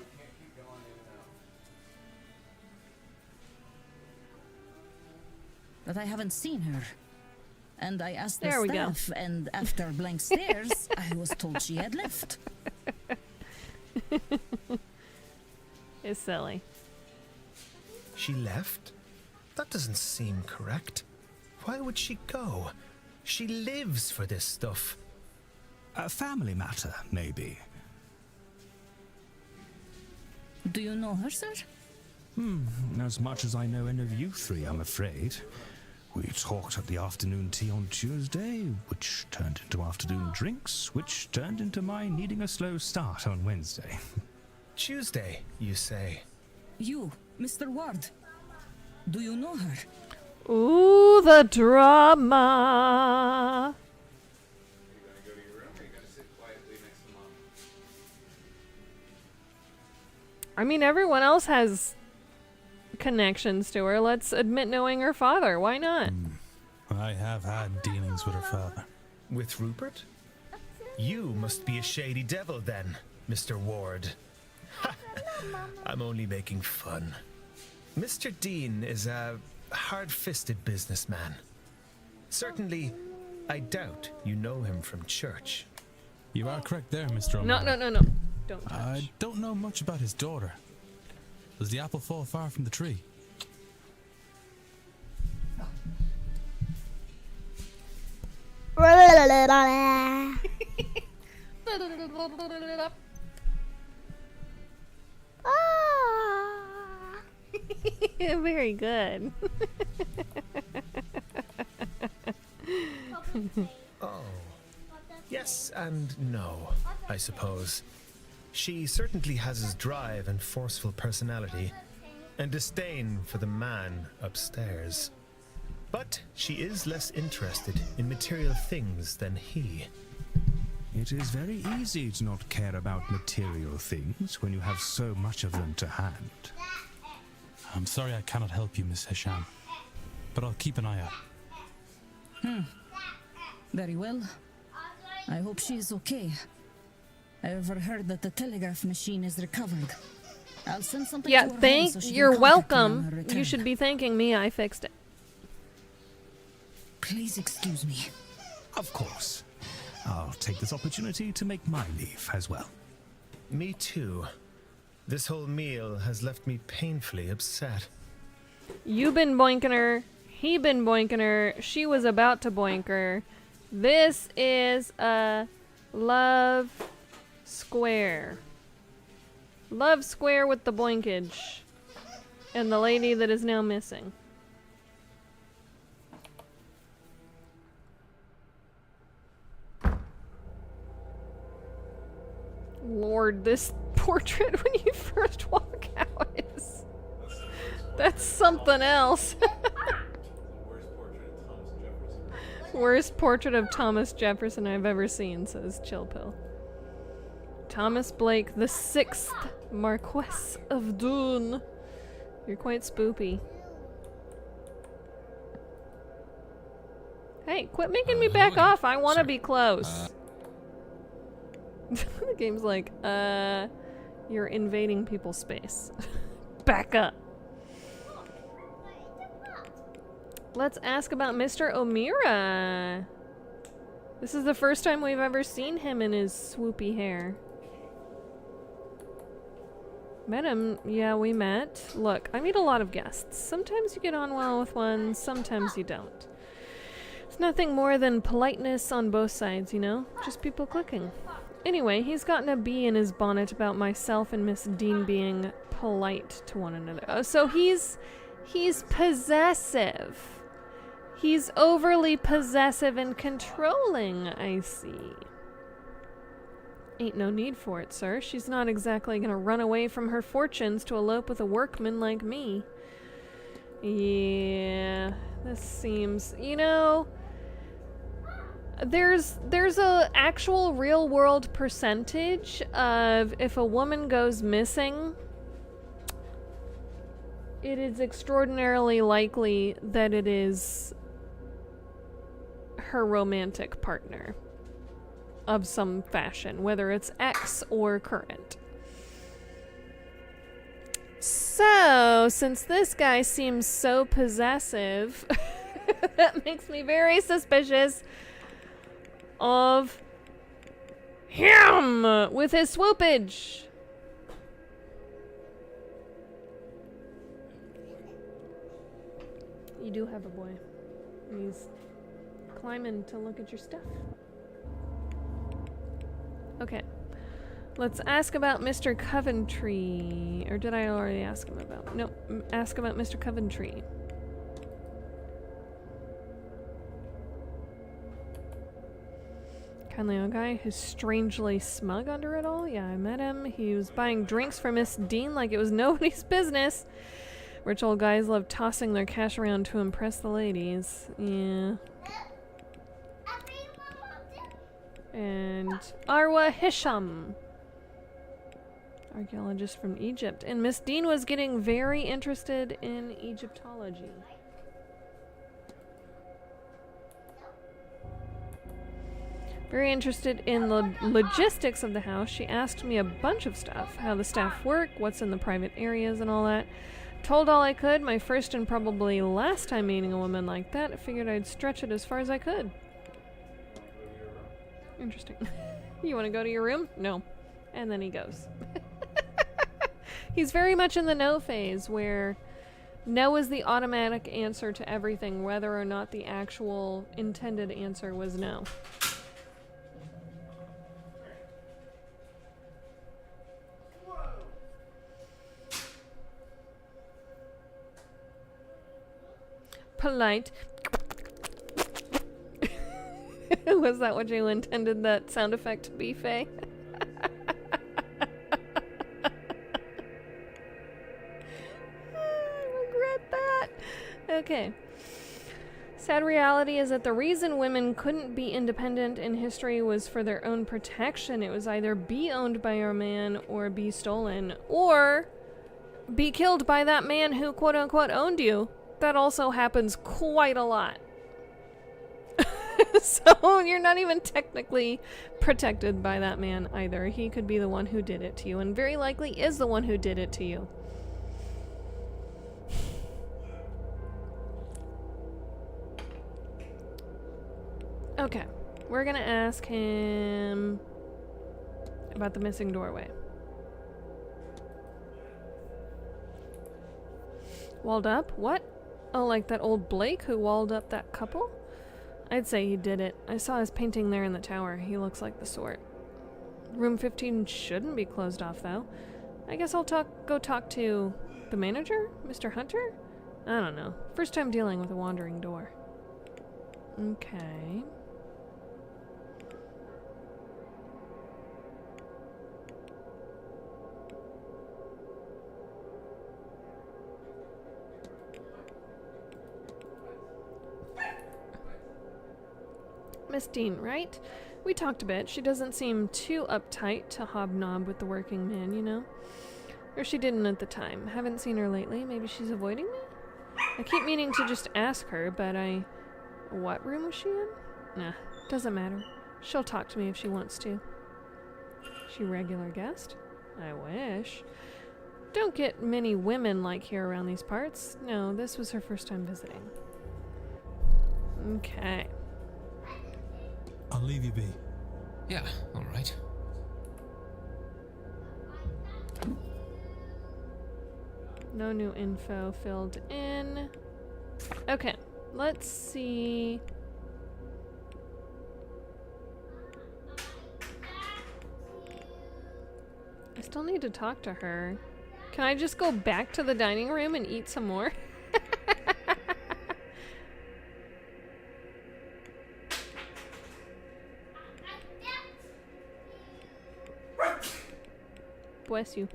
But I haven't seen her. And I asked the There we go. staff, and after blank stares, I was told she had left. It's silly. She left? That doesn't seem correct. Why would she go? She lives for this stuff. A family matter, maybe. Do you know her, sir? As much as I know any of you three, I'm afraid. We talked at the afternoon tea on Tuesday, which turned into afternoon drinks, which turned into my needing a slow start on Wednesday. Tuesday, you say? You, Mr. Ward. Do you know her? Ooh, the drama. I mean, everyone else has connections to her. Let's admit knowing her father. Why not? I have had dealings with her father. With Rupert? You must be a shady devil then, Mr. Ward. I'm only making fun. Mr. Dean is a hard-fisted businessman. Certainly, I doubt you know him from church. You are correct there, Mr. No, O'Mara. no. Don't touch. I don't know much about his daughter. Does the apple fall far from the tree? Very good. Oh. Yes and no, I suppose. She certainly has his drive and forceful personality, and disdain for the man upstairs. But she is less interested in material things than he. It is very easy to not care about material things when you have so much of them to hand. I'm sorry I cannot help you, Miss Hisham, but I'll keep an eye out. Very well. I hope she is okay. I overheard that the telegraph machine is recovered. I'll send something to her home so she can you're contact me on her welcome. return. You should be thanking me. I fixed it. Please excuse me. Of course. I'll take this opportunity to make my leave as well. Me too. This whole meal has left me painfully upset. You been boinking her. He been boinking her. She was about to boink her. This is a love square. Love square with the boinkage. And the lady that is now missing. Lord, this portrait when you first walk out is... That's something else. Worst portrait of Thomas Jefferson I've ever seen, says Chillpill. Thomas Blake, the 6th Marquess of Doon. You're quite spoopy. Hey, quit making me back off. I want to be close. The game's like, you're invading people's space. Back up. Let's ask about Mr. O'Meara. This is the first time we've ever seen him in his swoopy hair. Met him? Yeah, we met. Look, I meet a lot of guests. Sometimes you get on well with one, sometimes you don't. It's nothing more than politeness on both sides, you know? Just people clicking. Anyway, he's gotten a bee in his bonnet about myself and Miss Dean being polite to one another. Oh, so he's possessive. He's overly possessive and controlling, I see. Ain't no need for it, sir. She's not exactly gonna run away from her fortunes to elope with a workman like me. Yeah, this seems, you know... There's a actual real world percentage of if a woman goes missing, it is extraordinarily likely that it is her romantic partner of some fashion, whether it's ex or current. So, since this guy seems so possessive, that makes me very suspicious of him with his swoopage. You do have a boy. And he's climbing to look at your stuff. Okay. Let's ask about Mr. Coventry. Or did I already ask him about? No, ask about Mr. Coventry. Kindly old guy who's strangely smug under it all. Yeah, I met him. He was buying drinks for Miss Dean like it was nobody's business. Rich old guys love tossing their cash around to impress the ladies. Yeah. And Arwa Hisham, archaeologist from Egypt. And Miss Dean was getting very interested in Egyptology. Very interested in the logistics of the house. She asked me a bunch of stuff. How the staff work, what's in the private areas and all that. Told all I could. My first and probably last time meeting a woman like that. I figured I'd stretch it as far as I could. Interesting. You want to go to your room? No. And then he goes. He's very much in the no phase, where no is the automatic answer to everything, whether or not the actual intended answer was no. Polite. Was that what you intended that sound effect to be, Faye? I regret that. Okay. Sad reality is that the reason women couldn't be independent in history was for their own protection. It was either be owned by your man or be stolen, or be killed by that man who quote-unquote owned you. That also happens quite a lot. So you're not even technically protected by that man either. He could be the one who did it to you, and very likely is the one who did it to you. Okay, we're gonna ask him about the missing doorway. Walled up? What? Oh, like that old Blake who walled up that couple? I'd say he did it. I saw his painting there in the tower. He looks like the sort. Room 15 shouldn't be closed off, though. I guess I'll go talk to the manager? Mr. Hunter? I don't know. First time dealing with a wandering door. Okay. Miss Dean, right? We talked a bit. She doesn't seem too uptight to hobnob with the working man, you know? Or she didn't at the time. Haven't seen her lately. Maybe she's avoiding me? I keep meaning to just ask her, but what room was she in? Nah, doesn't matter. She'll talk to me if she wants to. She a regular guest? I wish. Don't get many women like here around these parts. No, this was her first time visiting. Okay. I'll leave you be. Yeah, alright. No new info filled in. Okay, let's see. I still need to talk to her. Can I just go back to the dining room and eat some more? Bless you.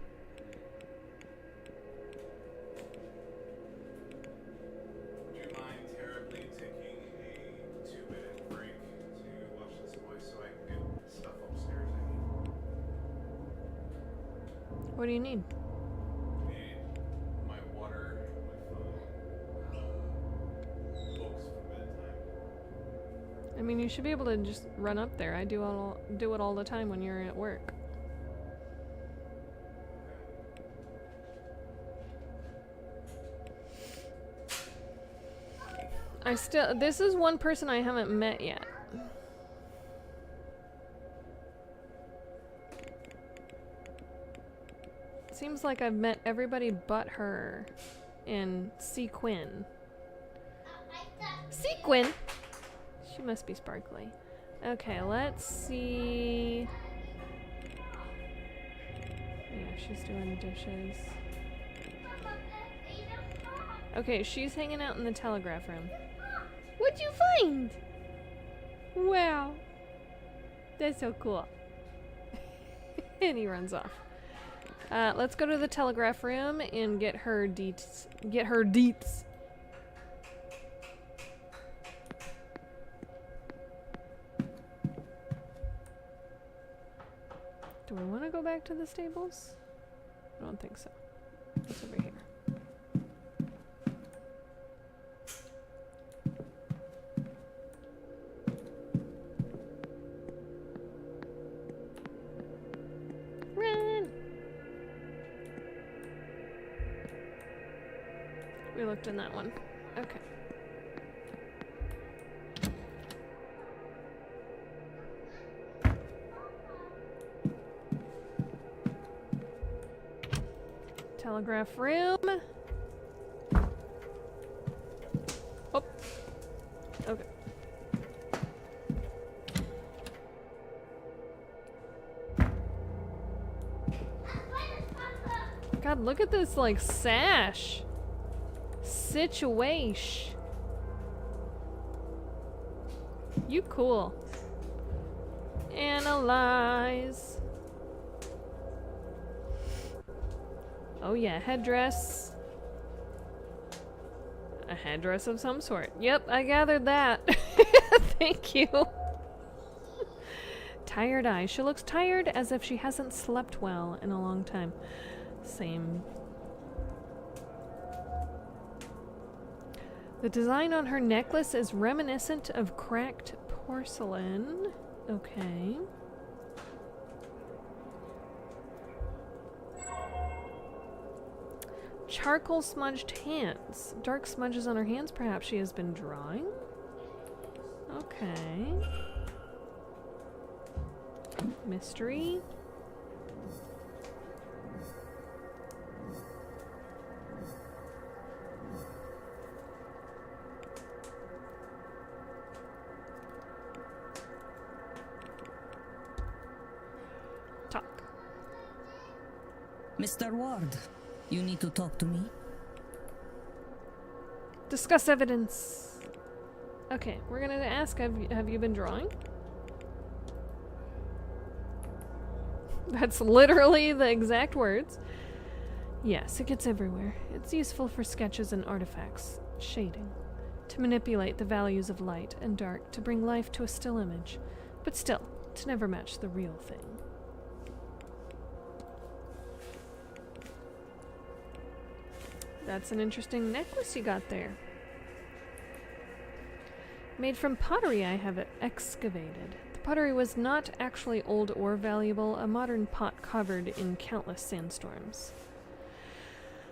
Would you mind terribly taking a 2-minute break to watch this boy so I can get stuff upstairs I need? What do you need? I need my water, my phone, books for bedtime. I mean, you should be able to just run up there. I do it all the time when you're at work. This is one person I haven't met yet. Seems like I've met everybody but her and C. Quinn. Sequin? She must be sparkly. Okay, let's see. Yeah, she's doing dishes. Okay, she's hanging out in the telegraph room. What'd you find? Wow. That's so cool. And he runs off. Let's go to the telegraph room and get her deets. Get her deets. Do I want to go back to the stables? I don't think so. It's over here. Run! We looked in that one. Okay. Telegraph room. Oh. Okay. God, look at this, like, sash. Situation. You cool. Analyze. Oh yeah, headdress. A headdress of some sort. Yep, I gathered that. Thank you. Tired eye. She looks tired, as if she hasn't slept well in a long time. Same. The design on her necklace is reminiscent of cracked porcelain. Okay. Charcoal smudged hands. Dark smudges on her hands. Perhaps she has been drawing. Okay. Mystery. Talk. Mr. Ward, you need to talk to me. Discuss evidence. Okay, we're gonna ask, have you been drawing? That's literally the exact words. Yes, it gets everywhere. It's useful for sketches and artifacts. Shading. To manipulate the values of light and dark to bring life to a still image. But still, to never match the real thing. That's an interesting necklace you got there. Made from pottery I have it excavated. The pottery was not actually old or valuable, a modern pot covered in countless sandstorms.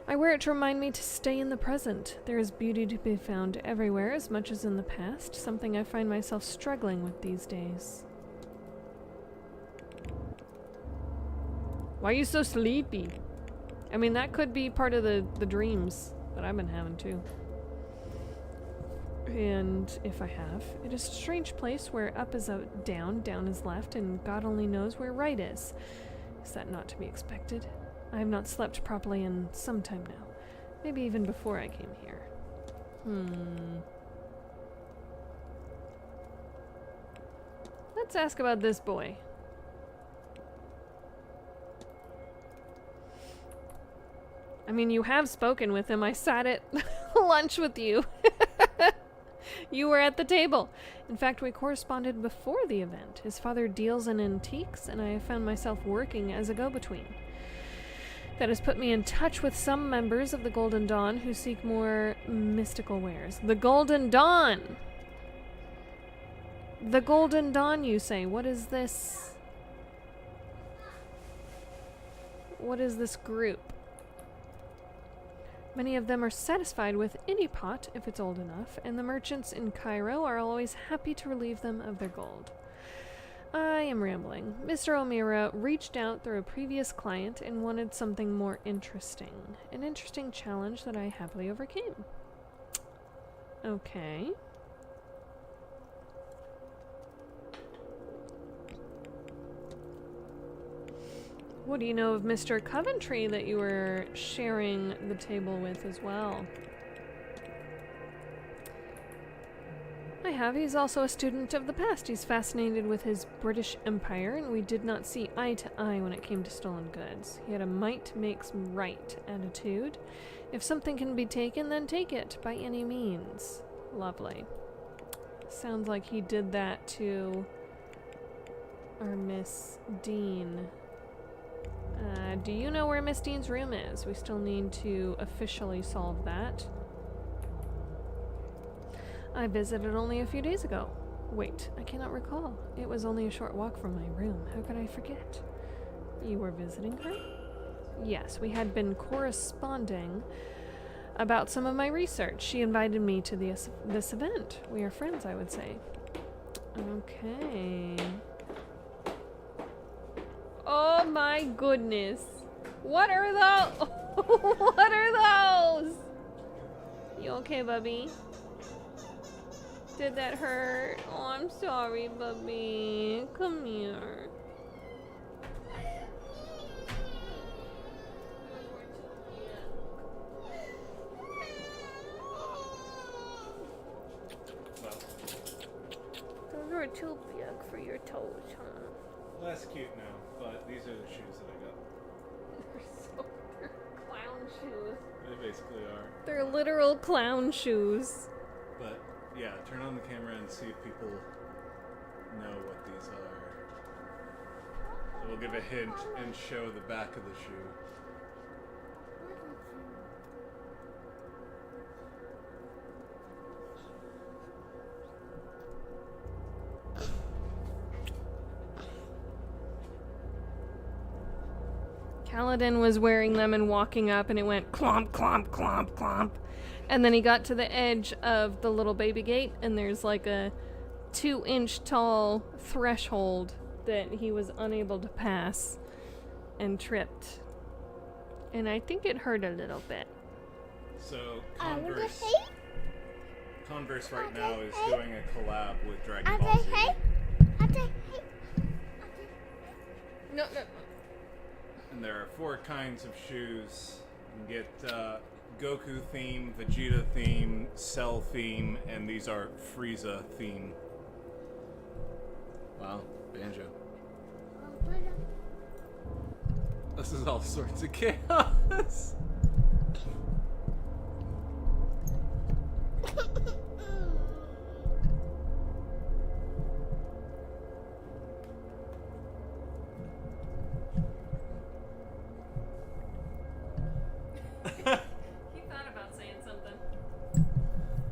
I wear it to remind me to stay in the present. There is beauty to be found everywhere as much as in the past, something I find myself struggling with these days. Why are you so sleepy? I mean, that could be part of the dreams that I've been having too. And if I have, it is a strange place where up is down, down is left, and God only knows where right is. Is that not to be expected? I have not slept properly in some time now. Maybe even before I came here. Let's ask about this boy. I mean, you have spoken with him. I sat at lunch with you. You were at the table. In fact, we corresponded before the event. His father deals in antiques, and I have found myself working as a go-between. That has put me in touch with some members of the Golden Dawn who seek more mystical wares. The Golden Dawn! The Golden Dawn, you say. What is this? What is this group? Many of them are satisfied with any pot if it's old enough, and the merchants in Cairo are always happy to relieve them of their gold. I am rambling. Mr. O'Meara reached out through a previous client and wanted something more interesting. An interesting challenge that I happily overcame. Okay. What do you know of Mr. Coventry that you were sharing the table with as well? I have. He's also a student of the past. He's fascinated with his British Empire, and we did not see eye to eye when it came to stolen goods. He had a might makes right attitude. If something can be taken, then take it, by any means. Lovely. Sounds like he did that to our Miss Dean. Do you know where Miss Dean's room is? We still need to officially solve that. I visited only a few days ago. Wait, I cannot recall. It was only a short walk from my room. How could I forget? You were visiting her? Yes, we had been corresponding about some of my research. She invited me to this event. We are friends, I would say. Okay. Oh my goodness. What are those? What are those? You okay, Bubby? Did that hurt? Oh, I'm sorry, Bubby. Come here. Those were too big for your toes, huh? Less cute now, but these are the shoes that I got. They're clown shoes. They basically are. They're literal clown shoes. But yeah, turn on the camera and see if people know what these are. So we'll give a hint and show the back of the shoe. Kaladin was wearing them and walking up, and it went clomp, clomp, clomp, clomp. And then he got to the edge of the little baby gate, and there's like a 2-inch tall threshold that he was unable to pass and tripped. And I think it hurt a little bit. So Converse right now is doing a collab with Dragon Ball Z. No. And there are 4 kinds of shoes. You can get Goku theme, Vegeta theme, Cell theme, and these are Frieza theme. Wow, Banjo. This is all sorts of chaos.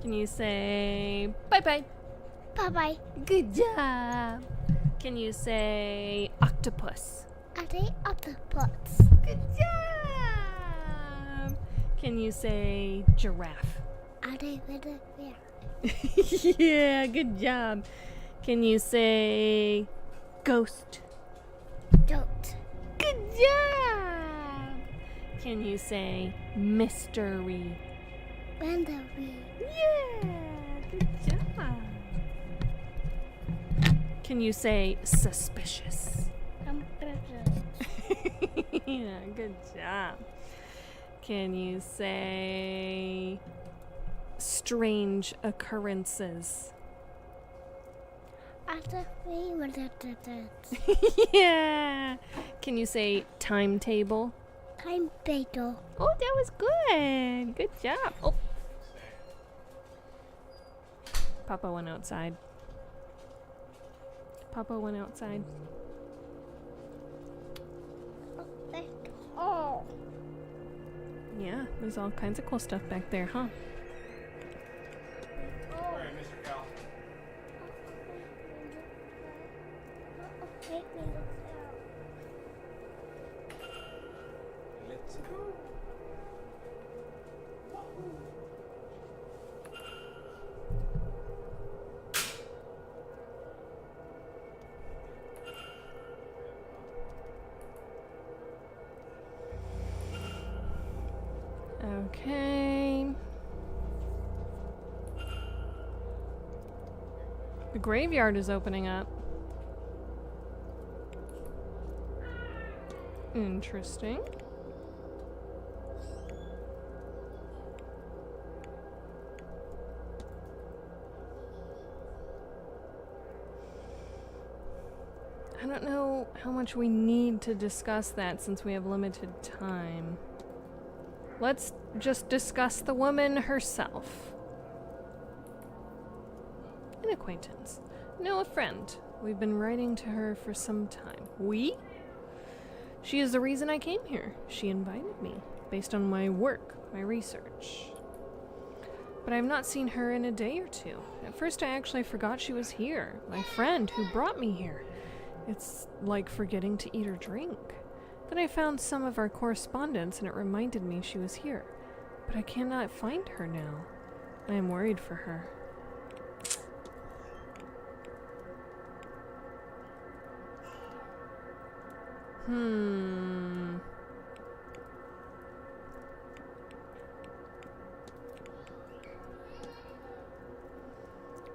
Can you say bye-bye? Bye-bye. Good job. Can you say octopus? I say octopus. Good job. Can you say giraffe? I say giraffe. Yeah, good job. Can you say ghost? Goat. Good job. Can you say mystery? Mystery. Yeah, good job. Can you say suspicious? Yeah, good job. Can you say strange occurrences? Yeah. Can you say timetable? Timetable. Oh, that was good. Good job. Oh. Papa went outside. Papa went outside. Oh. Yeah, there's all kinds of cool stuff back there, huh? Alright, Mr. Cal. Let's go. Okay. The graveyard is opening up. Interesting. I don't know how much we need to discuss that since we have limited time. Let's just discuss the woman herself. An acquaintance. No, a friend. We've been writing to her for some time. We? She is the reason I came here. She invited me, based on my work, my research. But I have not seen her in a day or two. At first I actually forgot she was here, my friend who brought me here. It's like forgetting to eat or drink. Then I found some of our correspondence and it reminded me she was here. But I cannot find her now. I am worried for her.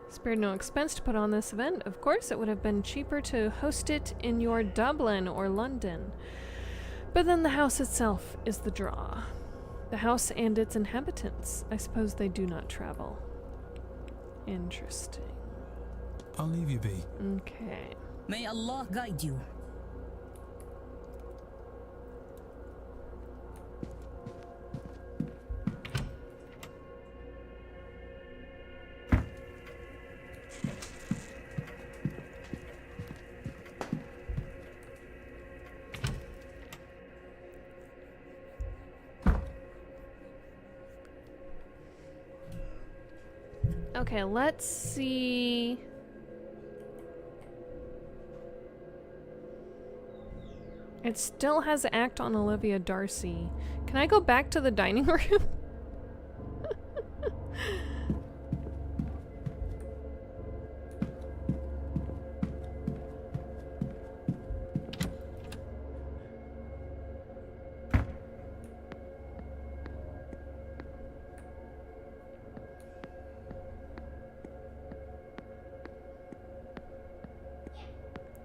Spared no expense to put on this event. Of course, it would have been cheaper to host it in your Dublin or London. But then the house itself is the draw. The house and its inhabitants. I suppose they do not travel. Interesting. I'll leave you be. Okay. May Allah guide you. Okay, let's see. It still has act on Olivia Darcy. Can I go back to the dining room?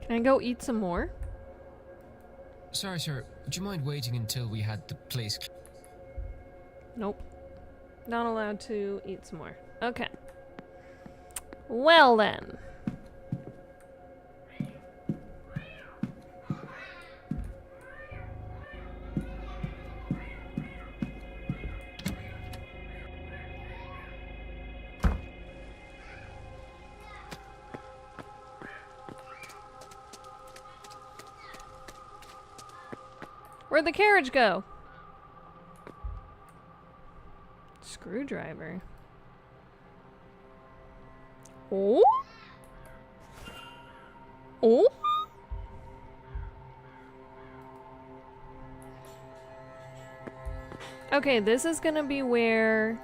Can I go eat some more? Sorry, sir. Would you mind waiting until we had the place? Nope. Not allowed to eat some more. Okay. Well then. Where'd the carriage go? Screwdriver. Oh? Oh? Okay, this is gonna be where...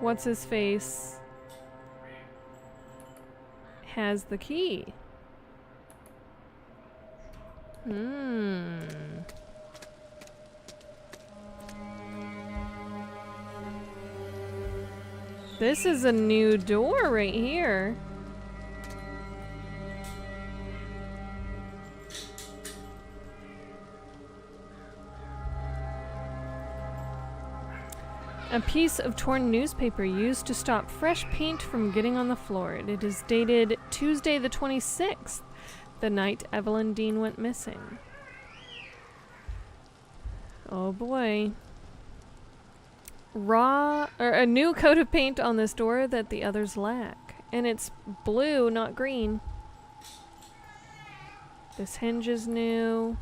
What's his face has the key. This is a new door right here. A piece of torn newspaper used to stop fresh paint from getting on the floor. It is dated Tuesday the 26th, the night Evelyn Dean went missing. Oh boy. A new coat of paint on this door that the others lack. And it's blue, not green. This hinge is new.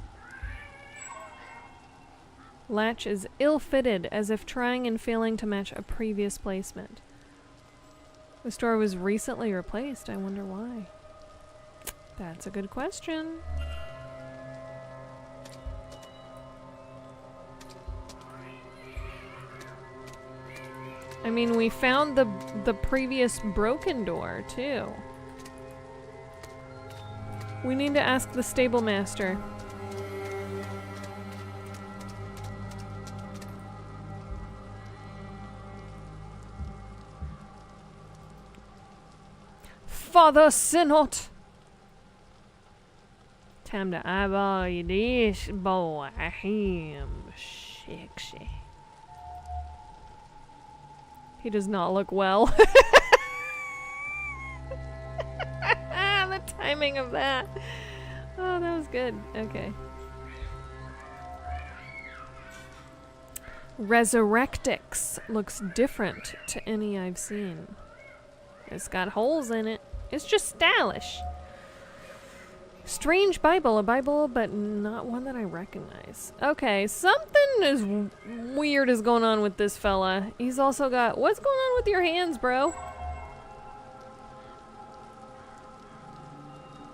Latch is ill-fitted, as if trying and failing to match a previous placement. This door was recently replaced. I wonder why. That's a good question. I mean, we found the previous broken door, too. We need to ask the stable master. Father Synod! Time to eyeball you this boy. Him sexy. He does not look well. The timing of that. Oh, that was good. Okay. Resurrectix looks different to any I've seen. It's got holes in it. It's just stylish. Strange Bible. A Bible, but not one that I recognize. Okay, something weird is going on with this fella. He's also got... What's going on with your hands, bro?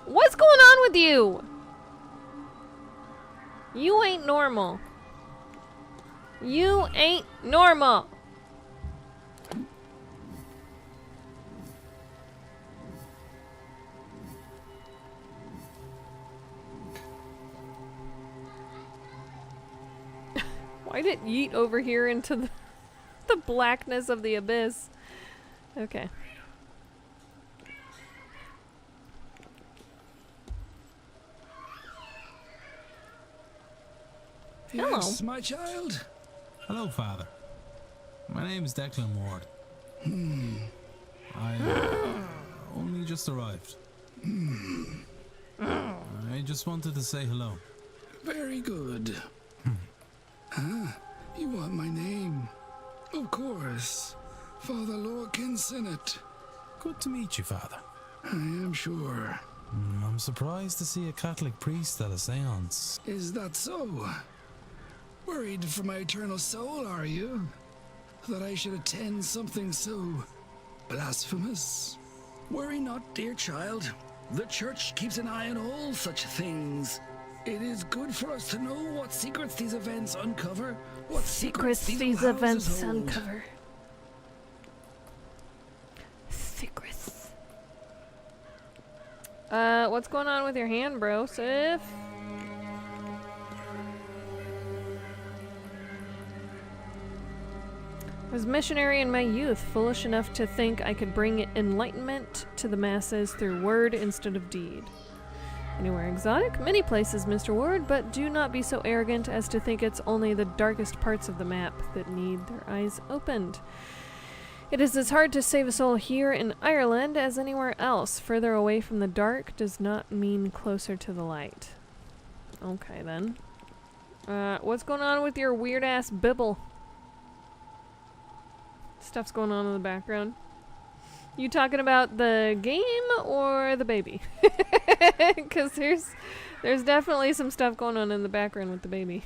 What's going on with you? You ain't normal. You ain't normal. Why did it yeet over here into the blackness of the abyss? Okay. Hello. Yes, my child. Hello, Father. My name is Declan Ward. I only just arrived. I just wanted to say hello. Very good. You want my name? Of course. Father Lorcan Sinnott. Good to meet you, Father. I am sure. I'm surprised to see a Catholic priest at a seance. Is that so? Worried for my eternal soul, are you? That I should attend something so blasphemous? Worry not, dear child. The Church keeps an eye on all such things. It is good for us to know what secrets these events uncover, what secrets these events uncover. Secrets. What's going on with your hand, bro, Sif? I was missionary in my youth, foolish enough to think I could bring enlightenment to the masses through word instead of deed. Anywhere exotic? Many places, Mr. Ward, but do not be so arrogant as to think it's only the darkest parts of the map that need their eyes opened. It is as hard to save a soul here in Ireland as anywhere else. Further away from the dark does not mean closer to the light. Okay, then. What's going on with your weird-ass bibble? Stuff's going on in the background. You talking about the game or the baby? Because there's definitely some stuff going on in the background with the baby.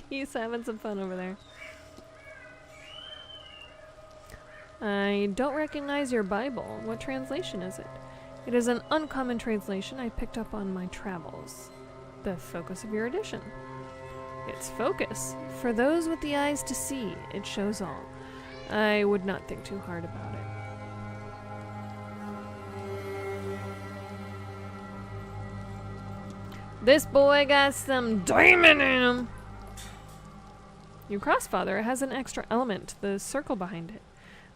He's having some fun over there. I don't recognize your Bible. What translation is it? It is an uncommon translation I picked up on my travels. The focus of your edition. It's focus. For those with the eyes to see, it shows all. I would not think too hard about it. This boy got some diamond in him. Your cross, Father, has an extra element, the circle behind it.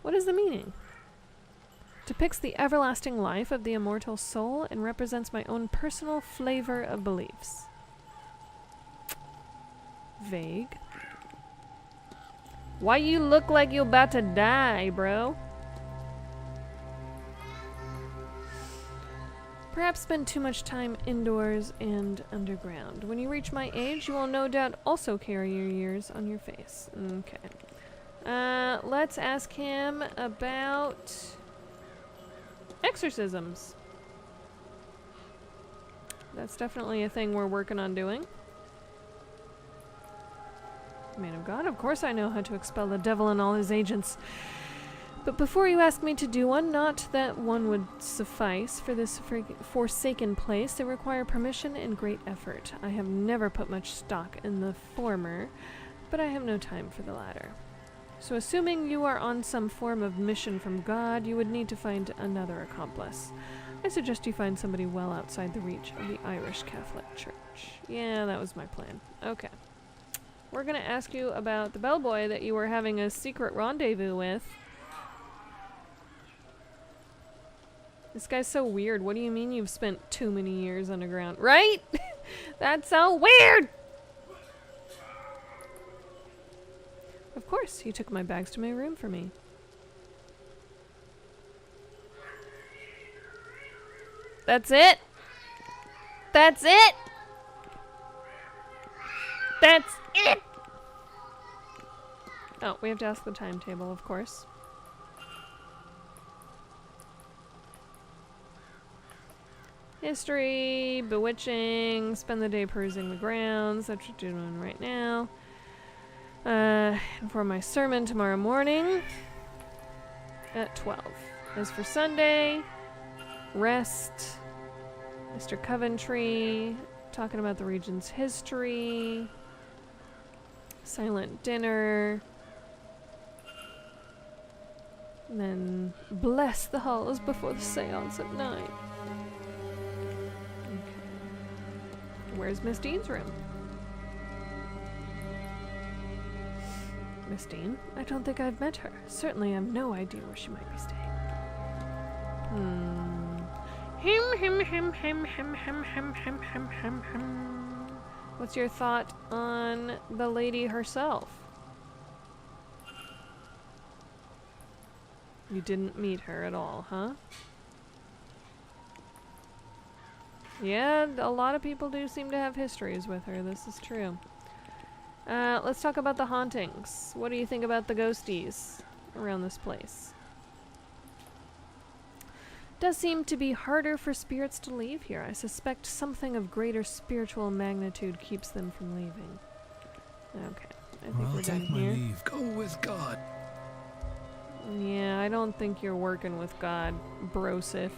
What is the meaning? Depicts the everlasting life of the immortal soul and represents my own personal flavor of beliefs. Vague. Why you look like you about to die, bro? Perhaps spend too much time indoors and underground. When you reach my age, you will no doubt also carry your years on your face. Okay. Let's ask him about exorcisms. That's definitely a thing we're working on doing. Man of God, of course I know how to expel the devil and all his agents. But before you ask me to do one, not that one would suffice for this forsaken place. They require permission and great effort. I have never put much stock in the former, but I have no time for the latter. So assuming you are on some form of mission from God, you would need to find another accomplice. I suggest you find somebody well outside the reach of the Irish Catholic Church. Yeah, that was my plan. Okay. We're going to ask you about the bellboy that you were having a secret rendezvous with. This guy's so weird. What do you mean you've spent too many years underground? Right? That's so weird! Of course, he took my bags to my room for me. That's it? That's it? That's it! Oh, we have to ask the timetable, of course. History, bewitching, spend the day perusing the grounds. That's what you're doing right now. For my sermon tomorrow morning at 12. As for Sunday, rest, Mr. Coventry, talking about the region's history, silent dinner, and then bless the halls before the seance at 9. Okay. Where's Miss Dean's room? Miss Dean? I don't think I've met her. Certainly I have no idea where she might be staying. What's your thought on the lady herself? You didn't meet her at all, huh? Yeah, a lot of people do seem to have histories with her. This is true. Let's talk about the hauntings. What do you think about the ghosties around this place? Does seem to be harder for spirits to leave here. I suspect something of greater spiritual magnitude keeps them from leaving. Okay, I think we're done here. Leave. Go with God. Yeah, I don't think you're working with God, Brosif.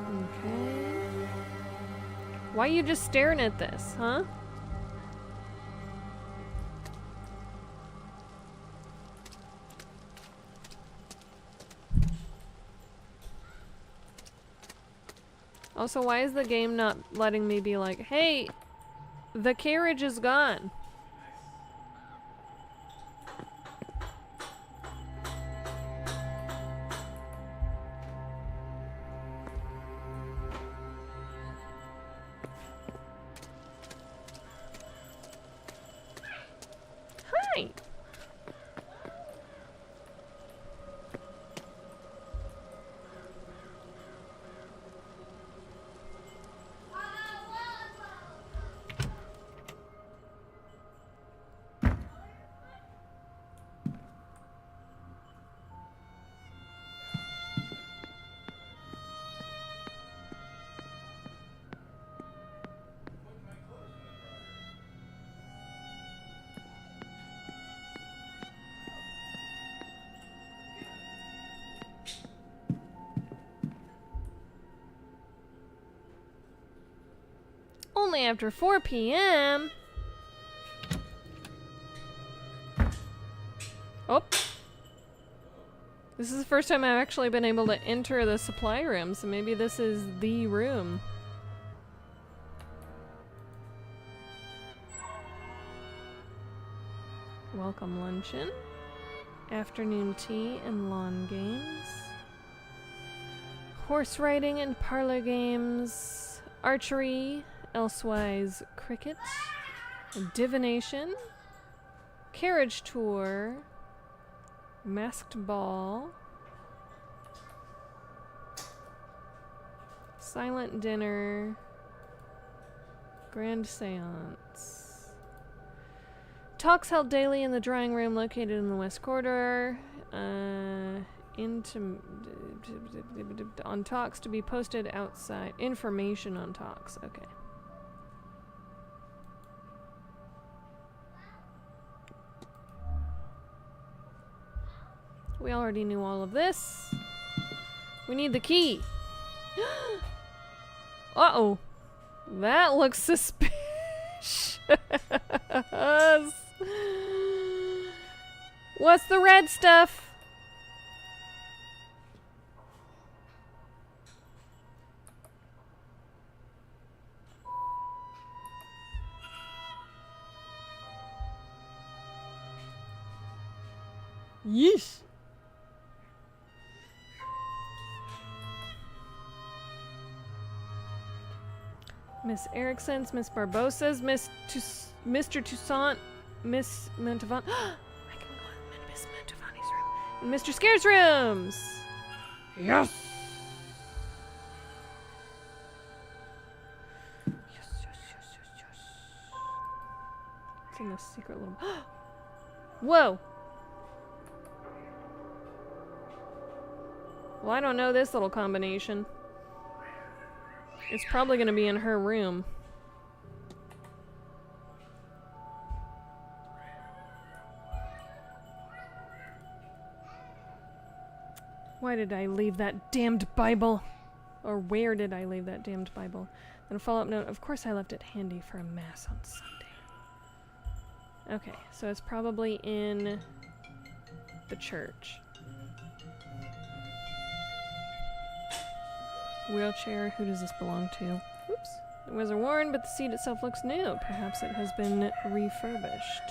Okay. Why are you just staring at this, huh? Also, why is the game not letting me be like, hey, the carriage is gone? Hi! Only after 4 p.m. Oh. This is the first time I've actually been able to enter the supply room, so maybe this is the room. Welcome luncheon. Afternoon tea and lawn games. Horse riding and parlor games. Archery. Elsewise cricket, divination, carriage tour, masked ball, silent dinner, grand seance. Talks held daily in the drawing room located in the west corridor. On talks to be posted outside. Information on talks. Okay. We already knew all of this. We need the key. Uh-oh. That looks suspicious. What's the red stuff? Yeesh. Miss Erickson's, Miss Barbosa's, Mr. Toussaint, Miss Mantovani. I can go in Miss Mantovani's room. And Mr. Scare's rooms. Yes. It's in the secret little. Whoa. Well, I don't know this little combination. It's probably going to be in her room. Why did I leave that damned Bible? Or where did I leave that damned Bible? Then a follow-up note. Of course I left it handy for a mass on Sunday. Okay, so it's probably in the church. Wheelchair, who does this belong to? Oops. It was worn, but the seat itself looks new. Perhaps it has been refurbished.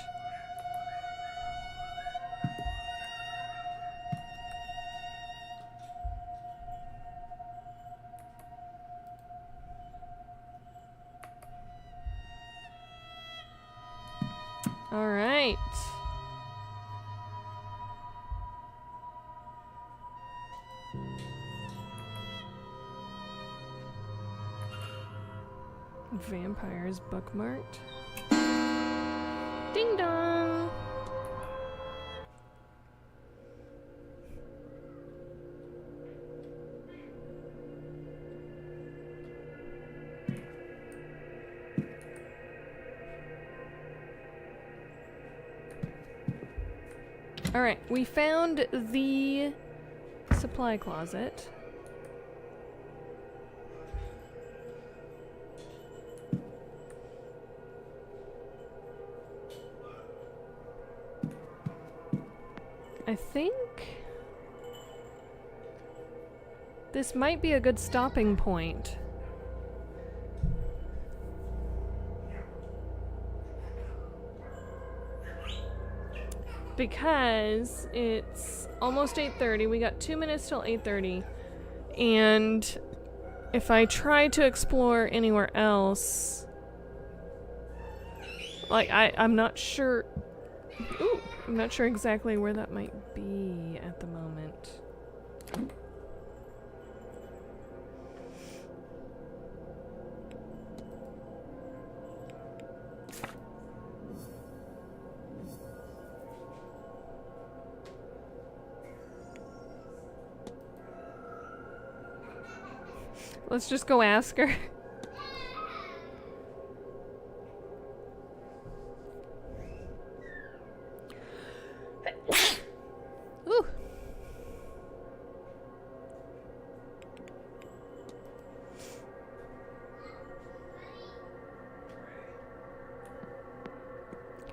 All right. Vampires bookmarked. Ding dong. All right, we found the supply closet. I think this might be a good stopping point. Because it's almost 8:30. We got 2 minutes till 8:30. And if I try to explore anywhere else, like I'm not sure. Ooh, I'm not sure exactly where that might be at the moment. Let's just go ask her. Ooh.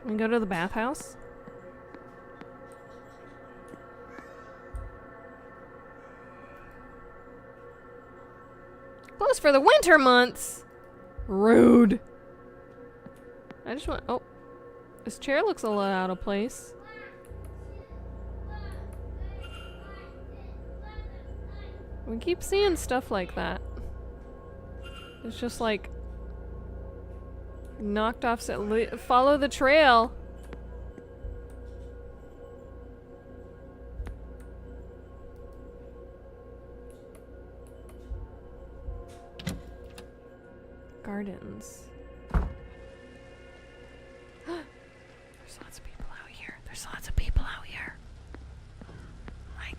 Can we go to the bathhouse? Closed for the winter months. Rude. I just want. Oh, this chair looks a little out of place. We keep seeing stuff like that. It's just like knocked off. Follow the trail. Gardens. There's lots of people out here. There's lots of people out here. I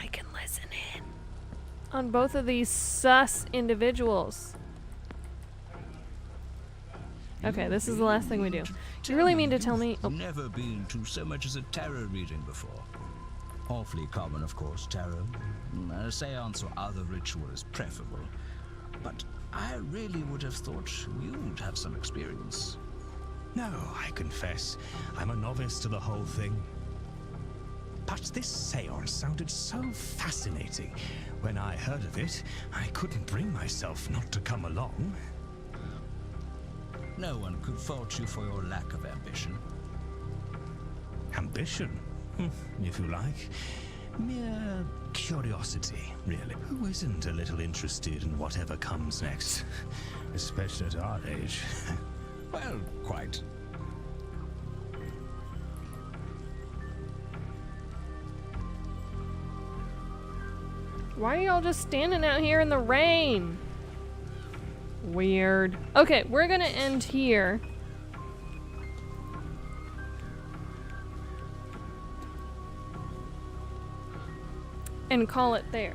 can listen in on both of these sus individuals. Okay, this is the last thing we do. Do you really mean to tell me? Oh. Never been to so much as a tarot reading before. Awfully common, of course, tarot. A seance or other ritual is preferable. But I really would have thought you'd have some experience. No, I confess, I'm a novice to the whole thing. But this seance sounded so fascinating. When I heard of it, I couldn't bring myself not to come along. No one could fault you for your lack of ambition. Ambition? if you like. Mere curiosity, really. Who isn't a little interested in whatever comes next? Especially at our age. Well, quite. Why are y'all just standing out here in the rain? Weird. Okay, we're gonna end here. And call it there.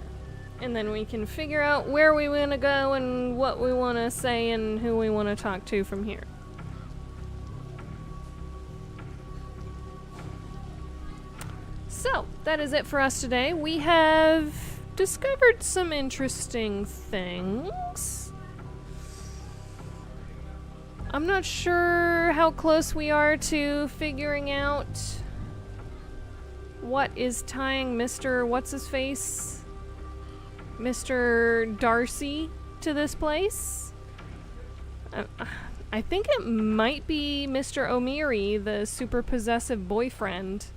And then we can figure out where we want to go and what we want to say and who we want to talk to from here. So, that is it for us today. We have discovered some interesting things. I'm not sure how close we are to figuring out what is tying Mr. What's-His-Face, Mr. Darcy, to this place. I think it might be Mr. O'Meary, the super possessive boyfriend.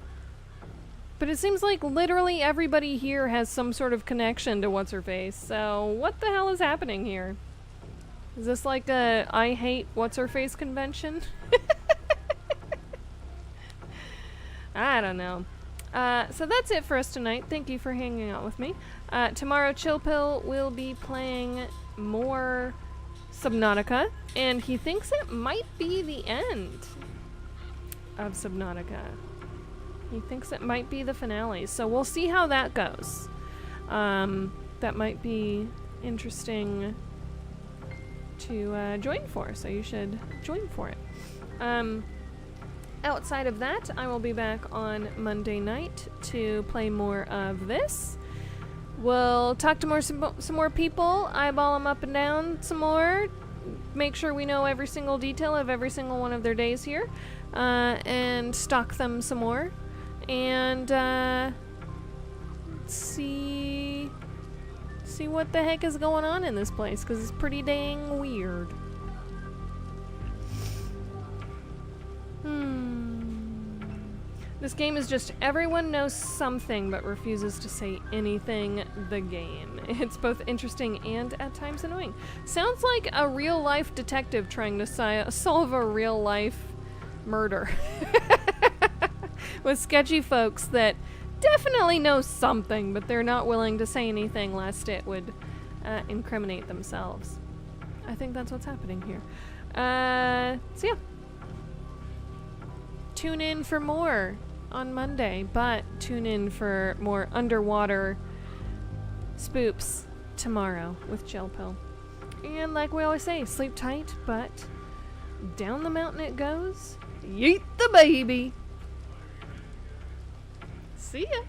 But it seems like literally everybody here has some sort of connection to What's-Her-Face, so what the hell is happening here? Is this like a I hate What's-Her-Face convention? I don't know. So that's it for us tonight. Thank you for hanging out with me. Tomorrow, Chill Pill will be playing more Subnautica, and he thinks it might be the end of Subnautica. He thinks it might be the finale, so we'll see how that goes. That might be interesting to join for, so you should join for it. Outside of that, I will be back on Monday night to play more of this. We'll talk to some more people, eyeball them up and down some more, make sure we know every single detail of every single one of their days here, and stalk them some more, and see what the heck is going on in this place, because it's pretty dang weird. This game is just everyone knows something but refuses to say anything the game. It's both interesting and at times annoying. Sounds like a real-life detective trying to solve a real-life murder. With sketchy folks that definitely know something, but they're not willing to say anything lest it would incriminate themselves. I think that's what's happening here. So yeah. Tune in for more on Monday, but tune in for more underwater spoops tomorrow with Chill Pill. And like we always say, sleep tight, but down the mountain it goes. Yeet the baby. See ya.